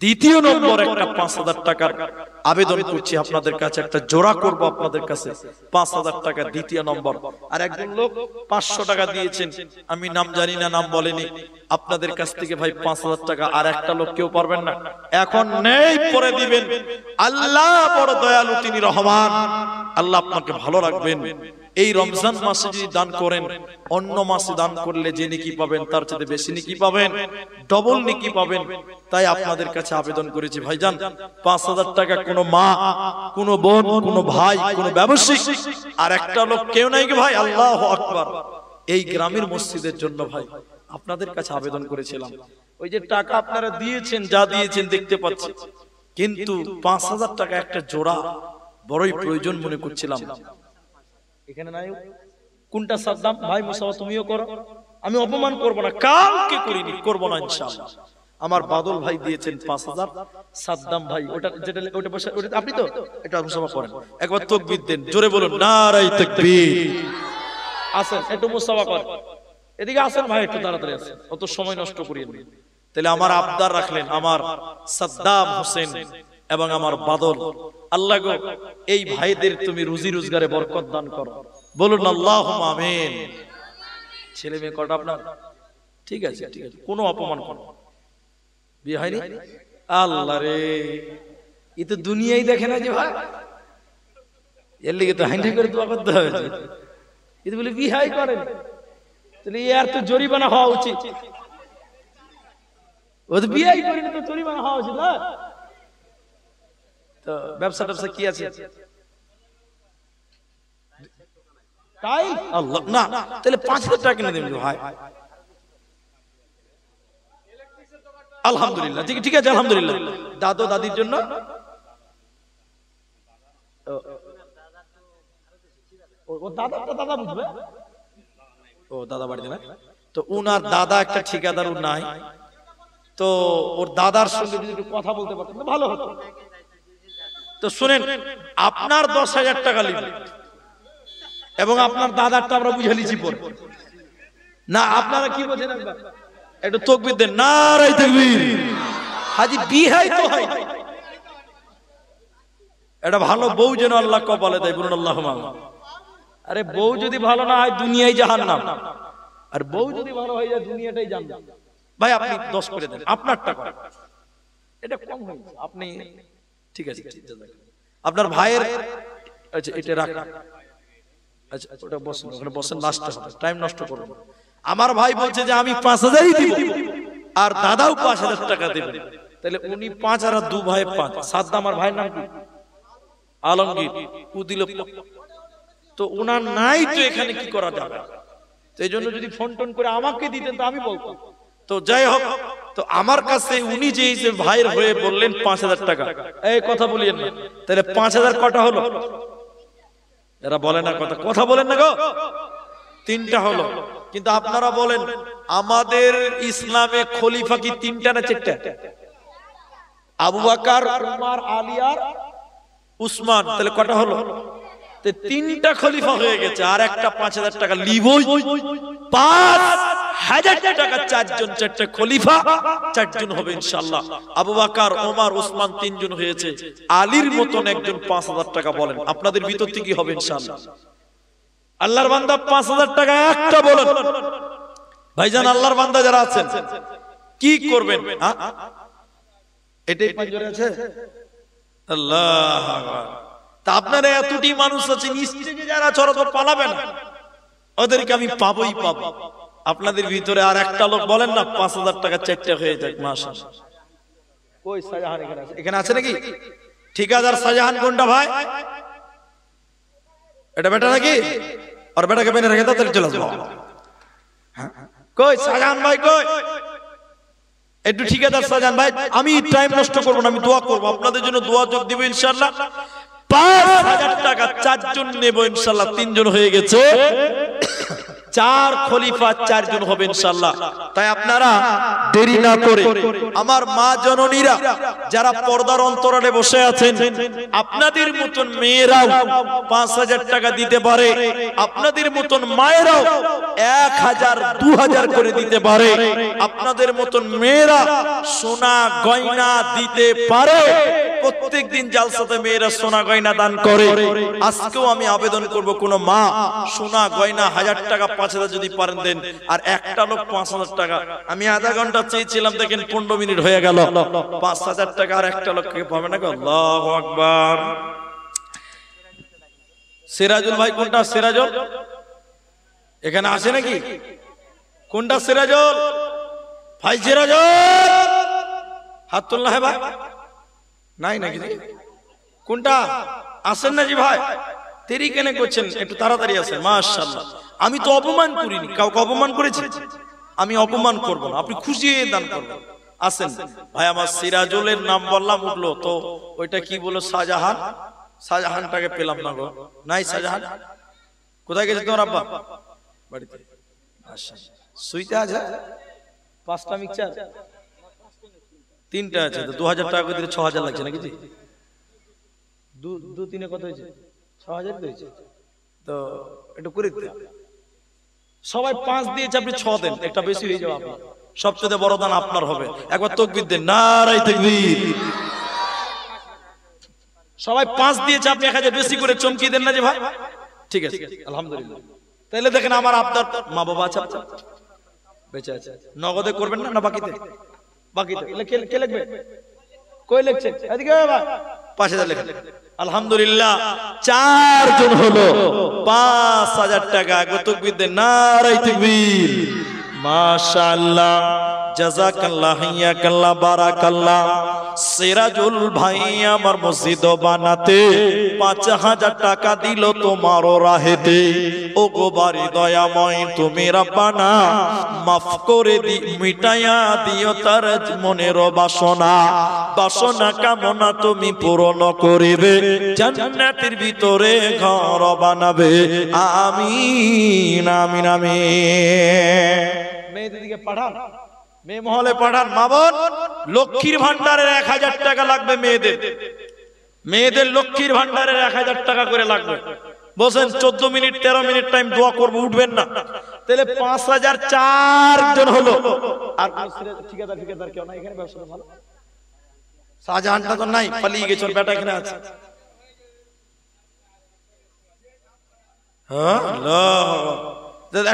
A: দ্বিতীয় নম্বর একটা ৫,০০০ টাকার আবেদন করছি আপনাদের কাছে, একটা জোড়া করব আপনাদের কাছে ৫,০০০ টাকা দ্বিতীয় নম্বর। আর একজন লোক ৫০০ টাকা দিয়েছেন, আমি নাম জানি না, নাম বলেনি, আপনাদের কাছ থেকে ভাই ৫,০০০ টাকা। আর একটা লোক কেউ পারবেন না, এখন নেই পরে দিবেন। আল্লাহ বড় দয়ালু, তিনি রহমান, আল্লাহ আপনাকে ভালো রাখবেন। এই রমজান মাসে যদি দান করেন, অন্য মাসে দান করলে যে নেকি পাবেন তার চেয়ে বেশি নেকি পাবেন, ডবল নেকি পাবেন। তাই আপনাদের কাছে আবেদন করেছি ভাইজান ৫,০০০ টাকা কোনো মা, কোনো বোন, কোনো ভাই, কোনো ব্যবসায়ী, আর একটা লোক কেউ নাই ভাই, আল্লাহু আকবার, এই গ্রামের মসজিদের জন্য ভাই আপনাদের কাছে আবেদন করেছিলাম। ওই যে টাকা আপনারা দিয়েছেন, যা দিয়েছেন দেখতে পাচ্ছি, কিন্তু ৫,০০০ টাকা একটা জোড়া বড়ই প্রয়োজন মনে করছিলাম। এখানে নাই কোনটা সাদ্দাম ভাই, মুসাফা তুমিও করো, আমি অপমান করব না, কালকে করিনি, করব না ইনশাআল্লাহ। আমার বাদল ভাই দিয়েছেন ৫,০০০, সাদ্দাম ভাই ওটা যেটা ওটা বসে ওটা আপনি তো এটা মুসাফা করেন, একবার তাকবীর দেন, জোরে বলুন নারায়ে তাকবীর। আসেন একটু মুসাফা করেন, এদিকে আসেন ভাই, একটু তাড়াতাড়ি আসেন, অত সময় নষ্ট করিয়েন না। তাহলে আমার আবদার রাখলেন আমার সাদ্দাম হোসেন এবং আমার বাদল, আল্লাহ গো এই ভাইদের তুমি রুজি রোজগারে বরকত দান করো, বলুন আল্লাহুম্মা আমিন। ছেলে মেয়ে কটা আপনার? ঠিক আছে, ঠিক আছে, কোনো অপমান করো, বিয়ে হয়নি? আল্লাহ রে, এ তো দুনিয়াই দেখে না যে ভাই, এর লিগে তো হাইন্ডা করে দোয়া করতে হবে। এ তো বলে বিহাই করেন, তাহলে এর তো জরিমানা হওয়া উচিত। ও তো বিহাই করেন, তো জরিমানা হওয়া উচিত না? তো ব্যবসা ট্যাবসা কি আছে? তাই আল্লাহ না, তাহলে ৫,০০০ টাকা কিনে দেবেন ভাই। আলহামদুলিল্লাহ, ঠিক আছে, আলহামদুলিল্লাহ। দাদু দাদির জন্য ও দাদাটা দাদা বুঝবে, ও দাদা বাড়িতে না, তো উনার দাদা একটা ঠিকাদার নাই, তো ওর দাদার সঙ্গে যদি একটু কথা বলতে পারতেন ভালো হতো। তো শুনেন, আপনার ১০,০০০ টাকা লিখবেন এবং আপনার দাদারটা আমরা বুঝে লিছি পরে না। আপনারা কি বলছেন একটু তাকবীর দেন, নারায়ে তাকবীর। হাজি বিহাই তো হয়, এটা ভালো বউ যেন আল্লাহ কপালে দেয়, বলুন আল্লাহুম্মা। আরে বউ যদি ভালো না হয় দুনিয়াই জাহান্নাম, আর বউ যদি ভালো হয়ে যায় দুনিয়াটাই জান্নাত। ভাই আপনি ১০ করে দেন, আপনার টাকা, এটা কম হয়েছে আপনি, ঠিক আছে, আপনার ভাইয়ের, আচ্ছা এটা রাখেন, আচ্ছা ওটা বসেন, ওখানে বসেন, লাস্টে হবে, টাইম নষ্ট করবেন। আমার ভাই বলছে যে আমি ৫,০০০ই দিব, আর দাদাও ৫,০০০ টাকা দেবে, তাহলে উনি ৫ আর ২ ভাই ৫। সাদ্দাম আমার ভাইয়ের নাম কি? আলমগীর, ও দিল। তো উনার নাই, তো এখানে কি করা যাবে? তো এই জন্য যদি ফোন টোন করে আমাকে দিতেন তো আমি বলতাম। তো যাই হোক, তো আমার কাছে উনি যে ভাইয়ের হয়ে বললেন ৫,০০০ টাকা, এই কথা বলিয়েন না, তাহলে ৫,০০০ কটা হলো? এরা বলে না, কথা বলেন না গো, ৩টা হলো। কিন্তু আপনারা বলেন আমাদের ইসলামে খলিফা কি ৩টা না ৪টা? আবু বকর, উমর, আলী আর উসমান, তাহলে কটা হলো? ৩টা খলিফা হয়ে গেছে, আর একটা ৫,০০০ টাকা লিবই, ৫,০০০ টাকা, ৪ জন, ৪টা খলিফা, ৪ জন হবে ইনশাআল্লাহ। আবু বকর, ওমর, উসমান ৩ জন হয়েছে, আলীর মতন একজন ৫,০০০ টাকা। বলেন আপনাদের ভিতর থেকে কি হবে ইনশাআল্লাহ? আল্লাহর বান্দা ৫,০০০ টাকা একটা বলেন ভাইজান, আল্লাহর বান্দা যারা আছেন কি করবেন? এটাই পাঁচজনে আছে। আল্লাহ, তা আপনারা এতটি মানুষ আছেন, স্টেজে যারা চড়াচড় পালাবে না, ওদেরকে আমি পাবোই পাবো। আপনাদের ভিতরে আর একটা লোক বলেন না 5,000 টাকা 4টা হয়ে যাক মাশাআল্লাহ। কই শাহজাহান এখানে আছে? এখানে আছে নাকি ঠিকাদার শাহজাহান? কোনটা ভাই? এটা বেটা নাকি? আর বেটাকে বেনে রেখে দাও, তাহলে চলে আসবো। হ্যাঁ কই শাহজাহান ভাই কই? একটু ঠিকাদার শাহজাহান ভাই, আমি টাইম নষ্ট করবো না, আমি দোয়া করবো আপনাদের জন্য, দোয়া যোগ দিব ইনশাআল্লাহ। 5,000 টাকা 4 জন নেব ইনশাআল্লাহ। 3 জন হয়ে গেছে, 4 খলিফা 4 জন হবে ইনশাআল্লাহ। তাই আপনারা দেরি না করে আমার মা জননীরা যারা পর্দার অন্তরালে বসে আছেন, আপনাদের মতন মেয়েরাও 5,000 টাকা দিতে পারে, আপনাদের মতন মায়েরাও 1,000 2,000 করে দিতে পারে, আপনাদের মতন মেয়েরা সোনা গয়না দিতে পারে। প্রত্যেকদিন জালসাতে মেয়েরা সোনা গয়না দান করে। আজকেও আমি আবেদন করব, কোন মা সোনা গয়না 1000 টাকা 5,000 যদি পারেন দেন। আর একটা লোক 5,000 টাকা, আমি আধা ঘন্টা চেয়েছিলাম, দেখেন 15 মিনিট হয়ে গেল। 5,000 টাকা আর একটা লোককে পাবে না। আল্লাহু আকবার। সিরাজুল ভাই কোনটা? সিরাজুল এখানে আছে নাকি? কোনটা সিরাজুল ভাই? সিরাজুল হাত তুলনা হয় ভাই? নাই নাকি? কোনটা আসেন না জি ভাই? দেরি কেন করছেন? একটু তাড়াতাড়ি আসেন। মাশাআল্লাহ। আমি তো অপমান করিনি, কাউকে অপমান করেছি? আমি অপমান করব না, আপনি খুশি হয়ে দান করবেন। আসেন ভাই। আমার সিরাজুলের নাম বললাম উঠলো তো, ওইটা কি বলো? শাহজাহান। শাহজাহানটাকে পেলাম না গো। নাই শাহজাহান কোথায় গেছে তোমার আব্বা? বাড়িতে। আচ্ছা সুইতে আছে 5টা মিক্সচার, 3টা আছে তো 2,000 টাকা করে দিলে 6,000 লাগছে নাকি জি? 2-3 কত হয়েছে? 6,000 হয়েছে তো একটু করে দিতে। সবাই 5 দিয়েছে, আপনি 6 দেন, একটা বেশি হয়ে যাবে আপনার। সবচেয়ে বড় দান আপনার হবে। একবার তাকবীর দেন, নারায়ে তাকবীর। সবাই 5 দিয়েছে, আপনি 1000 বেশি করে চমকি দেন না যে ভাই? ঠিক আছে আলহামদুলিল্লাহ। তাহলে দেখেন আমার আপনার মা বাবা আছে, বেঁচে আছে। নগদে করবেন না, না বাকিতে? বাকিতে কে লিখবে? কই লিখছে? এদিকে ভাই 5,000 লিখেন। আলহামদুলিল্লাহ 4 জন হলো 5,000 টাকা। তাকবীর দেন, নারায়ে তাকবীর। মাশাআল্লাহ, জাযাকাল্লাহ, হিয়াকাল্লাহ, বারাকাল্লাহ। সিরাজুল ভাই আমার মসজিদ বানাতে 5,000 টাকা দিল তোমার রাহেতে। ও গো বাড়ি দয়াময় তুমি রব্বানা, মাফ করে দি, মিটাইয়া দিও তার মনের বাসনা। বাসনা কামনা তুমি পূরণ করিবে, জান্নাতের ভিতরে ঘর বানাবে। আমিন আমিন আমিন। মেয়েদের দিকে পাঠান, মেয়ে মহলে পাঠান। মা বোন, লক্ষ্মীর ভান্ডারের 1,000 টাকা লাগবে মেয়েদের। মেয়েদের লক্ষ্মীর ভান্ডারের 1,000 টাকা করে লাগবে। বসেন 14 মিনিট 13 মিনিট টাইম দোয়া করবো, উঠবেন না। তাহলে 5,000 4 জন হলো। আর ঠিকাদার ঠিকাদার কেউ নাই এখানে? ব্যবসাটা ভালো। শাহজাহানটা তো নাই, পালিয়ে গেছে, বেটা এখানে আছে। হ্যাঁ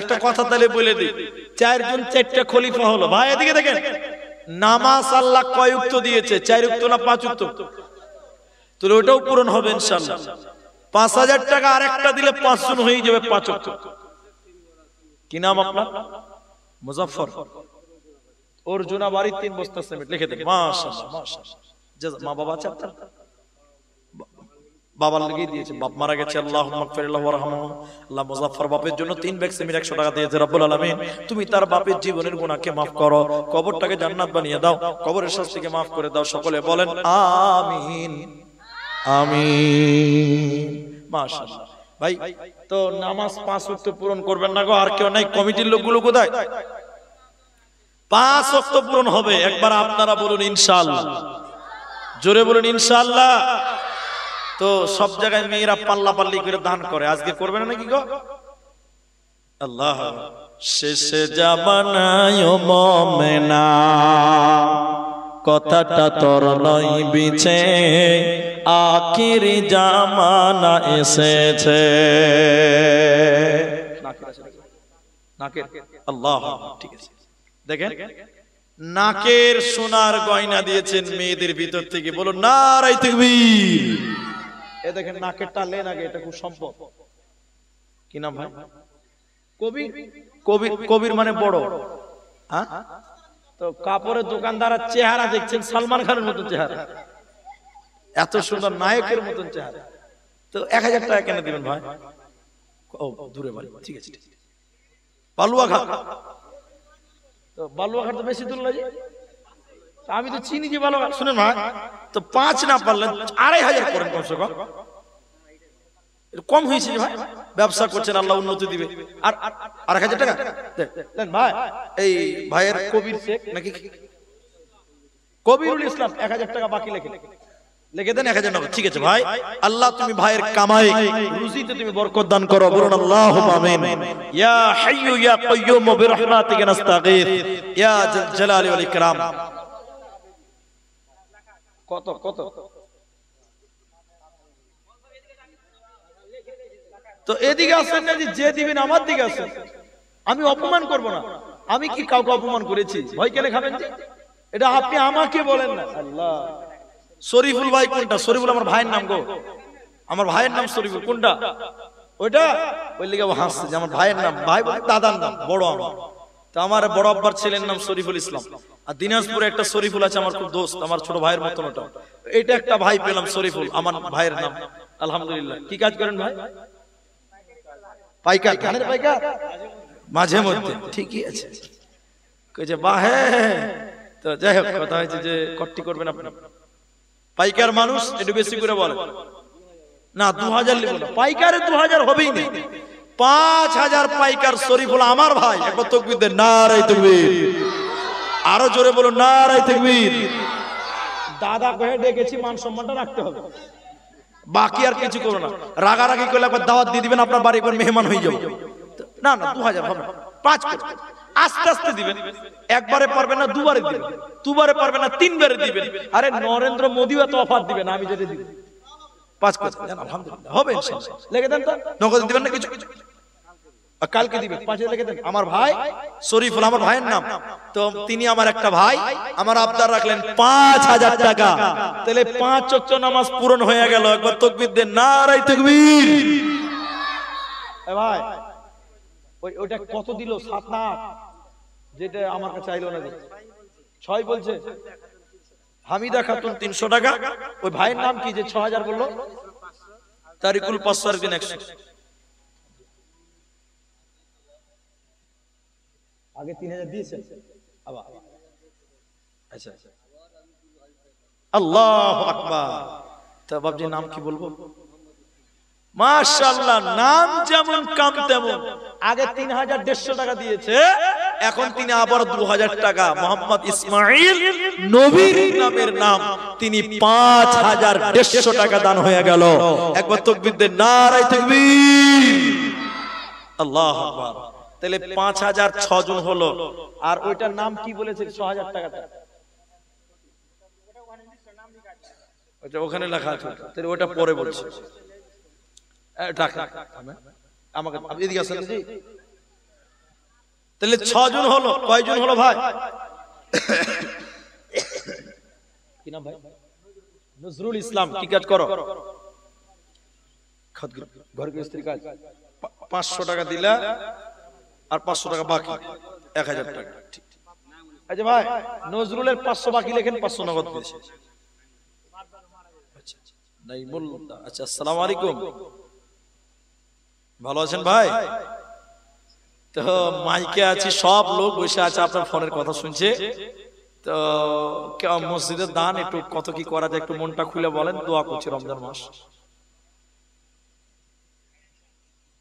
A: একটা কথা তাহলে বলে দিই, 4 জন 4টা খলিফা হলো। ভাই এদিকে দেখেন, নামাজ আল্লাহ কয় উক্ত দিয়েছে? 4 উক্ত না 5 উক্ত? তাহলে ওটাও পূরণ হবে ইনশাআল্লাহ। 5,000 টাকা আর একটা দিলে 5 জন হয়ে যাবে 5 উক্ত। কি নাম আপনার? মুজাফফর। ওর জোনা বাড়ি 3 বস্তা সিমেন্ট লিখে দেন। মাশাআল্লাহ মাশাআল্লাহ। মা বাবা আছে আপনার? বাবা লাগিয়ে দিয়েছে, বাপ মারা গেছে। আল্লাহুম্মা গফিরলাহু ওয়ারহামহু। আল্লাহ মুজাফফর বাপের জন্য 3 ব্যাগ সিমেন্ট 100 টাকা দিয়েছে। রব্বুল আলামিন তুমি তার বাপের জীবনের গুনাহকে maaf করো, কবরটাকে জান্নাত বানিয়ে দাও, কবরের শাস্তিকে maaf করে দাও। সকলে বলেন আমিন আমিন। মাশাআল্লাহ। ভাই তো নামাজ 5 ওয়াক্ত পূরণ করবেন না গো? আর কেউ নাই? কমিটির লোকগুলো কোথায়? 5 ওয়াক্ত পূরণ হবে। একবার আপনারা বলুন ইনশাআল্লাহ, জোরে বলুন ইনশাআল্লাহ। তো সব জায়গায় মেয়েরা পাল্লা পাল্লি করে দান করে, আজকে করবে না নাকি গো? আল্লাহ। শেষে জামানায় মুমিনা, কথাটা তোর নয় বিছে, আখিরি জামানা এসেছে। নাকের আল্লাহ, ঠিক আছে। দেখেন নাকের সোনার গয়না দিয়েছেন মেয়েদের ভিতর থেকে। বলুন নারায়ে তাকবীর। এ দেখেন নাকেরটা লেন আগে, এটা খুব সম্পদ। কি নাম ভাই?
B: কবির কবির কবির মানে বড়। হ্যাঁ, তো কাপড়ের দোকানদারের চেহারা দেখছেন সালমান খানের মতন চেহারা, এত সুন্দর নায়কের মতন চেহারা। তো 1000 টাকা কেন দিবেন ভাই? ও দূরে বাড়ি, ঠিক আছে। বালুয়াঘাট, তো বালুয়াঘাট তো বেশি দূর লাগে, আমি তো চিনি যে বালুয়াঘাট। শুনেন ভাই, তো 5 না পারলেন 2500 করেন কমসে কম। কম হয়েছে ভাই, ব্যবসা করছেন, আল্লাহ উন্নতি দিবে। আর 1000 টাকা দেন ভাই। এই ভাইয়ের কবির শেখ নাকি কবিরুল ইসলাম 1000 টাকা বাকি লিখে দেন 1000 টাকা। ঠিক আছে ভাই, আল্লাহ তুমি ভাইয়ের কামাই রুজিতে তুমি বরকত দান করো, বলুন আল্লাহুম্মা আমিন। ইয়া হাইয়্যু ইয়া কাইয়্যুম বিরহমাতিকা নাস্তাগীথ ইয়া জাল জালালি ওয়াল ইকরাম। কত কত? তো এদিকে আসেন না, যে দিবেন আমার দিকে আসেন, আমি অপমান করব না। আমি কি কাউকে অপমান করেছি? ভয় কেন খাবেন? এটা আপনি আমাকে বলেন না। আল্লাহ, শরীফুল ভাই কোনটা? শরীফুল আমার ভাইয়ের নাম গো, আমার ভাইয়ের নাম শরীফুল। কোনটা ওইটা? ওই লিগে ও হাসছে যে আমার ভাইয়ের নাম, ভাই বলে দাদার নাম, বড় আমার। তো আমার বড় আব্বার ছেলের নাম শরীফুল ইসলাম। আর দিনাজপুরে একটা শরীফুল আছে আমার খুব দোস্ত, আমার ছোট ভাইয়ের মতন। ওটা এটা একটা ভাই পেলাম শরীফুল, আমার ভাইয়ের নাম। আলহামদুলিল্লাহ। কি কাজ করেন ভাই? পাইকার, ধানের পাইকার মাঝে মধ্যে। ঠিকই আছে, কইছে বাহ। তো যাই হোক, কথা হয়েছে যে কট্টি করবেন আপনি, পাইকার মানুষ একটু বেশি করে বলেন না। 2000 লিখুন না, পাইকারে 2000 হবেই না। 5000 পাইকার শরীফুল আমার ভাই। একবার তাকবীর দেন, নারায়ে তাকবীর। আরো জোরে বলুন, নারায়ে তাকবীর। দাদা কয়ে ডেকেছি, মান সম্মানটা রাখতে হবে, বাকি আর কিছু করো না। রাগারাগি করলে একবার দাওয়াত দিয়ে দিবেন, আপনার বাড়ি একবার মেহমান হয়ে যাবে। না না, 2000 হবে না, 5 করে আস্তে আস্তে দিবেন। একবারে পারবেন না, দুবারে দিবেন। দুবারে পারবেন না, 3 বারে দিবেন। আরে নরেন্দ্র মোদিও এত অফার দিবেন, আমি যেটা দিব 5 করে। আলহামদুলিল্লাহ, হবে ইনশাআল্লাহ। লিখে দেন তো, নগদ দিবেন না কিছু, কালকে দিবেন। 5 লিখে দেন। আমার ভাই শরীফুল, আমার ভাইয়ের নাম। তো তিনি আমার একটা ভাই, আমার আবদার রাখলেন 5000 টাকা। তাহলে 5 ওয়াক্ত নামাজ পূরণ হয়ে গেল। একবার তাকবীর দেন, নারায়ে তাকবীর। এ ভাই, ওইটা কত দিল? 7 না 8? যেটা আমার কাছে চাইলো না, 6 বলছে। হামিদা খাতুন 300 টাকা। ওই ভাইয়ের নাম কি যে 6000 বললো? তারিকুল 500 দিন 100। আগে 3000 দিয়েছে আবার। আচ্ছা, আল্লাহু আকবার। তো বাবজি নাম কি বলবো? মাশাআল্লাহ, নাম যেমন কাম তেমন। আগে 3150 টাকা দিয়েছে, এখন তিনি আবার 2000 টাকা। মোহাম্মদ ইসমাইল নবীর নামের নাম, তিনি 5150 টাকা দান হয়ে গেল। একবার তাকবীর দেন, নারায়ে তাকবীর। আল্লাহু আকবার। তাহলে 5000 6 জন হলো। আর ওইটার নাম কি বলেছে? 6000 টাকাটা ওটা ওখানে লেখা আছে, তাহলে ওটা পরে বলছি। আমাকে এদিকে আসেন জি। তাহলে 6 জন হলো। কয়জন হলো ভাই? কি নাম ভাই? নজরুল ইসলাম। কি কাজ করো? ঘর গৃহস্থী কাজ। 500 টাকা দিলা, আর 500 টাকা বাকি, 1000 টাকা। আচ্ছা ভাই, নজরুলের 500 বাকি লেখেন, 500 নগদ দিয়েছে। আচ্ছা, আসসালামু আলাইকুম, ভালো আছেন ভাই? তো মাইকে আছি, সব লোক বসে আছে, আপনার ফোনের কথা শুনছে। তো মসজিদের দান একটু কত কি করা যায়, একটু মনটা খুলে বলেন, দোয়া করছি। রমজান মাস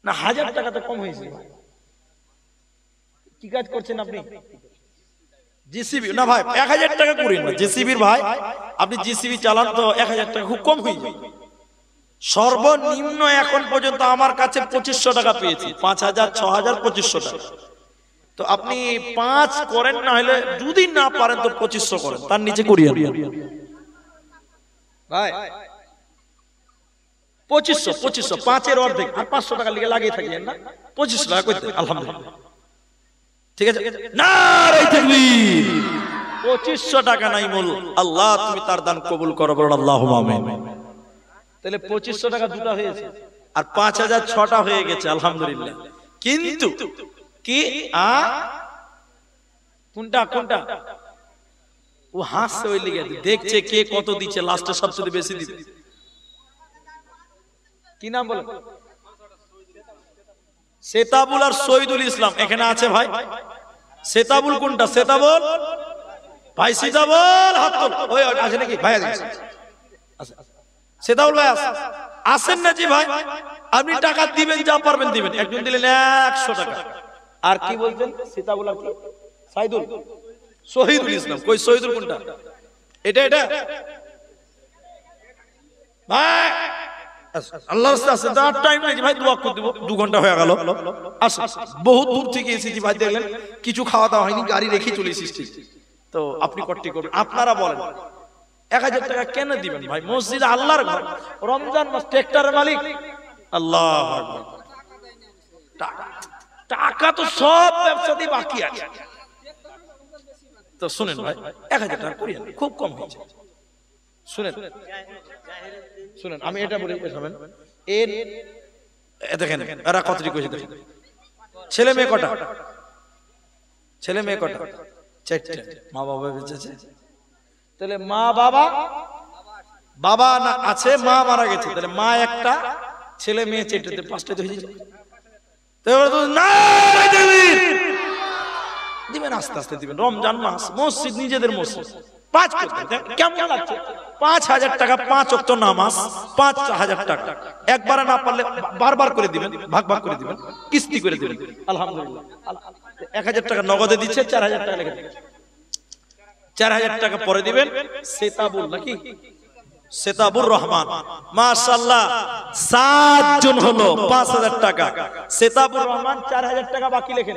B: না, 1000 টাকা তো কম হয়েছে। কি কাজ করছেন আপনি? জিসিবি না ভাই, 1000 টাকা করেন না। জিসিবির ভাই, আপনি জিসিবি চালান, তো 1000 টাকা খুব কম হয়ে যায়। সর্বনিম্ন এখন পর্যন্ত আমার কাছে 2500 টাকা পেয়েছি। 5000, 6000, 2500 টাকা। তো আপনি 5 করেন, না হলে যদি না পারেন তো 2500 করেন, তার নিচে করিয়েন ভাই। 2500 5-এর অর্ধেক, আর 500 টাকা লিগে লাগিয়ে থাকিয়েন না, 2500 টাকা করতে। আলহামদুলিল্লাহ, ঠিক আছে। নারায়ে তাকবীর। 2500 টাকা নাই মূল। আল্লাহ তুমি তার দান কবুল করো, বলুন আল্লাহুম্মা আমিন। তাহলে 2500 টাকা দুটা হয়েছে, আর 5000 6টা হয়ে গেছে। আলহামদুলিল্লাহ, কিন্তু কি কোনটা কোনটা ও হাসছে ওই লিগে দেখছে কে কত দিচ্ছে, লাস্টে সবচেয়ে বেশি দিবে। কি নাম বলে? সেতাবুল আর শহীদুল ইসলাম এখানে আছে ভাই। সেতাবুল কোনটা? সেতাবুল ভাই, সেতাবুল হাত তোল। ওই আছে নাকি ভাই? আছে। সেতাবুল ভাই আসেন না জি ভাই? আপনি টাকা দিবেন, যা পারবেন দিবেন। একজন দিলেন 100 টাকা। আর কি বলছেন? সেতাবুল আর সাইদুল, শহীদুল ইসলাম। কই শহীদুল কোনটা? এটা এটা ভাই আল্লাহর রাস্তে দাঁড় টাইম নেই ভাই, দোয়া করে দেব। 2 ঘন্টা হয়ে গেল। বহুত দূর থেকে এসেছি ভাই, দেখলেন কিছু খাওয়া দাওয়া হয়নি, গাড়ি রেখে চলে এসেছি। তো আপনি কট্টি করুন, আপনারা বলেন 1000 টাকা কেন দিবেন ভাই? মসজিদ আল্লাহর ঘর, রমজান মাস, ট্রাক্টরের মালিক আল্লাহ। টাকা তো সব ব্যবসাতেই বাকি আছে। তো শুনেন ভাই, 1000 টাকা করিয়ে খুব কম হয়েছে। শুনেন শুনেন, আমি এটা বলি, এর দেখেন এরা কতটি কইছে দেখেন। ছেলে মেয়ে কটা? ছেলে মেয়ে কটা? 4টে। মা বাবা বেঁচেছে? তাহলে মা বাবা, বাবা না আছে, মা মারা গেছে, তাহলে মা একটা, ছেলে মেয়ে 4টে, 5টে হয়ে যাবে। দিবেন আস্তে আস্তে দিবেন। রমজান মাস, মসজিদ নিজেদের মসজিদ, 5 করতে কেমন লাগছে? 5000 টাকা, 5 ওয়াক্ত নামাজ, 5000 টাকা। একবারে না পারলে বারবার করে দিবেন, ভাগ ভাগ করে দিবেন, কিস্তি করে দিবেন। আলহামদুলিল্লাহ 1000 টাকা নগদে দিচ্ছে, 4000 টাকা লেগে দিবেন। 4000 টাকা পরে দিবেন। সেতাবুল নাকি সেতাবুর রহমান, মাশাআল্লাহ 7 জন হলো, 5000 টাকা। সেতাবুর রহমান 4000 টাকা বাকি লেখেন।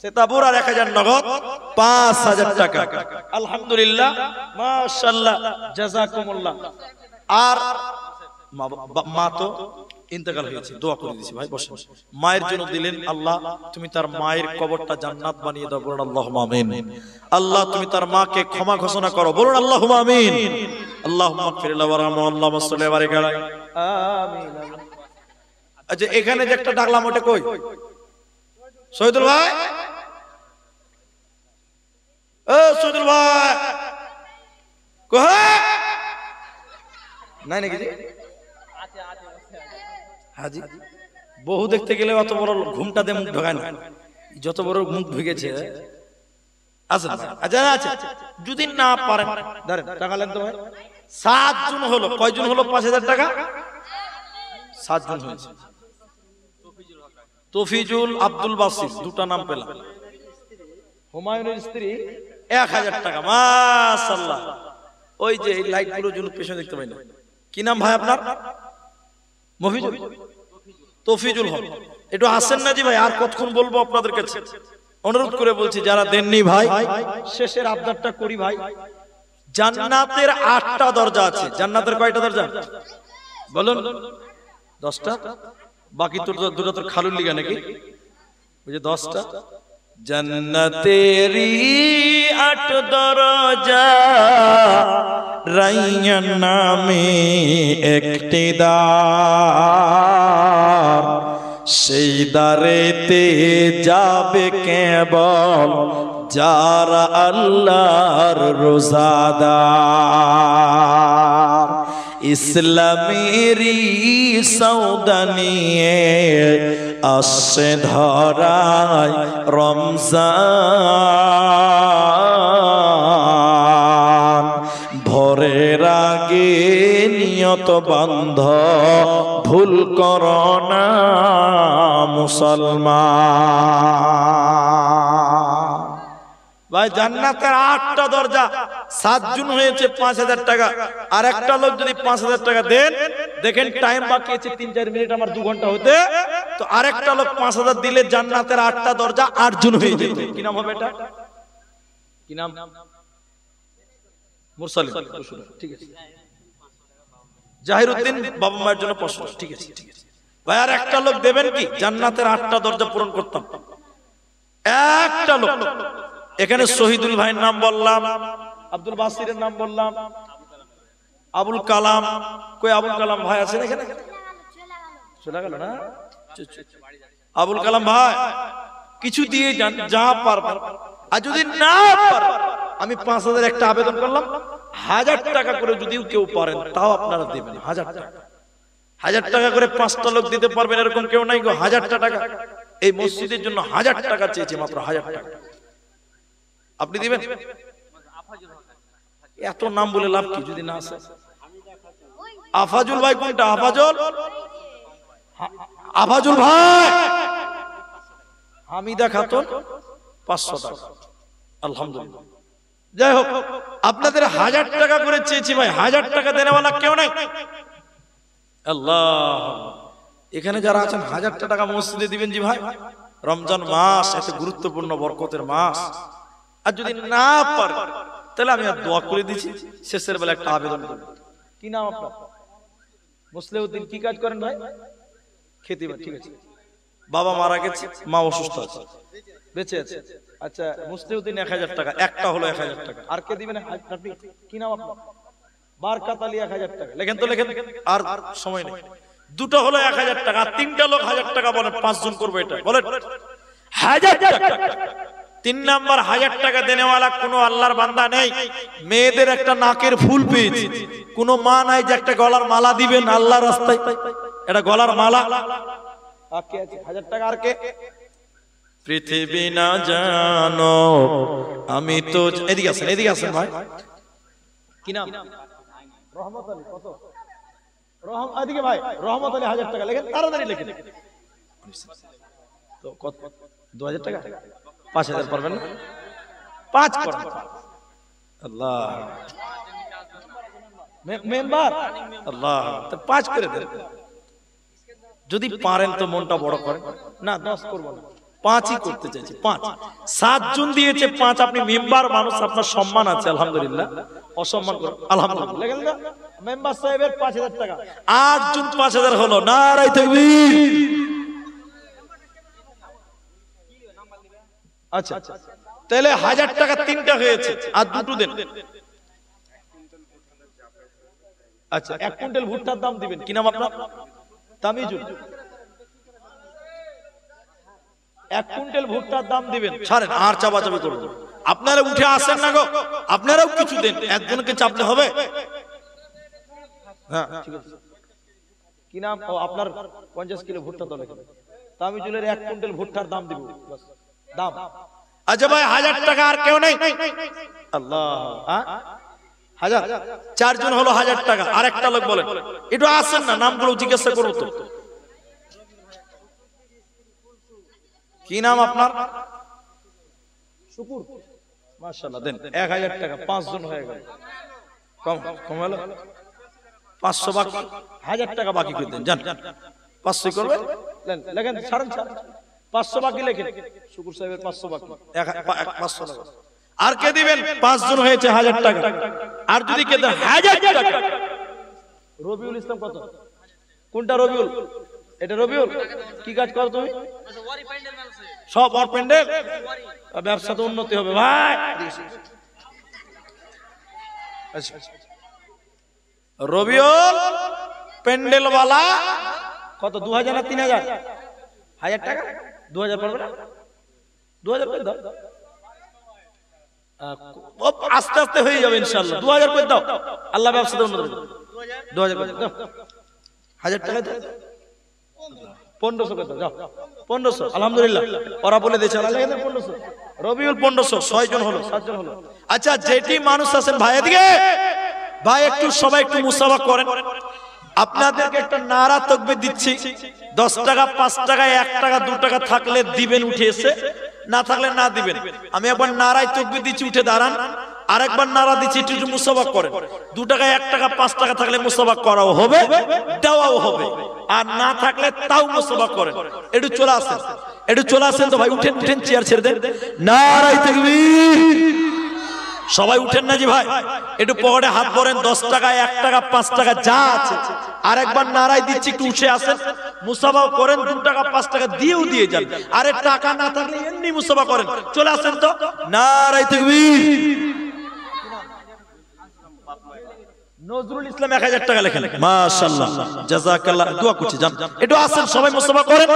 B: সেতাবুর আর 1000 নগদ, 5000 টাকা। আলহামদুলিল্লাহ মাশাআল্লাহ জাযাকুমুল্লাহ। আর মা তো ইন্তেকাল হয়েছে, দোয়া করে দিয়েছি ভাই, বসে বসে। মায়ের জন্য দিলেন, আল্লাহ তুমি তার মায়ের কবরটা জান্নাত বানিয়ে দাও, বলুন আল্লাহুম্মা আমিন। আল্লাহ তুমি তার মাকে ক্ষমা ঘোষণা করো, বলুন আল্লাহুম্মা আমিন। আল্লাহুম্মা গফির লাহু ওয়ারহামহু, আল্লাহুম্মা সাল্লি ওয়া বারিক আলাইহি, আমিন। আচ্ছা এখানে যে একটা ডাকলাম ওটা কই? শহীদুল ভাই, ও শহীদুল ভাই কই? নাই নাকি জি? হাজি বহু দেখতে গেলে অত বড় ঘুমটা দিয়ে মুখ ঢোকায় না, যত বড় মুখ ঢুকেছে। আচ্ছা আচ্ছা, যদি না পারেন ধরেন টাকা লেন তো ভাই। 7 জন হলো, কয়জন হলো? 5000 টাকা। 7 জন হয়েছে। তফিজুল, আব্দুল বাসির, 2টা নাম পেলাম। হুমায়ুনের স্ত্রী 1000 টাকা, মাশাআল্লাহ। ওই যে এই লাইট গুলো জন্য পেছনে দেখতে পাই না, কি নাম ভাই আপনার? মফিজুল, তফিজুল হক। একটু আসেন না জি ভাই, আর কতক্ষণ বলবো আপনাদের কাছে? অনুরোধ করে বলছি যারা দেননি ভাই, শেষের আবদারটা করি ভাই। জান্নাতের 8টা দরজা আছে। জান্নাতের কয়টা দরজা বলুন? 10টা। বাকি তো 2টা তোর খালুর লিগা নাকি? ওই যে 10টা। জান্নাতেরই 8 দরজা, রাইয়ান নামে একটি দ্বার, সেই দ্বারেতে যাবে কেবল যারা আল্লাহর রোজাদার। ইসলামেরই সওদা নিয়ে আসছে ধরায় রমজান, ভোরের আগে নিয়ত বান্ধ, ভুল করো না মুসলমান। ভাই জান্নাতের 8টা দরজা, 7 জন হয়েছে, 5000 টাকা। আর একটা লোক যদি 5000 টাকা দেন, দেখেন টাইম বাকি আছে 3-4 মিনিট, আমার 2 ঘন্টা হতে। তো আরেকটা লোক 5000 দিলে জান্নাতের 8টা দরজা 8 জন হয়ে যেত। কি নাম হবে এটা? কি নাম? মুরসালিন। ঠিক আছে, জাহিরউদ্দিন বাবা মায়ের জন্য প্রশ্ন। ঠিক আছে ঠিক আছে ভাই, আর একটা লোক দেবেন কি? জান্নাতের 8টা দরজা পূরণ করতাম। একটা লোক। এখানে শহীদুল ভাইয়ের নাম বললাম, আব্দুল বাসিরের নাম বললাম, আবুল কালাম। কই আবুল কালাম ভাই আছেন এখানে? চলে গেল না? আবুল কালাম ভাই কিছু দিয়ে যান, যা পারবেন। আর যদি না পারেন, আমি 5,000 একটা আবেদন করলাম, 1000 টাকা করে যদিও কেউ পারেন তাও আপনারা দেবেন। 1000 টাকা, 1000 টাকা করে 5টা লোক দিতে পারবেন এরকম কেউ নাই গো। 1000 টাকা এই মসজিদের জন্য 1000 টাকা চেয়েছে, মাত্র 1000 টাকা। আপনি দিবেন? এত নাম বলে লাভ কি যদি না আসে? আফাজুল ভাই কোনটা? আফাজুল ভাই, হামিদা খাতুন 500 টাকা। আলহামদুলিল্লাহ। যাই হোক, আপনাদের 1000 টাকা করে চেয়েছি ভাই, 1000 টাকা দেনেওয়ালা কেউ নাই। আল্লাহ, এখানে যারা আছেন 1000 টাকা মসজিদে দিবেন জি ভাই। রমজান মাস এত গুরুত্বপূর্ণ বরকতের মাস। আর যদি না পারে তাহলে আমি আর দোয়া করে দিচ্ছি, শেষের বেলা একটা আবেদন করব। কি নাম আপনার? মুসলিউদ্দিন। কি কাজ করেন ভাই? খেতিবাড়ি। ঠিক আছে। বাবা মারা গেছে, মা অসুস্থ আছে, বেঁচে আছে। আচ্ছা, মুসলিউদ্দিন 1000 টাকা, একটা হলো 1000 টাকা। আর কে দিবেন? আপনি। কি নাম আপনার? বারকাত আলী 1000 টাকা। লেখেন তো, লেখেন, আর সময় নেই। দুটো হলো 1000 টাকা, আর 3টা লোক 1000 টাকা বলেন। 5 জন করবো এটা, বলেন 1000 টাকা। 3 নাম্বার 1000 টাকা দেনেওয়ালা কোনো আল্লাহর বান্দা নেই। মেয়েদের একটা নাকের ফুল পেয়েছি, কোনো মা নাই যে একটা গলার মালা দিবেন আল্লাহর রাস্তায়, এটা গলার মালা। আর কে আছে? 1000 টাকা। আর কে? পৃথিবী না জানো আমি তো। এদিকে আসেন, এদিকে আসেন ভাই। কি নাম? রহমত আলী। কত? এদিকে ভাই, রহমত আলী 1000 টাকা। লেখেন, তাড়াতাড়ি লেখেন। তো কত? 2000 টাকা। 5000 পারবেন না? 5 করেন। আল্লাহ, মেম্বার আল্লাহ, তো 5 করে দেন। যদি পারেন তো মনটা বড় করেন না, 10 করব না, 5ই করতে চাইছি। 5 7 জন দিয়েছে 5। আপনি মেম্বার মানুষ, আপনার সম্মান আছে আলহামদুলিল্লাহ। অসম্মান করুন আলহামদুলিল্লাহ। লেখেন না, মেম্বার সাহেবের 5000 টাকা। 8 জন 5000 হলো। নারায়ে তাকবীর। আচ্ছা, তাহলে 1000 টাকা 3টা হয়েছে, আর দুটো দেন। আচ্ছা, 1 কুইন্টাল ভুট্টার দাম দিবেন। কি নাম আপনার? তামিজুল। 1 কুইন্টাল ভুট্টার দাম দিবেন। ছাড়েন, আর চাপাচাপি করুন। আপনারা উঠে আসেন না গো, আপনারাও কিছু দেন। একজনকে চাপলে হবে? হ্যাঁ, ঠিক আছে। কি নাম? ও, আপনার 50 কিলো ভুট্টা তো লেখেন। তামিজুলের 1 কুইন্টাল ভুট্টার দাম দিব, বাস দাম। আচ্ছা ভাই, 1000 টাকা। আর কেউ নেই? আল্লাহ, 1000। 4 জন হলো 1000 টাকা। আর একটা লোক বলেন, একটু আসেন না, নামগুলো জিজ্ঞাসা করবো তো। কি নাম আপনার? শুকুর। মাশাআল্লাহ, দেন 1000 টাকা। 5 জন হয়ে গেল। কম হলো 500 বাকি। 1000 টাকা বাকি করে দেন, জান 500 করবেন। লেখেন, ছাড়েন, 500 বাকি লেখেন। শুকুর সাহেবের 500 বাকি, 500 টাকা। আর কে দিবেন? 5 জন হয়েছে 1000 টাকা। আর যদি কে দেন 1000 টাকা? রবিউল ইসলাম। কত? কোনটা রবিউল? এটা রবিউল। কি কাজ করো তুমি? সব আর প্যান্ডেল। ব্যবসা তো উন্নতি হবে ভাই। রবিউল প্যান্ডেল वाला। কত? 2000 না 3000? 1000 টাকা। 2000 পড়বে না? 2000 করে দাও। আস্তে আস্তে হয়ে যাবে ইনশাআল্লাহ। 2000 করে দাও, আল্লাহ ব্যবসাতে উন্নতি করবে। 2000 করে দাও। 1000 টাকা দাও। 1500 করে দাও, যাও। 1500। আলহামদুলিল্লাহ, ওরা বলে দিয়েছে। আল্লাহ লেগে দেন 1500। রবিউল 1500। 6 জন হলো, 7 জন হলো। আচ্ছা, যেটি মানুষ আছেন ভাই, এদিকে ভাই, একটু সবাই একটু মুসাফা করেন। আপনাদেরকে একটা নারা তাকবীর দিচ্ছি। 10 টাকা, 5 টাকা, 1 টাকা, 2 টাকা থাকলে দিবেন উঠে এসে, না থাকলে না দিবেন। আমি একবার নারায় তাকবীর দিচ্ছি, উঠে দাঁড়ান। আরেকবার নারা দিচ্ছি, একটু মুসাফা করেন। 2 টাকা, 1 টাকা, 5 টাকা থাকলে মুসাফা করাও হবে, দেওয়াও হবে। আর না থাকলে তাও মুসাফা করেন। একটু চলে আসেন, একটু চলে আসেন তো ভাই। উঠেন, উঠেন, চেয়ার ছেড়ে দেন। নারায়ে তাকবীর। সবাই উঠেন না জি ভাই, একটু পকেটে হাত ভরেন। 10 টাকা, 1 টাকা, 5 টাকা যা আছে। আরেকবার নারায় দিচ্ছি, একটু উঠে আসেন, মুসাফা করেন। 2 টাকা, 5 টাকা দিয়েও দিয়ে যান। আরে টাকা না থাকলে এমনি মুসাফা করেন। চলে আসেন তো। নারায়ে তাকবীর। নজরুল ইসলাম 1000 টাকা লেখেন। মাশাআল্লাহ, জাযাকাল্লাহ, দোয়া করছি জান। একটু আসেন সবাই মুসাফা করেন।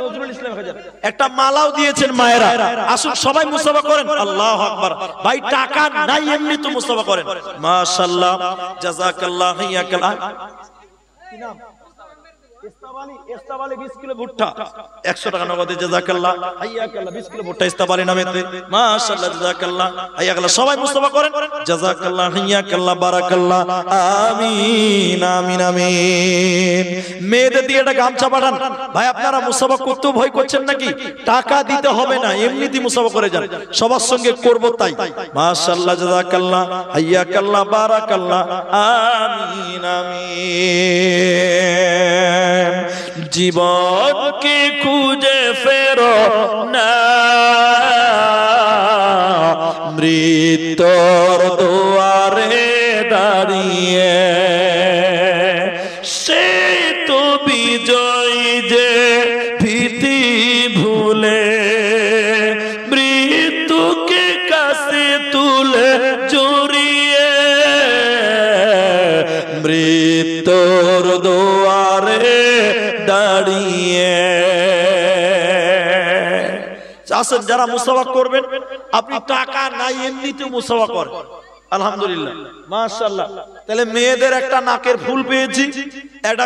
B: নজরুল ইসলাম 1000 একটা মালাও দিয়েছেন মায়েরা, আসুন সবাই মুসাফা করেন। আল্লাহু আকবার। ভাই টাকা নাই এমনি তো মুসাফা করেন। মাশাআল্লাহ, জাযাকাল্লাহ, হাইয়াকাল্লাহ। কি নাম? ইস্তাবালি 20 কিলো ভুট্টা 100 টাকা নগদে। জাযাকাল্লাহ, হাইয়াকাল্লাহ। 20 কিলো ভুট্টা ইস্তাবালি নামেতে। মাশাআল্লাহ, জাযাকাল্লাহ, হাইয়াকাল্লাহ। সবাই মুসাফা করেন। জাযাকাল্লাহ, হাইয়াকাল্লাহ, বারাকাল্লাহ। আমিন আমিন আমিন। মেয়েদের দিয়ে একটা গামছা পাঠান। ভাই আপনারা মুসাফা করতে ভয় করছেন নাকি? টাকা দিতে হবে না, এমনিতেই মুসাফা করে যান। সবার সঙ্গে করব তাই। মাশাআল্লাহ, জাযাকাল্লাহ, হাইয়াকাল্লাহ, বারাকাল্লাহ। আমিন আমিন। জীবনকে খুঁজে ফেরো না, মৃত্যুর দুয়ারে দাঁড়িয়ে, সে তো বিজয় যে ভীতি ভুলে, মৃত্যুকে কাছে তুলে জড়িয়ে, মৃত্যুর দুয়ারে দাঁড়িয়ে। আসেন যারা মুসাফা করবেন, আপনি টাকা নাই এমনিতে মুসাফা করেন। আলহামদুলিল্লাহ, মাশাআল্লাহ। তাহলে মেয়েদের একটা নাকের ফুল পেয়েছি, একটা